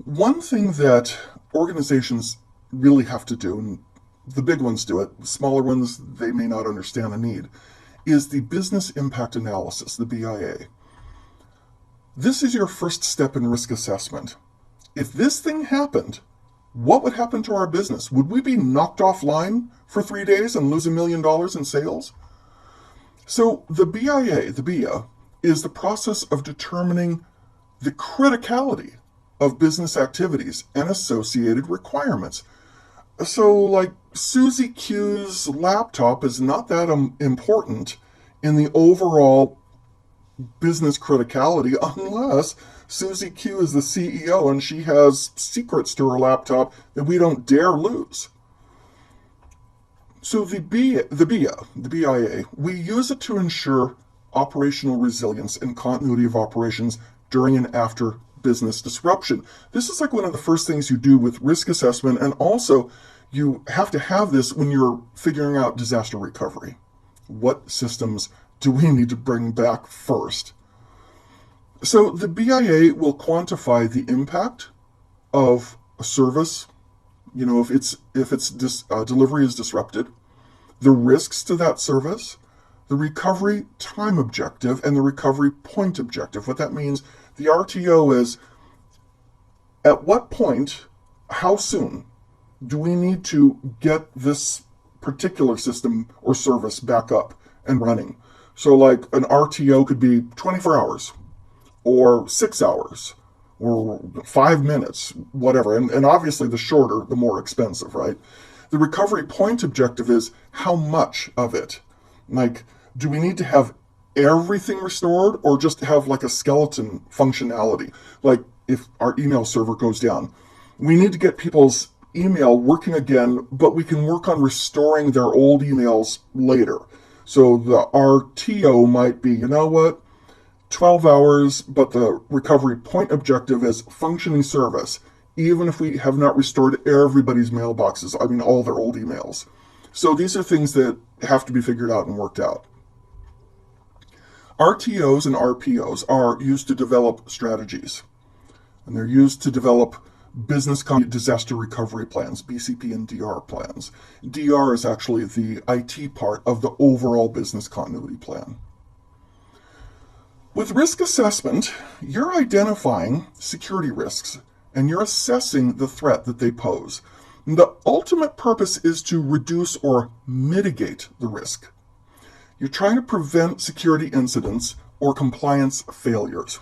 One thing that organizations really have to do, and the big ones do it, the smaller ones, they may not understand the need, is the business impact analysis, the BIA. This is your first step in risk assessment. If this thing happened, what would happen to our business? Would we be knocked offline for 3 days and lose $1 million in sales? So the BIA, is the process of determining the criticality of business activities and associated requirements. So like Susie Q's laptop is not that important in the overall business criticality unless Susie Q is the CEO and she has secrets to her laptop that we don't dare lose. So the BIA, we use it to ensure operational resilience and continuity of operations during and after business disruption. This is like one of the first things you do with risk assessment, and also you have to have this when you're figuring out disaster recovery. What systems do we need to bring back first? So the BIA will quantify the impact of a service, if its delivery is disrupted, the risks to that service, the recovery time objective, and the recovery point objective. What that means, the RTO is at what point, how soon do we need to get this particular system or service back up and running? So like an RTO could be 24 hours or 6 hours or 5 minutes, whatever. And obviously the shorter, the more expensive, right? The recovery point objective is how much of it. Like, do we need to have everything restored or just have like a skeleton functionality? Like if our email server goes down, we need to get people's email working again, but we can work on restoring their old emails later. So the RTO might be, 12 hours, but the recovery point objective is functioning service, even if we have not restored everybody's mailboxes, all their old emails. So these are things that have to be figured out and worked out. RTOs and RPOs are used to develop strategies, and they're used to develop business disaster recovery plans, BCP and DR plans. DR is actually the IT part of the overall business continuity plan. With risk assessment, you're identifying security risks and you're assessing the threat that they pose. And the ultimate purpose is to reduce or mitigate the risk. You're trying to prevent security incidents or compliance failures.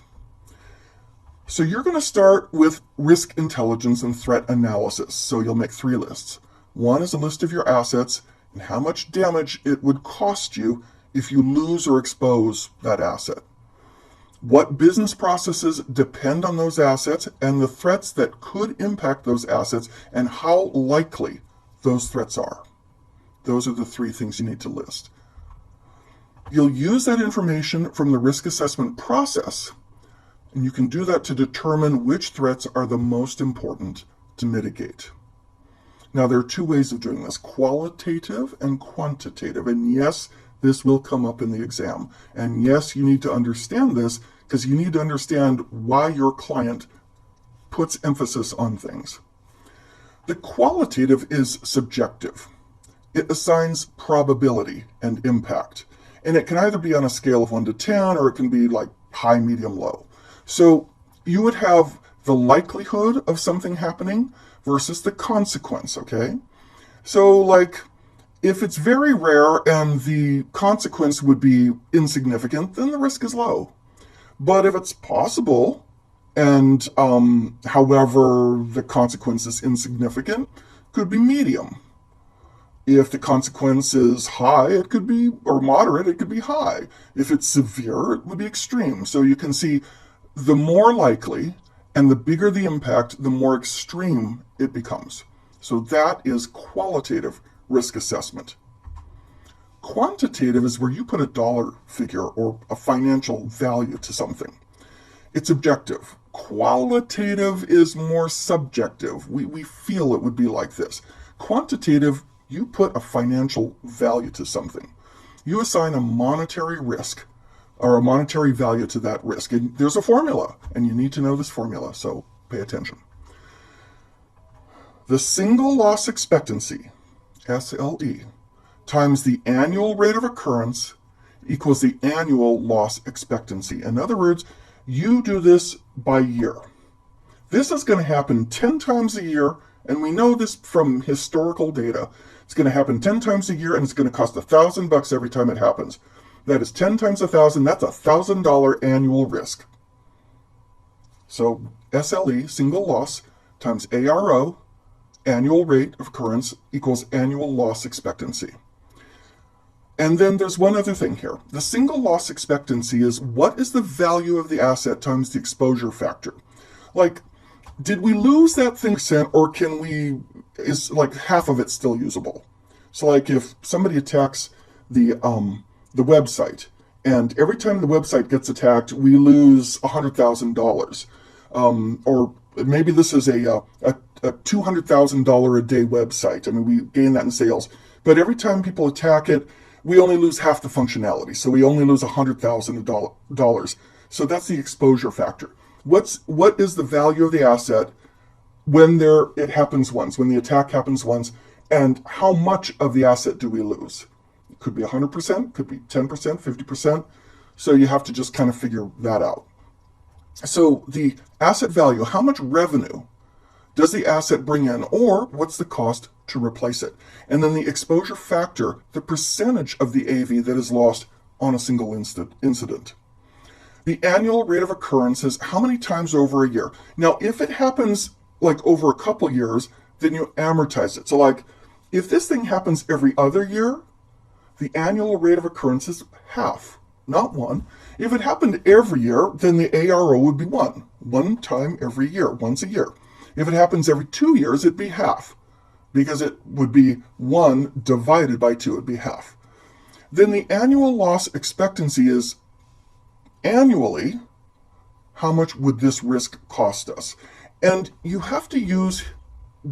So you're going to start with risk intelligence and threat analysis. So you'll make 3 lists. One is a list of your assets and how much damage it would cost you if you lose or expose that asset. What business processes depend on those assets and the threats that could impact those assets and how likely those threats are. Those are the 3 things you need to list. You'll use that information from the risk assessment process, and you can do that to determine which threats are the most important to mitigate. Now, there are 2 ways of doing this, qualitative and quantitative. And yes, this will come up in the exam. And yes, you need to understand this because you need to understand why your client puts emphasis on things. The qualitative is subjective. It assigns probability and impact. And it can either be on a scale of 1 to 10, or it can be like high, medium, low. So you would have the likelihood of something happening versus the consequence, okay? So like, if it's very rare and the consequence would be insignificant, then the risk is low. But if it's possible, and however the consequence is insignificant, could be medium. If the consequence is high, it could be, or moderate, it could be high. If it's severe, it would be extreme. So you can see the more likely and the bigger the impact, the more extreme it becomes. So that is qualitative risk assessment. Quantitative is where you put a dollar figure or a financial value to something. It's objective. Qualitative is more subjective. We feel it would be like this. Quantitative, you put a financial value to something. You assign a monetary risk or a monetary value to that risk. And there's a formula, and you need to know this formula, so pay attention. The single loss expectancy, SLE, times the annual rate of occurrence equals the annual loss expectancy. In other words, you do this by year. This is going to happen 10 times a year, and we know this from historical data. It's going to happen 10 times a year, and it's going to cost $1,000 every time it happens. That is 10 times 1,000. That's $1,000 annual risk. So SLE, single loss, times ARO, annual rate of occurrence, equals annual loss expectancy. And then there's one other thing here. The single loss expectancy is what is the value of the asset times the exposure factor. Like, did we lose that thing percent, or is like half of it still usable? So like if somebody attacks the website, and every time the website gets attacked, we lose $100,000. Or maybe this is a $200,000 a day website. I mean, we gain that in sales. But every time people attack it, we only lose half the functionality. So we only lose $100,000. So that's the exposure factor. What is the value of the asset when it happens once, when the attack happens once, and how much of the asset do we lose? It could be 100%, could be 10%, 50%. So you have to just kind of figure that out. So the asset value, how much revenue does the asset bring in, or what's the cost to replace it? And then the exposure factor, the percentage of the AV that is lost on a single incident. The annual rate of occurrence is how many times over a year. Now, if it happens like over a couple years, then you amortize it. So like if this thing happens every other year, the annual rate of occurrence is half, not 1. If it happened every year, then the ARO would be 1 time every year, once a year. If it happens every 2 years, it'd be half, because it would be 1 divided by 2, it'd be half. Then the annual loss expectancy is annually, how much would this risk cost us? And you have to use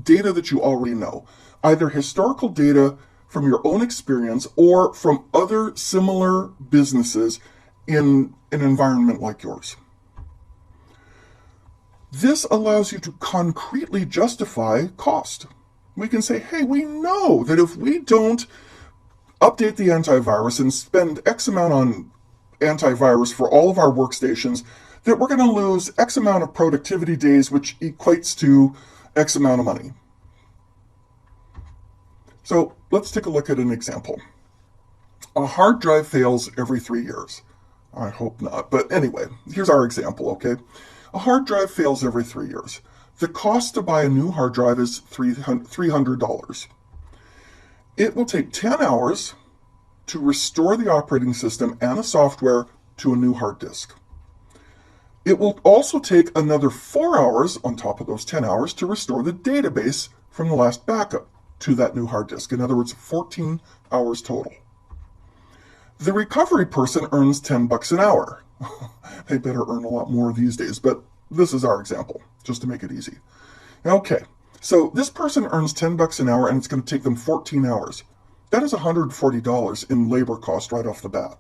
data that you already know, either historical data from your own experience or from other similar businesses in an environment like yours. This allows you to concretely justify cost. We can say, hey, we know that if we don't update the antivirus and spend X amount on antivirus for all of our workstations, that we're going to lose X amount of productivity days, which equates to X amount of money. So let's take a look at an example. A hard drive fails every 3 years. I hope not. But anyway, here's our example, okay? A hard drive fails every 3 years. The cost to buy a new hard drive is $300. It will take 10 hours to restore the operating system and the software to a new hard disk. It will also take another 4 hours on top of those 10 hours to restore the database from the last backup to that new hard disk. In other words, 14 hours total. The recovery person earns $10 an hour. They better earn a lot more these days, but this is our example, just to make it easy. Okay, so this person earns $10 an hour and it's going to take them 14 hours. That is $140 in labor cost right off the bat.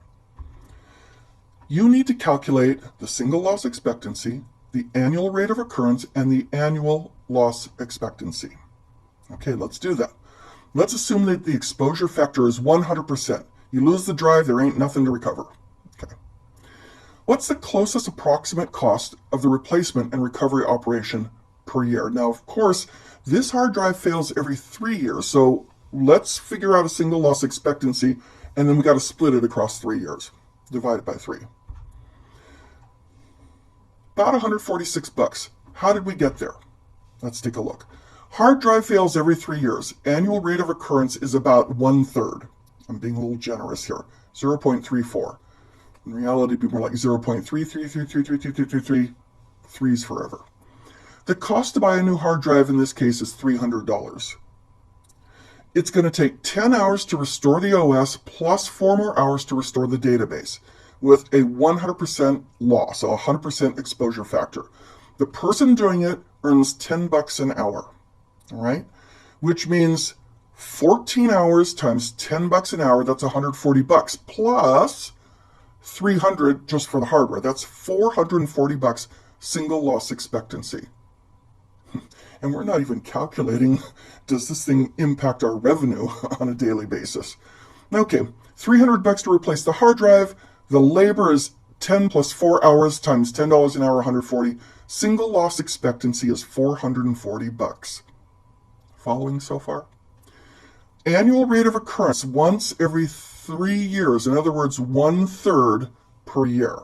You need to calculate the single loss expectancy, the annual rate of occurrence, and the annual loss expectancy. Okay, let's do that. Let's assume that the exposure factor is 100%. You lose the drive, there ain't nothing to recover. Okay. What's the closest approximate cost of the replacement and recovery operation per year? Now, of course, this hard drive fails every 3 years, so let's figure out a single loss expectancy, and then we got to split it across 3 years. Divide it by 3. About $146. How did we get there? Let's take a look. Hard drive fails every 3 years. Annual rate of occurrence is about 1/3. I'm being a little generous here. 0.34. In reality, it'd be more like 0.33333333. Threes forever. The cost to buy a new hard drive in this case is $300. It's going to take 10 hours to restore the OS plus 4 more hours to restore the database with a 100% loss, so 100% exposure factor. The person doing it earns $10 an hour, all right? Which means 14 hours times $10 an hour, that's $140 plus 300 just for the hardware. That's $440 single loss expectancy. And we're not even calculating, does this thing impact our revenue on a daily basis? Okay, $300 to replace the hard drive. The labor is 10 plus 4 hours times $10 an hour, 140. Single loss expectancy is $440. Following so far? Annual rate of occurrence once every 3 years. In other words, 1/3 per year.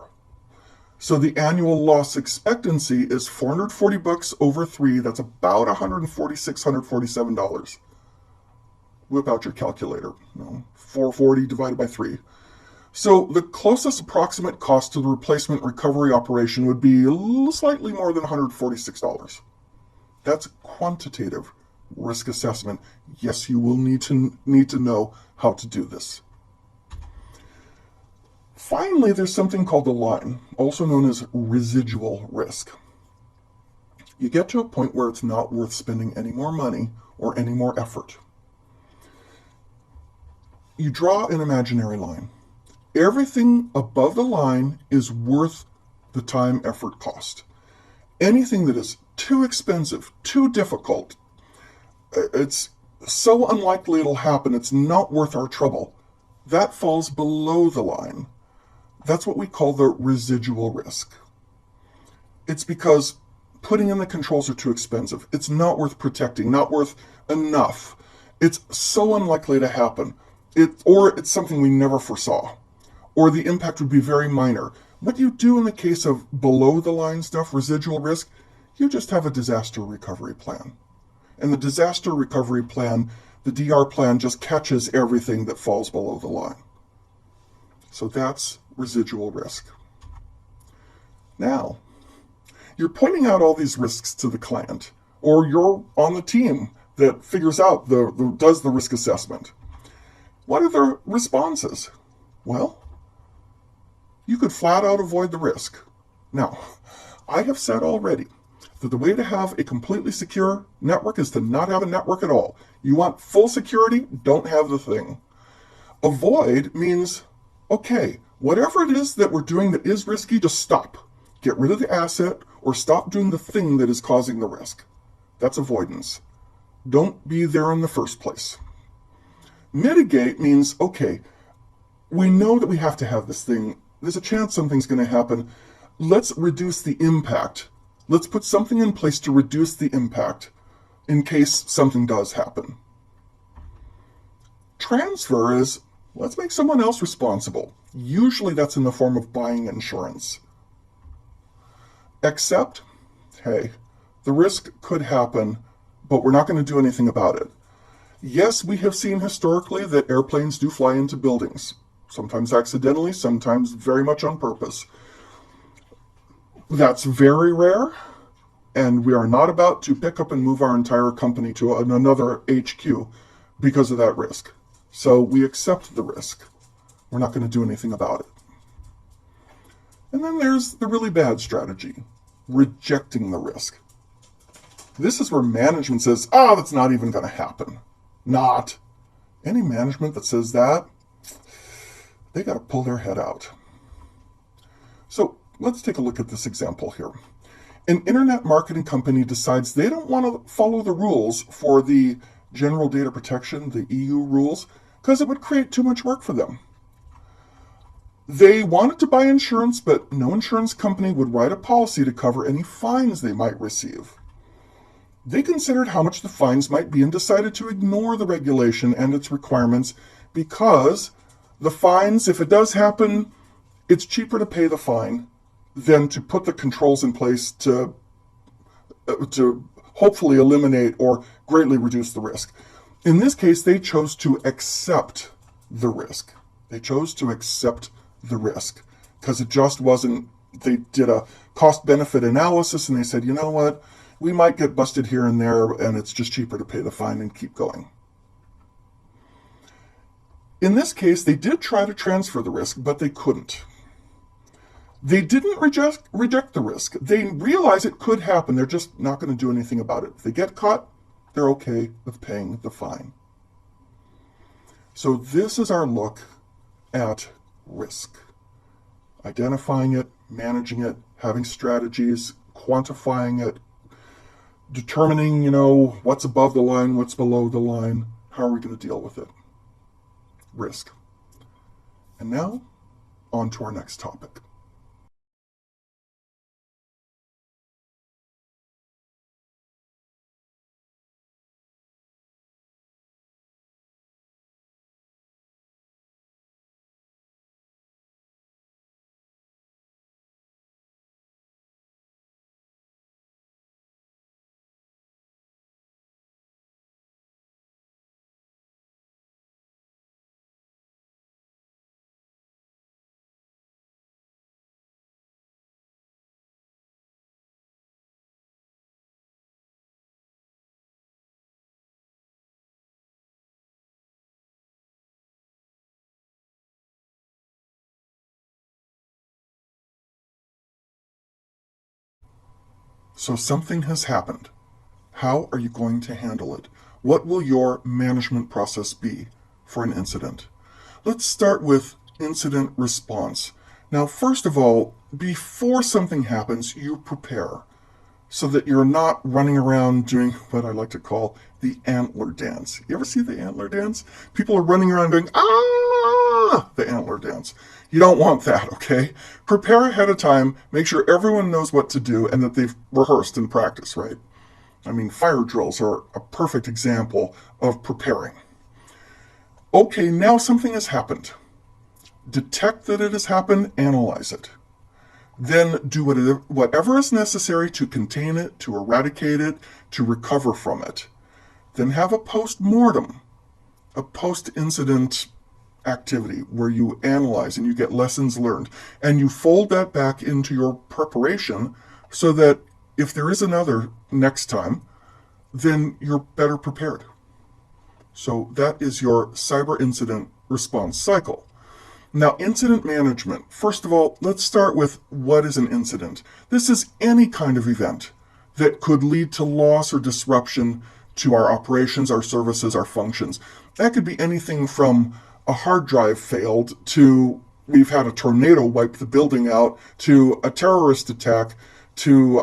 So the annual loss expectancy is $440 over 3. That's about $146, $147. Whip out your calculator. 440 divided by 3. So the closest approximate cost to the replacement recovery operation would be slightly more than $146. That's quantitative risk assessment. Yes, you will need to know how to do this. Finally, there's something called the line, also known as residual risk. You get to a point where it's not worth spending any more money or any more effort. You draw an imaginary line. Everything above the line is worth the time, effort, cost. Anything that is too expensive, too difficult, it's so unlikely it'll happen, it's not worth our trouble, that falls below the line. That's what we call the residual risk. It's because putting in the controls are too expensive. It's not worth protecting, not worth enough. It's so unlikely to happen. Or it's something we never foresaw. Or the impact would be very minor. What you do in the case of below the line stuff, residual risk, you just have a disaster recovery plan. And the disaster recovery plan, the DR plan, just catches everything that falls below the line. So that's residual risk. Now, you're pointing out all these risks to the client, or you're on the team that figures out does the risk assessment. What are the responses? Well, you could flat out avoid the risk. Now, I have said already that the way to have a completely secure network is to not have a network at all. You want full security? Don't have the thing. Avoid means, okay, whatever it is that we're doing that is risky, just stop. Get rid of the asset or stop doing the thing that is causing the risk. That's avoidance. Don't be there in the first place. Mitigate means, okay, we know that we have to have this thing. There's a chance something's going to happen. Let's reduce the impact. Let's put something in place to reduce the impact in case something does happen. Transfer is, Let's make someone else responsible. Usually that's in the form of buying insurance. Except, hey, the risk could happen, but we're not going to do anything about it. Yes, we have seen historically that airplanes do fly into buildings, sometimes accidentally, sometimes very much on purpose. That's very rare, and we are not about to pick up and move our entire company to another HQ because of that risk. So we accept the risk. We're not going to do anything about it. And then there's the really bad strategy, rejecting the risk. This is where management says, that's not even going to happen. Not. Any management that says that, they got to pull their head out. So let's take a look at this example here. An internet marketing company decides they don't want to follow the rules for the General Data Protection, the EU rules, because it would create too much work for them. They wanted to buy insurance, but no insurance company would write a policy to cover any fines they might receive. They considered how much the fines might be and decided to ignore the regulation and its requirements because the fines, if it does happen, it's cheaper to pay the fine than to put the controls in place to hopefully eliminate or greatly reduce the risk. In this case, they chose to accept the risk. They chose to accept the risk because it just wasn't, they did a cost-benefit analysis and they said, you know what, we might get busted here and there and it's just cheaper to pay the fine and keep going. In this case, they did try to transfer the risk, but they couldn't. They didn't reject the risk. They realize it could happen. They're just not going to do anything about it. If they get caught, they're okay with paying the fine. So this is our look at risk. Identifying it, managing it, having strategies, quantifying it, determining, what's above the line, what's below the line. How are we going to deal with it? Risk. And now, on to our next topic. So something has happened. How are you going to handle it? What will your management process be for an incident? Let's start with incident response. Now, first of all, before something happens, you prepare so that you're not running around doing what I like to call the antler dance. You ever see the antler dance? People are running around going, the antler dance. You don't want that, okay? Prepare ahead of time, make sure everyone knows what to do and that they've rehearsed and practiced, right? I mean, fire drills are a perfect example of preparing. Okay, now something has happened. Detect that it has happened, analyze it. Then do whatever is necessary to contain it, to eradicate it, to recover from it. Then have a post-mortem, a post-incident activity where you analyze and you get lessons learned. And you fold that back into your preparation so that if there is another next time, then you're better prepared. So that is your cyber incident response cycle. Now, incident management. First of all, let's start with what is an incident. This is any kind of event that could lead to loss or disruption to our operations, our services, our functions. That could be anything from a hard drive failed to we've had a tornado wipe the building out to a terrorist attack to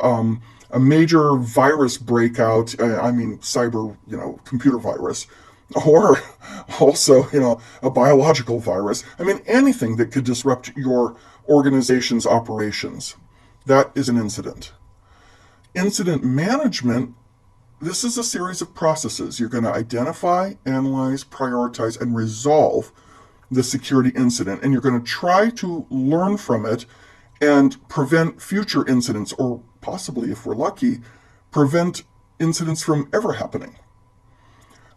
a major virus breakout. Cyber, computer virus. Or also, a biological virus. Anything that could disrupt your organization's operations. That is an incident. Incident management, this is a series of processes. You're going to identify, analyze, prioritize, and resolve the security incident, and you're going to try to learn from it and prevent future incidents, or possibly, if we're lucky, prevent incidents from ever happening.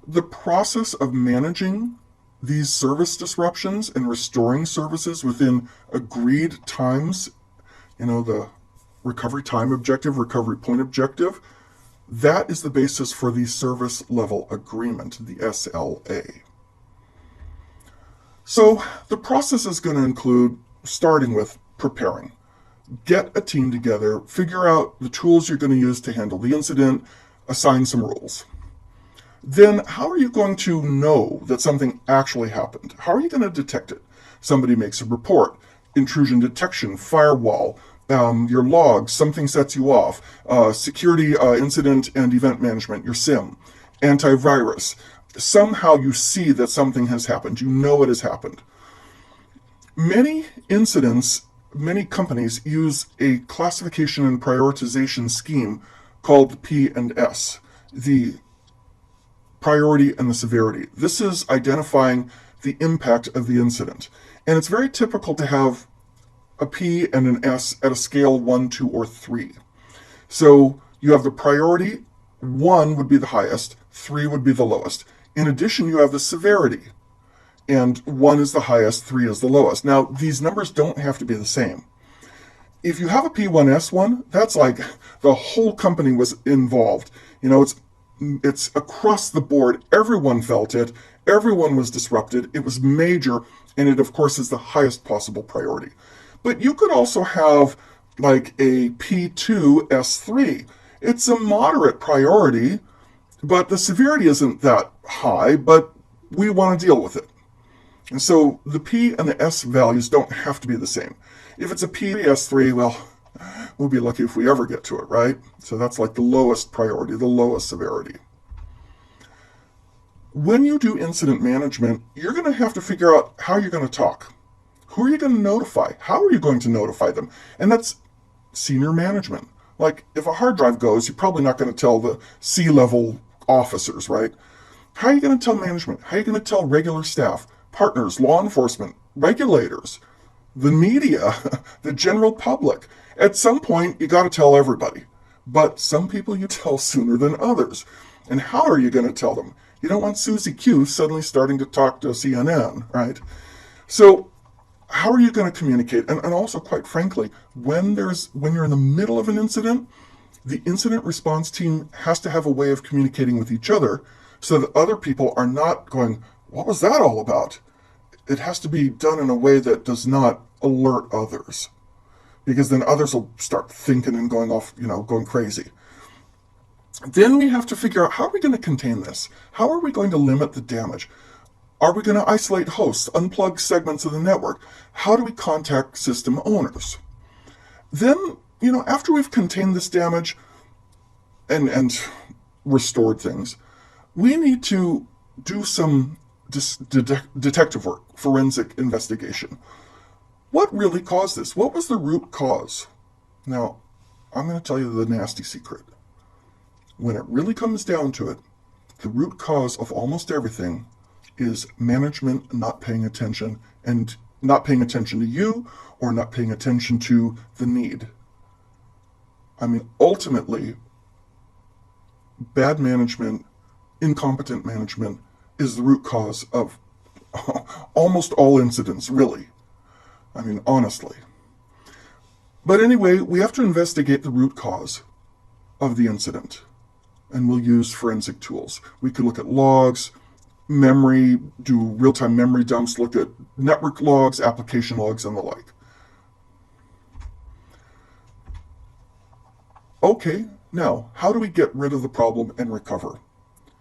The process of managing these service disruptions and restoring services within agreed times, the recovery time objective, recovery point objective, that is the basis for the service level agreement, the SLA. So the process is going to include starting with preparing. Get a team together, figure out the tools you're going to use to handle the incident, assign some rules. Then how are you going to know that something actually happened? How are you going to detect it? Somebody makes a report, intrusion detection, firewall, your logs, something sets you off, security incident and event management, your SIM, antivirus. Somehow you see that something has happened. You know it has happened. Many incidents, many companies use a classification and prioritization scheme called P and S, the priority and the severity. This is identifying the impact of the incident. And it's very typical to have a P and an S at a scale 1, 2, or 3. So you have the priority, 1 would be the highest, 3 would be the lowest. In addition, you have the severity, and 1 is the highest, 3 is the lowest. Now, these numbers don't have to be the same. If you have a P1S1, that's like the whole company was involved. It's across the board. Everyone felt it. Everyone was disrupted. It was major, and it, of course, is the highest possible priority. But you could also have like a P2S3. It's a moderate priority, but the severity isn't that high, but we want to deal with it. And so the P and the S values don't have to be the same. If it's a P3S3, well, we'll be lucky if we ever get to it, right? So that's like the lowest priority, the lowest severity. When you do incident management, you're going to have to figure out how you're going to talk. Who are you going to notify? How are you going to notify them? And that's senior management. Like, if a hard drive goes, you're probably not going to tell the C-level officers, right? How are you going to tell management? How are you going to tell regular staff, partners, law enforcement, regulators, the media, the general public? At some point, you got to tell everybody. But some people you tell sooner than others. And how are you going to tell them? You don't want Susie Q suddenly starting to talk to CNN, right? So how are you going to communicate? And also, quite frankly, when you're in the middle of an incident, the incident response team has to have a way of communicating with each other so that other people are not going, what was that all about? It has to be done in a way that does not alert others, because then others will start thinking and going off, going crazy. Then we have to figure out, how are we going to contain this? How are we going to limit the damage? Are we going to isolate hosts, unplug segments of the network? How do we contact system owners? Then, after we've contained this damage and restored things, we need to do some detective work, forensic investigation. What really caused this? What was the root cause? Now, I'm going to tell you the nasty secret. When it really comes down to it, the root cause of almost everything is management not paying attention, and not paying attention to you or not paying attention to the need. I mean, ultimately, bad management, incompetent management is the root cause of almost all incidents, really. I mean, honestly. But anyway, we have to investigate the root cause of the incident, and we'll use forensic tools. We could look at logs, memory, do real-time memory dumps, look at network logs, application logs, and the like. Okay, now, how do we get rid of the problem and recover?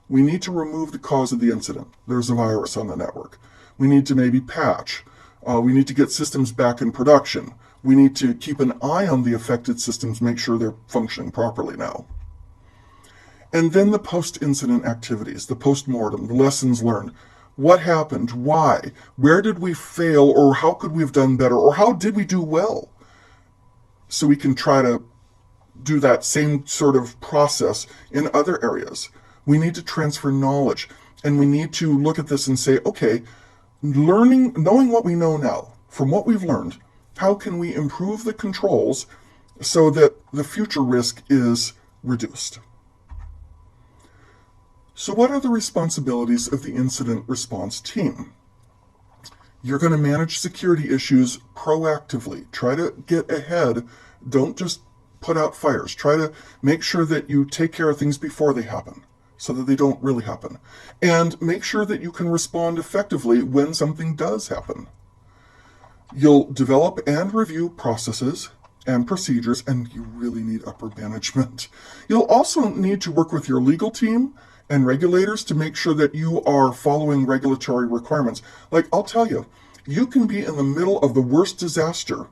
We need to remove the cause of the incident. There's a virus on the network. We need to maybe patch. We need to get systems back in production. We need to keep an eye on the affected systems, make sure they're functioning properly now. And then the post-incident activities, the post-mortem, the lessons learned. What happened? Why? Where did we fail? Or how could we have done better? Or how did we do well? So we can try to do that same sort of process in other areas. We need to transfer knowledge. And we need to look at this and say, okay, Knowing what we know now, from what we've learned, how can we improve the controls so that the future risk is reduced? So what are the responsibilities of the incident response team? You're going to manage security issues proactively. Try to get ahead. Don't just put out fires. Try to make sure that you take care of things before they happen so that they don't really happen. And make sure that you can respond effectively when something does happen. You'll develop and review processes and procedures, and you really need upper management. You'll also need to work with your legal team and regulators to make sure that you are following regulatory requirements. Like, I'll tell you, you can be in the middle of the worst disaster,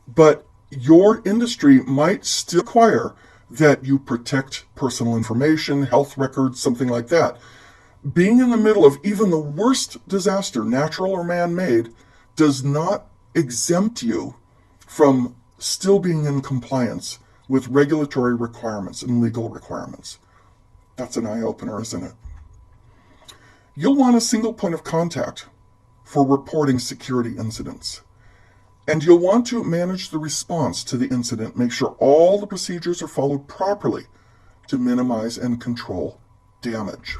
but your industry might still require that you protect personal information, health records, something like that. Being in the middle of even the worst disaster, natural or man-made, does not exempt you from still being in compliance with regulatory requirements and legal requirements. That's an eye-opener, isn't it? You'll want a single point of contact for reporting security incidents. And you'll want to manage the response to the incident, make sure all the procedures are followed properly to minimize and control damage.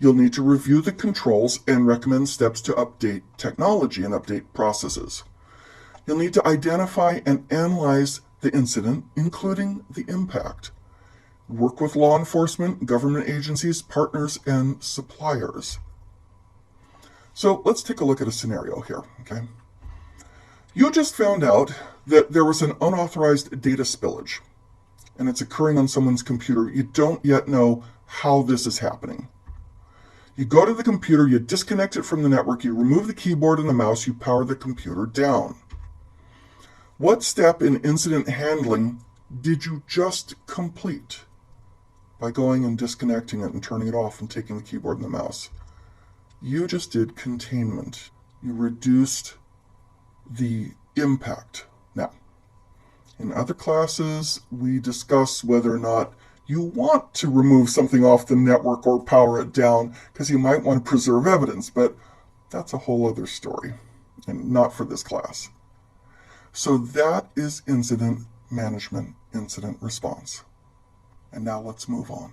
You'll need to review the controls and recommend steps to update technology and update processes. You'll need to identify and analyze the incident, including the impact. Work with law enforcement, government agencies, partners, and suppliers. So let's take a look at a scenario here, okay? You just found out that there was an unauthorized data spillage, and it's occurring on someone's computer. You don't yet know how this is happening. You go to the computer, you disconnect it from the network, you remove the keyboard and the mouse, you power the computer down. What step in incident handling did you just complete by going and disconnecting it and turning it off and taking the keyboard and the mouse? You just did containment. You reduced the impact. Now, in other classes, we discuss whether or not you want to remove something off the network or power it down because you might want to preserve evidence, but that's a whole other story and not for this class. So that is incident management, incident response. And now let's move on.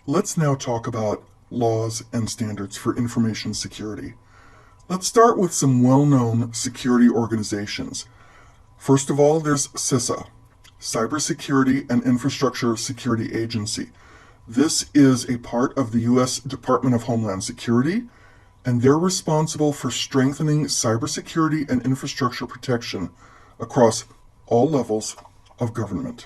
Let's now talk about laws and standards for information security. Let's start with some well-known security organizations. First of all, there's CISA, Cybersecurity and Infrastructure Security Agency. This is a part of the U.S. Department of Homeland Security, and they're responsible for strengthening cybersecurity and infrastructure protection across all levels of government.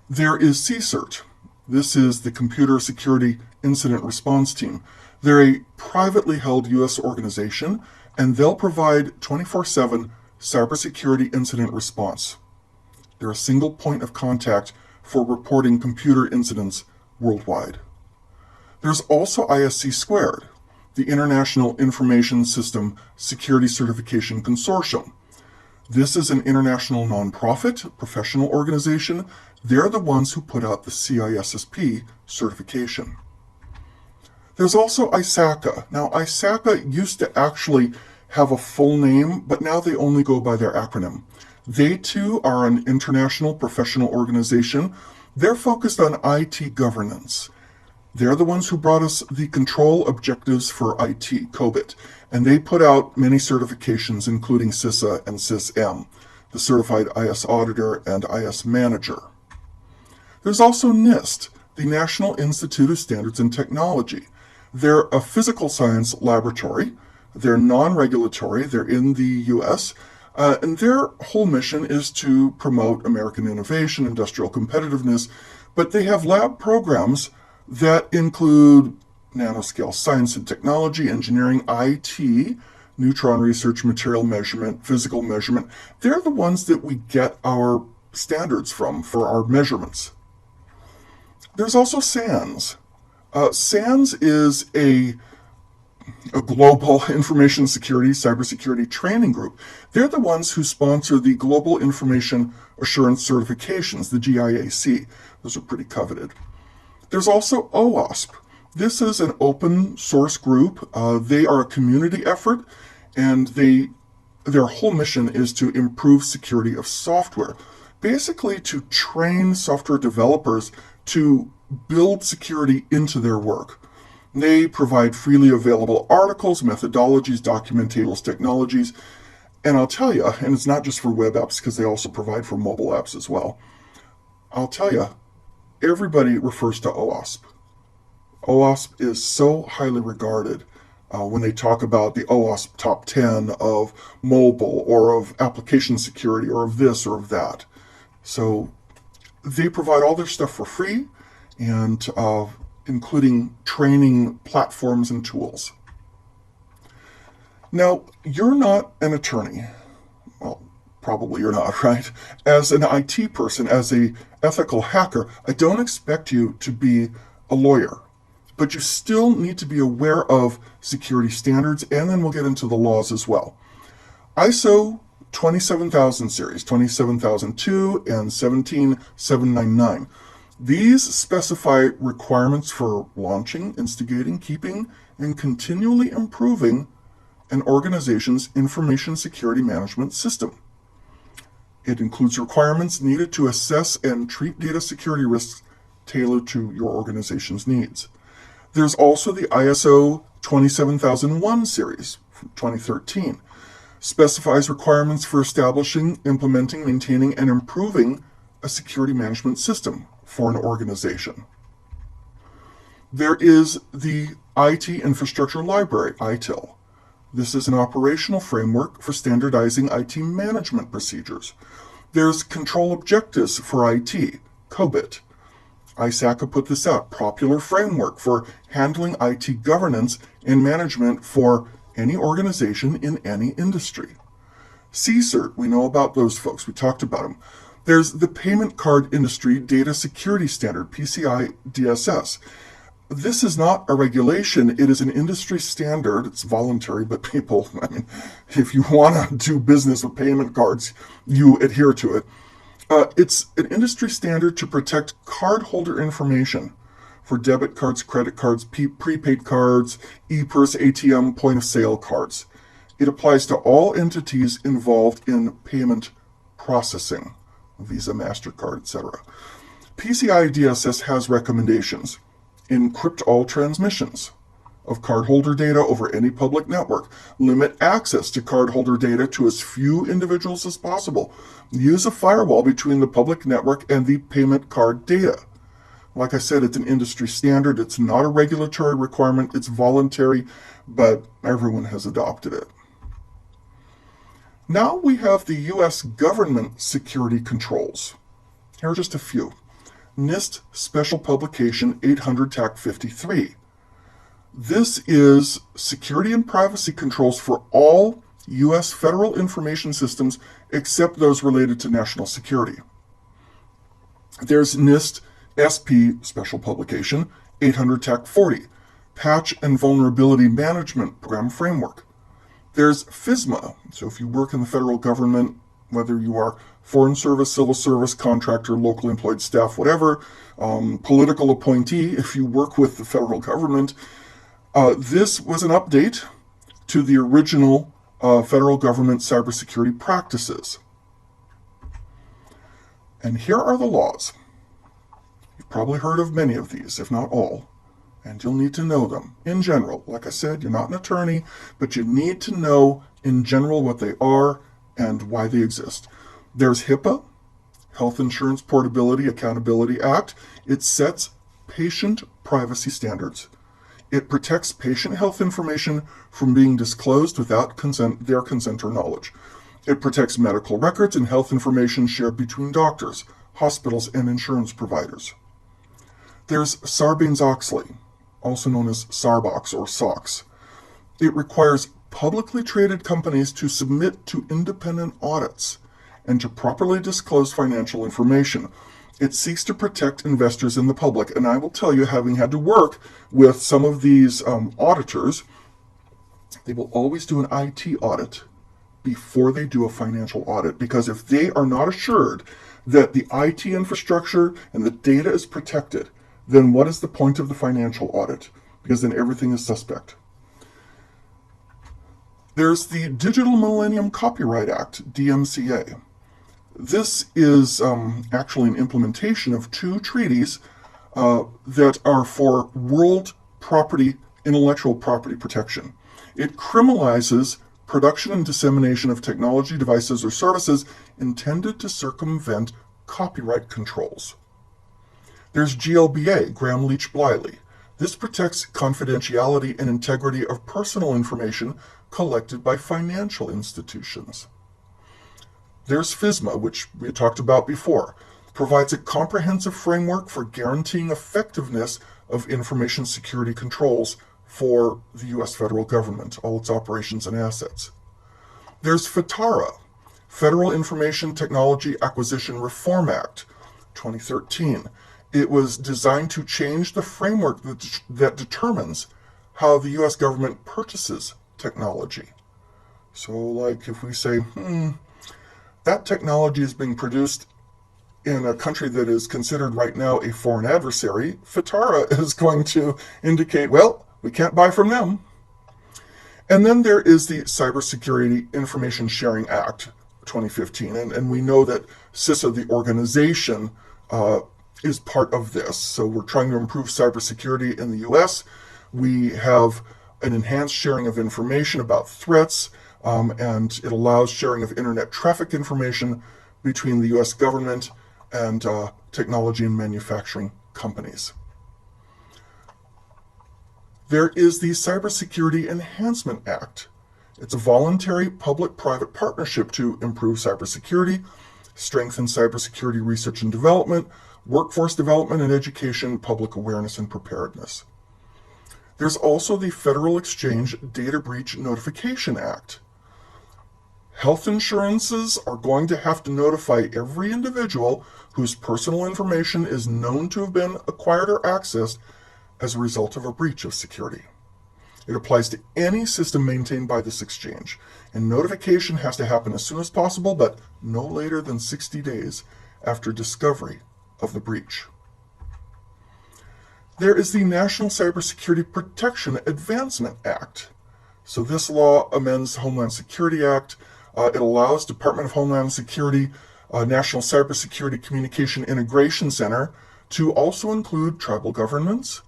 There is CSIRT. This is the Computer Security Incident Response Team. They're a privately held U.S. organization, and they'll provide 24/7 cybersecurity incident response. They're a single point of contact for reporting computer incidents worldwide. There's also ISC Squared, the International Information System Security Certification Consortium. This is an international nonprofit professional organization. They're the ones who put out the CISSP certification. There's also ISACA. Now, ISACA used to actually have a full name, but now they only go by their acronym. They too are an international professional organization. They're focused on IT governance. They're the ones who brought us the control objectives for IT, COBIT, and they put out many certifications, including CISA and CISM, the Certified IS Auditor and IS Manager. There's also NIST, the National Institute of Standards and Technology. They're a physical science laboratory. They're non-regulatory. They're in the U.S., and their whole mission is to promote American innovation, industrial competitiveness, but they have lab programs that include nanoscale science and technology, engineering, IT, neutron research, material measurement, physical measurement. They're the ones that we get our standards from for our measurements. There's also SANS. SANS is a global information security, cybersecurity training group. They're the ones who sponsor the Global Information Assurance Certifications, the GIAC. Those are pretty coveted. There's also OWASP. This is an open source group. They are a community effort, and their whole mission is to improve security of software, basically to train software developers to build security into their work. They provide freely available articles, methodologies, document technologies, and I'll tell you, and it's not just for web apps because they also provide for mobile apps as well. I'll tell you, everybody refers to OWASP. OWASP is so highly regarded when they talk about the OWASP top 10 of mobile or of application security or of this or of that. So they provide all their stuff for free, and including training platforms and tools. Now, you're not an attorney. Well, probably you're not, right? As an IT person, as an ethical hacker, I don't expect you to be a lawyer. But you still need to be aware of security standards, and then we'll get into the laws as well. ISO 27000 series, 27002 and 17799. These specify requirements for launching, instigating, keeping, and continually improving an organization's information security management system. It includes requirements needed to assess and treat data security risks tailored to your organization's needs. There's also the ISO 27001 series from 2013. Specifies requirements for establishing, implementing, maintaining, and improving a security management system for an organization. There is the IT Infrastructure Library, ITIL. This is an operational framework for standardizing IT management procedures. There's Control Objectives for IT, COBIT. ISACA put this out, popular framework for handling IT governance and management for any organization in any industry. CSIRT, we know about those folks, we talked about them. There's the Payment Card Industry Data Security Standard, PCI DSS. This is not a regulation, it is an industry standard. It's voluntary, but people, if you want to do business with payment cards, you adhere to it. It's an industry standard to protect cardholder information for debit cards, credit cards, prepaid cards, e-purse, ATM, point-of-sale cards. It applies to all entities involved in payment processing, Visa, MasterCard, etc. PCI DSS has recommendations. Encrypt all transmissions of cardholder data over any public network. Limit access to cardholder data to as few individuals as possible. Use a firewall between the public network and the payment card data. Like I said, it's an industry standard. It's not a regulatory requirement. It's voluntary, but everyone has adopted it. Now we have the U.S. government security controls. Here are just a few. NIST Special Publication 800 TAC 53. This is security and privacy controls for all U.S. federal information systems except those related to national security. There's NIST SP Special Publication 800 TAC 40, Patch and Vulnerability Management Program Framework. There's FISMA, so if you work in the federal government, whether you are foreign service, civil service, contractor, local employed staff, whatever, political appointee, if you work with the federal government, this was an update to the original federal government cybersecurity practices. And here are the laws. You've probably heard of many of these, if not all, and you'll need to know them in general. Like I said, you're not an attorney, but you need to know in general what they are and why they exist. There's HIPAA, Health Insurance Portability Accountability Act. It sets patient privacy standards. It protects patient health information from being disclosed without their consent or knowledge. It protects medical records and health information shared between doctors, hospitals, and insurance providers. There's Sarbanes-Oxley, also known as SARBOX or SOX. It requires publicly traded companies to submit to independent audits and to properly disclose financial information. It seeks to protect investors and the public. And I will tell you, having had to work with some of these auditors, they will always do an IT audit before they do a financial audit, because if they are not assured that the IT infrastructure and the data is protected, then what is the point of the financial audit? Because then everything is suspect. There's the Digital Millennium Copyright Act, DMCA. This is actually an implementation of two treaties that are for world property, intellectual property protection. It criminalizes production and dissemination of technology, devices, or services intended to circumvent copyright controls. There's GLBA, Gramm-Leach-Bliley. This protects confidentiality and integrity of personal information collected by financial institutions. There's FISMA, which we talked about before, provides a comprehensive framework for guaranteeing effectiveness of information security controls for the U.S. federal government, all its operations and assets. There's FITARA, Federal Information Technology Acquisition Reform Act, 2013. It was designed to change the framework that determines how the U.S. government purchases technology. So, like if we say, that technology is being produced in a country that is considered right now a foreign adversary, FITARA is going to indicate, well, we can't buy from them. And then there is the Cybersecurity Information Sharing Act, 2015. And we know that CISA, the organization, is part of this. So we're trying to improve cybersecurity in the U.S. We have an enhanced sharing of information about threats, and it allows sharing of internet traffic information between the U.S. government and technology and manufacturing companies. There is the Cybersecurity Enhancement Act. It's a voluntary public-private partnership to improve cybersecurity, strengthen cybersecurity research and development, workforce development and education, public awareness and preparedness. There's also the Federal Exchange Data Breach Notification Act. Health insurances are going to have to notify every individual whose personal information is known to have been acquired or accessed as a result of a breach of security. It applies to any system maintained by this exchange, and notification has to happen as soon as possible, but no later than 60 days after discovery of the breach. There is the National Cybersecurity Protection Advancement Act. So this law amends Homeland Security Act. It allows Department of Homeland Security, National Cybersecurity Communication Integration Center to also include tribal governments,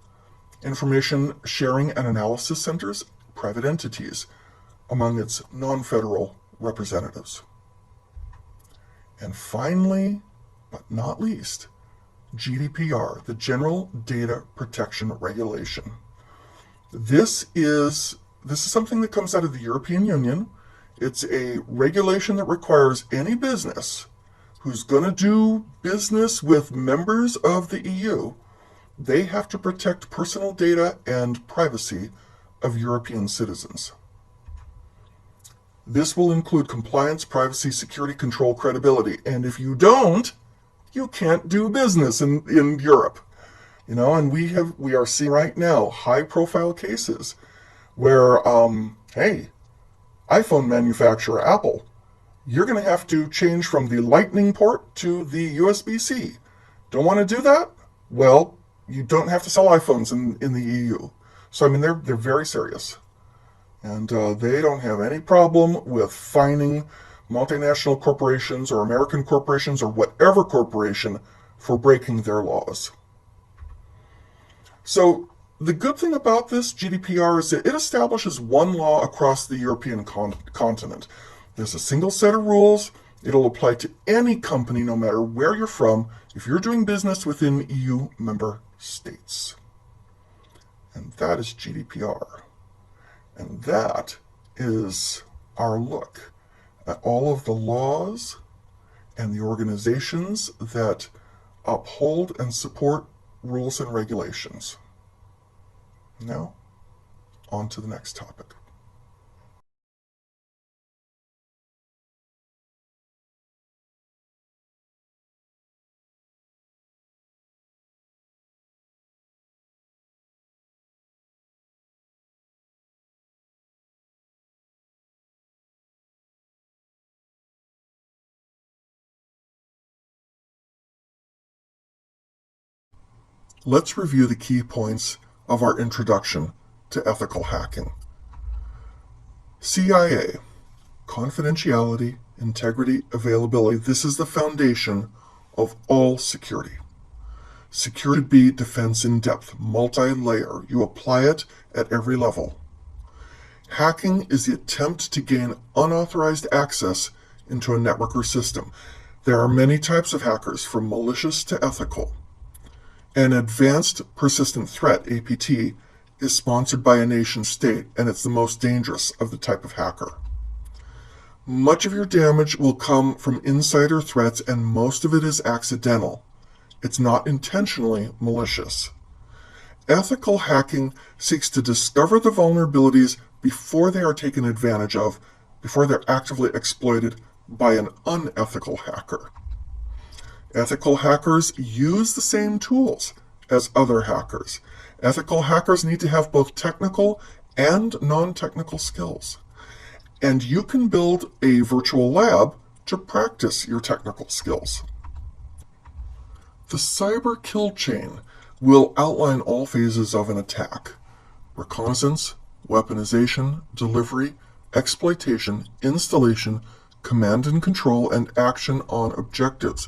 information sharing and analysis centers, private entities, among its non-federal representatives. And finally, but not least, GDPR, the General Data Protection Regulation. This is something that comes out of the European Union. It's a regulation that requires any business who's going to do business with members of the EU, they have to protect personal data and privacy of European citizens. This will include compliance, privacy, security, control, credibility. And if you don't, you can't do business in Europe. And we are seeing right now high-profile cases where, hey, iPhone manufacturer Apple, you're going to have to change from the Lightning port to the USB-C. Don't want to do that? Well, you don't have to sell iPhones in the EU. So, they're very serious. And they don't have any problem with fining multinational corporations or American corporations or whatever corporation for breaking their laws. So the good thing about this GDPR is that it establishes one law across the European continent. There's a single set of rules. It'll apply to any company, no matter where you're from, if you're doing business within EU member states. And that is GDPR. And that is our look at all of the laws and the organizations that uphold and support rules and regulations. Now, on to the next topic. Let's review the key points of our introduction to ethical hacking. CIA, confidentiality, integrity, availability. This is the foundation of all security. Security should be defense in depth, multi-layer. You apply it at every level. Hacking is the attempt to gain unauthorized access into a network or system. There are many types of hackers, from malicious to ethical. An advanced persistent threat, APT, is sponsored by a nation state, and it's the most dangerous of the type of hacker. Much of your damage will come from insider threats, and most of it is accidental. It's not intentionally malicious. Ethical hacking seeks to discover the vulnerabilities before they are taken advantage of, before they're actively exploited by an unethical hacker. Ethical hackers use the same tools as other hackers. Ethical hackers need to have both technical and non-technical skills. And you can build a virtual lab to practice your technical skills. The cyber kill chain will outline all phases of an attack: reconnaissance, weaponization, delivery, exploitation, installation, command and control, and action on objectives.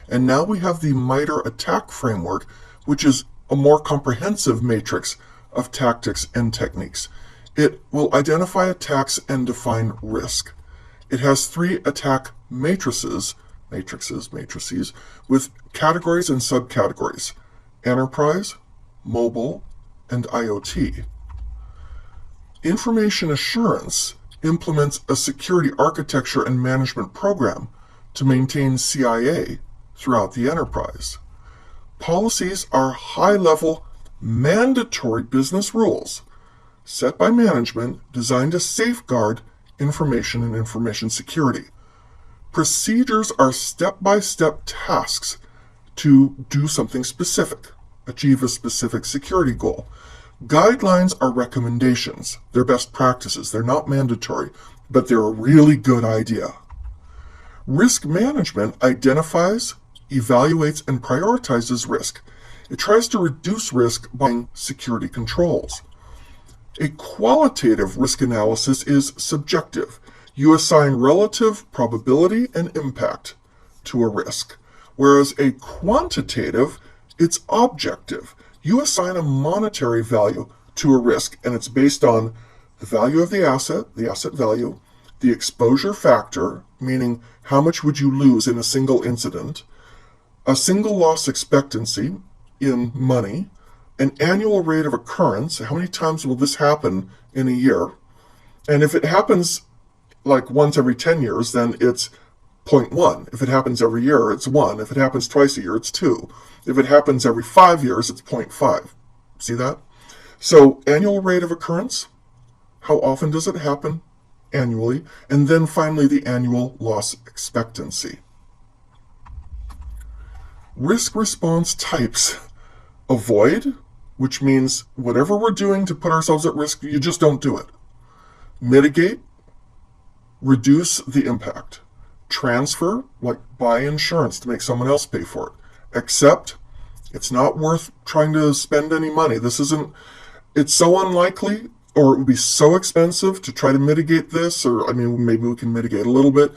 And now we have the MITRE attack framework, which is a more comprehensive matrix of tactics and techniques. It will identify attacks and define risk. It has 3 attack matrices, with categories and subcategories: enterprise, mobile, and IoT. Information assurance implements a security architecture and management program to maintain CIA throughout the enterprise. Policies are high-level, mandatory business rules set by management designed to safeguard information and information security. Procedures are step-by-step tasks to do something specific, achieve a specific security goal. Guidelines are recommendations. They're best practices. They're not mandatory, but they're a really good idea. Risk management identifies, evaluates, and prioritizes risk. It tries to reduce risk by security controls. A qualitative risk analysis is subjective. You assign relative probability and impact to a risk, whereas a quantitative, it's objective. You assign a monetary value to a risk, and it's based on the value of the asset value, the exposure factor, meaning how much would you lose in a single incident, a single loss expectancy in money, an annual rate of occurrence, how many times will this happen in a year, and if it happens like once every 10 years, then it's 0.1. If it happens every year, it's 1. If it happens twice a year, it's 2. If it happens every 5 years, it's 0.5. See that? So annual rate of occurrence, how often does it happen annually? And then finally, the annual loss expectancy. Risk response types: avoid, which means whatever we're doing to put ourselves at risk, you just don't do it. Mitigate, reduce the impact. Transfer, like buy insurance to make someone else pay for it. Accept, it's not worth trying to spend any money. It's so unlikely, or it would be so expensive to try to mitigate this, or maybe we can mitigate a little bit.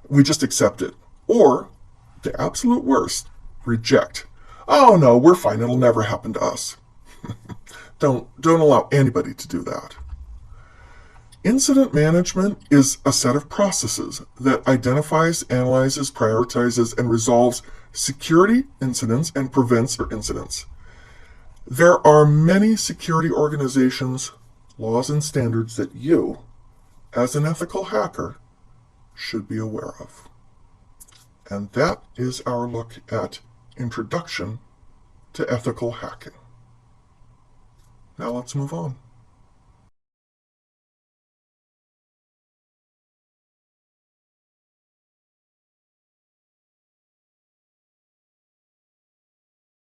We just accept it. Or, the absolute worst, reject. Oh no, we're fine, it'll never happen to us. Don't allow anybody to do that. Incident management is a set of processes that identifies, analyzes, prioritizes, and resolves security incidents and prevents incidents. There are many security organizations, laws, and standards that you, as an ethical hacker, should be aware of. And that is our look at Introduction to Ethical Hacking. Now let's move on.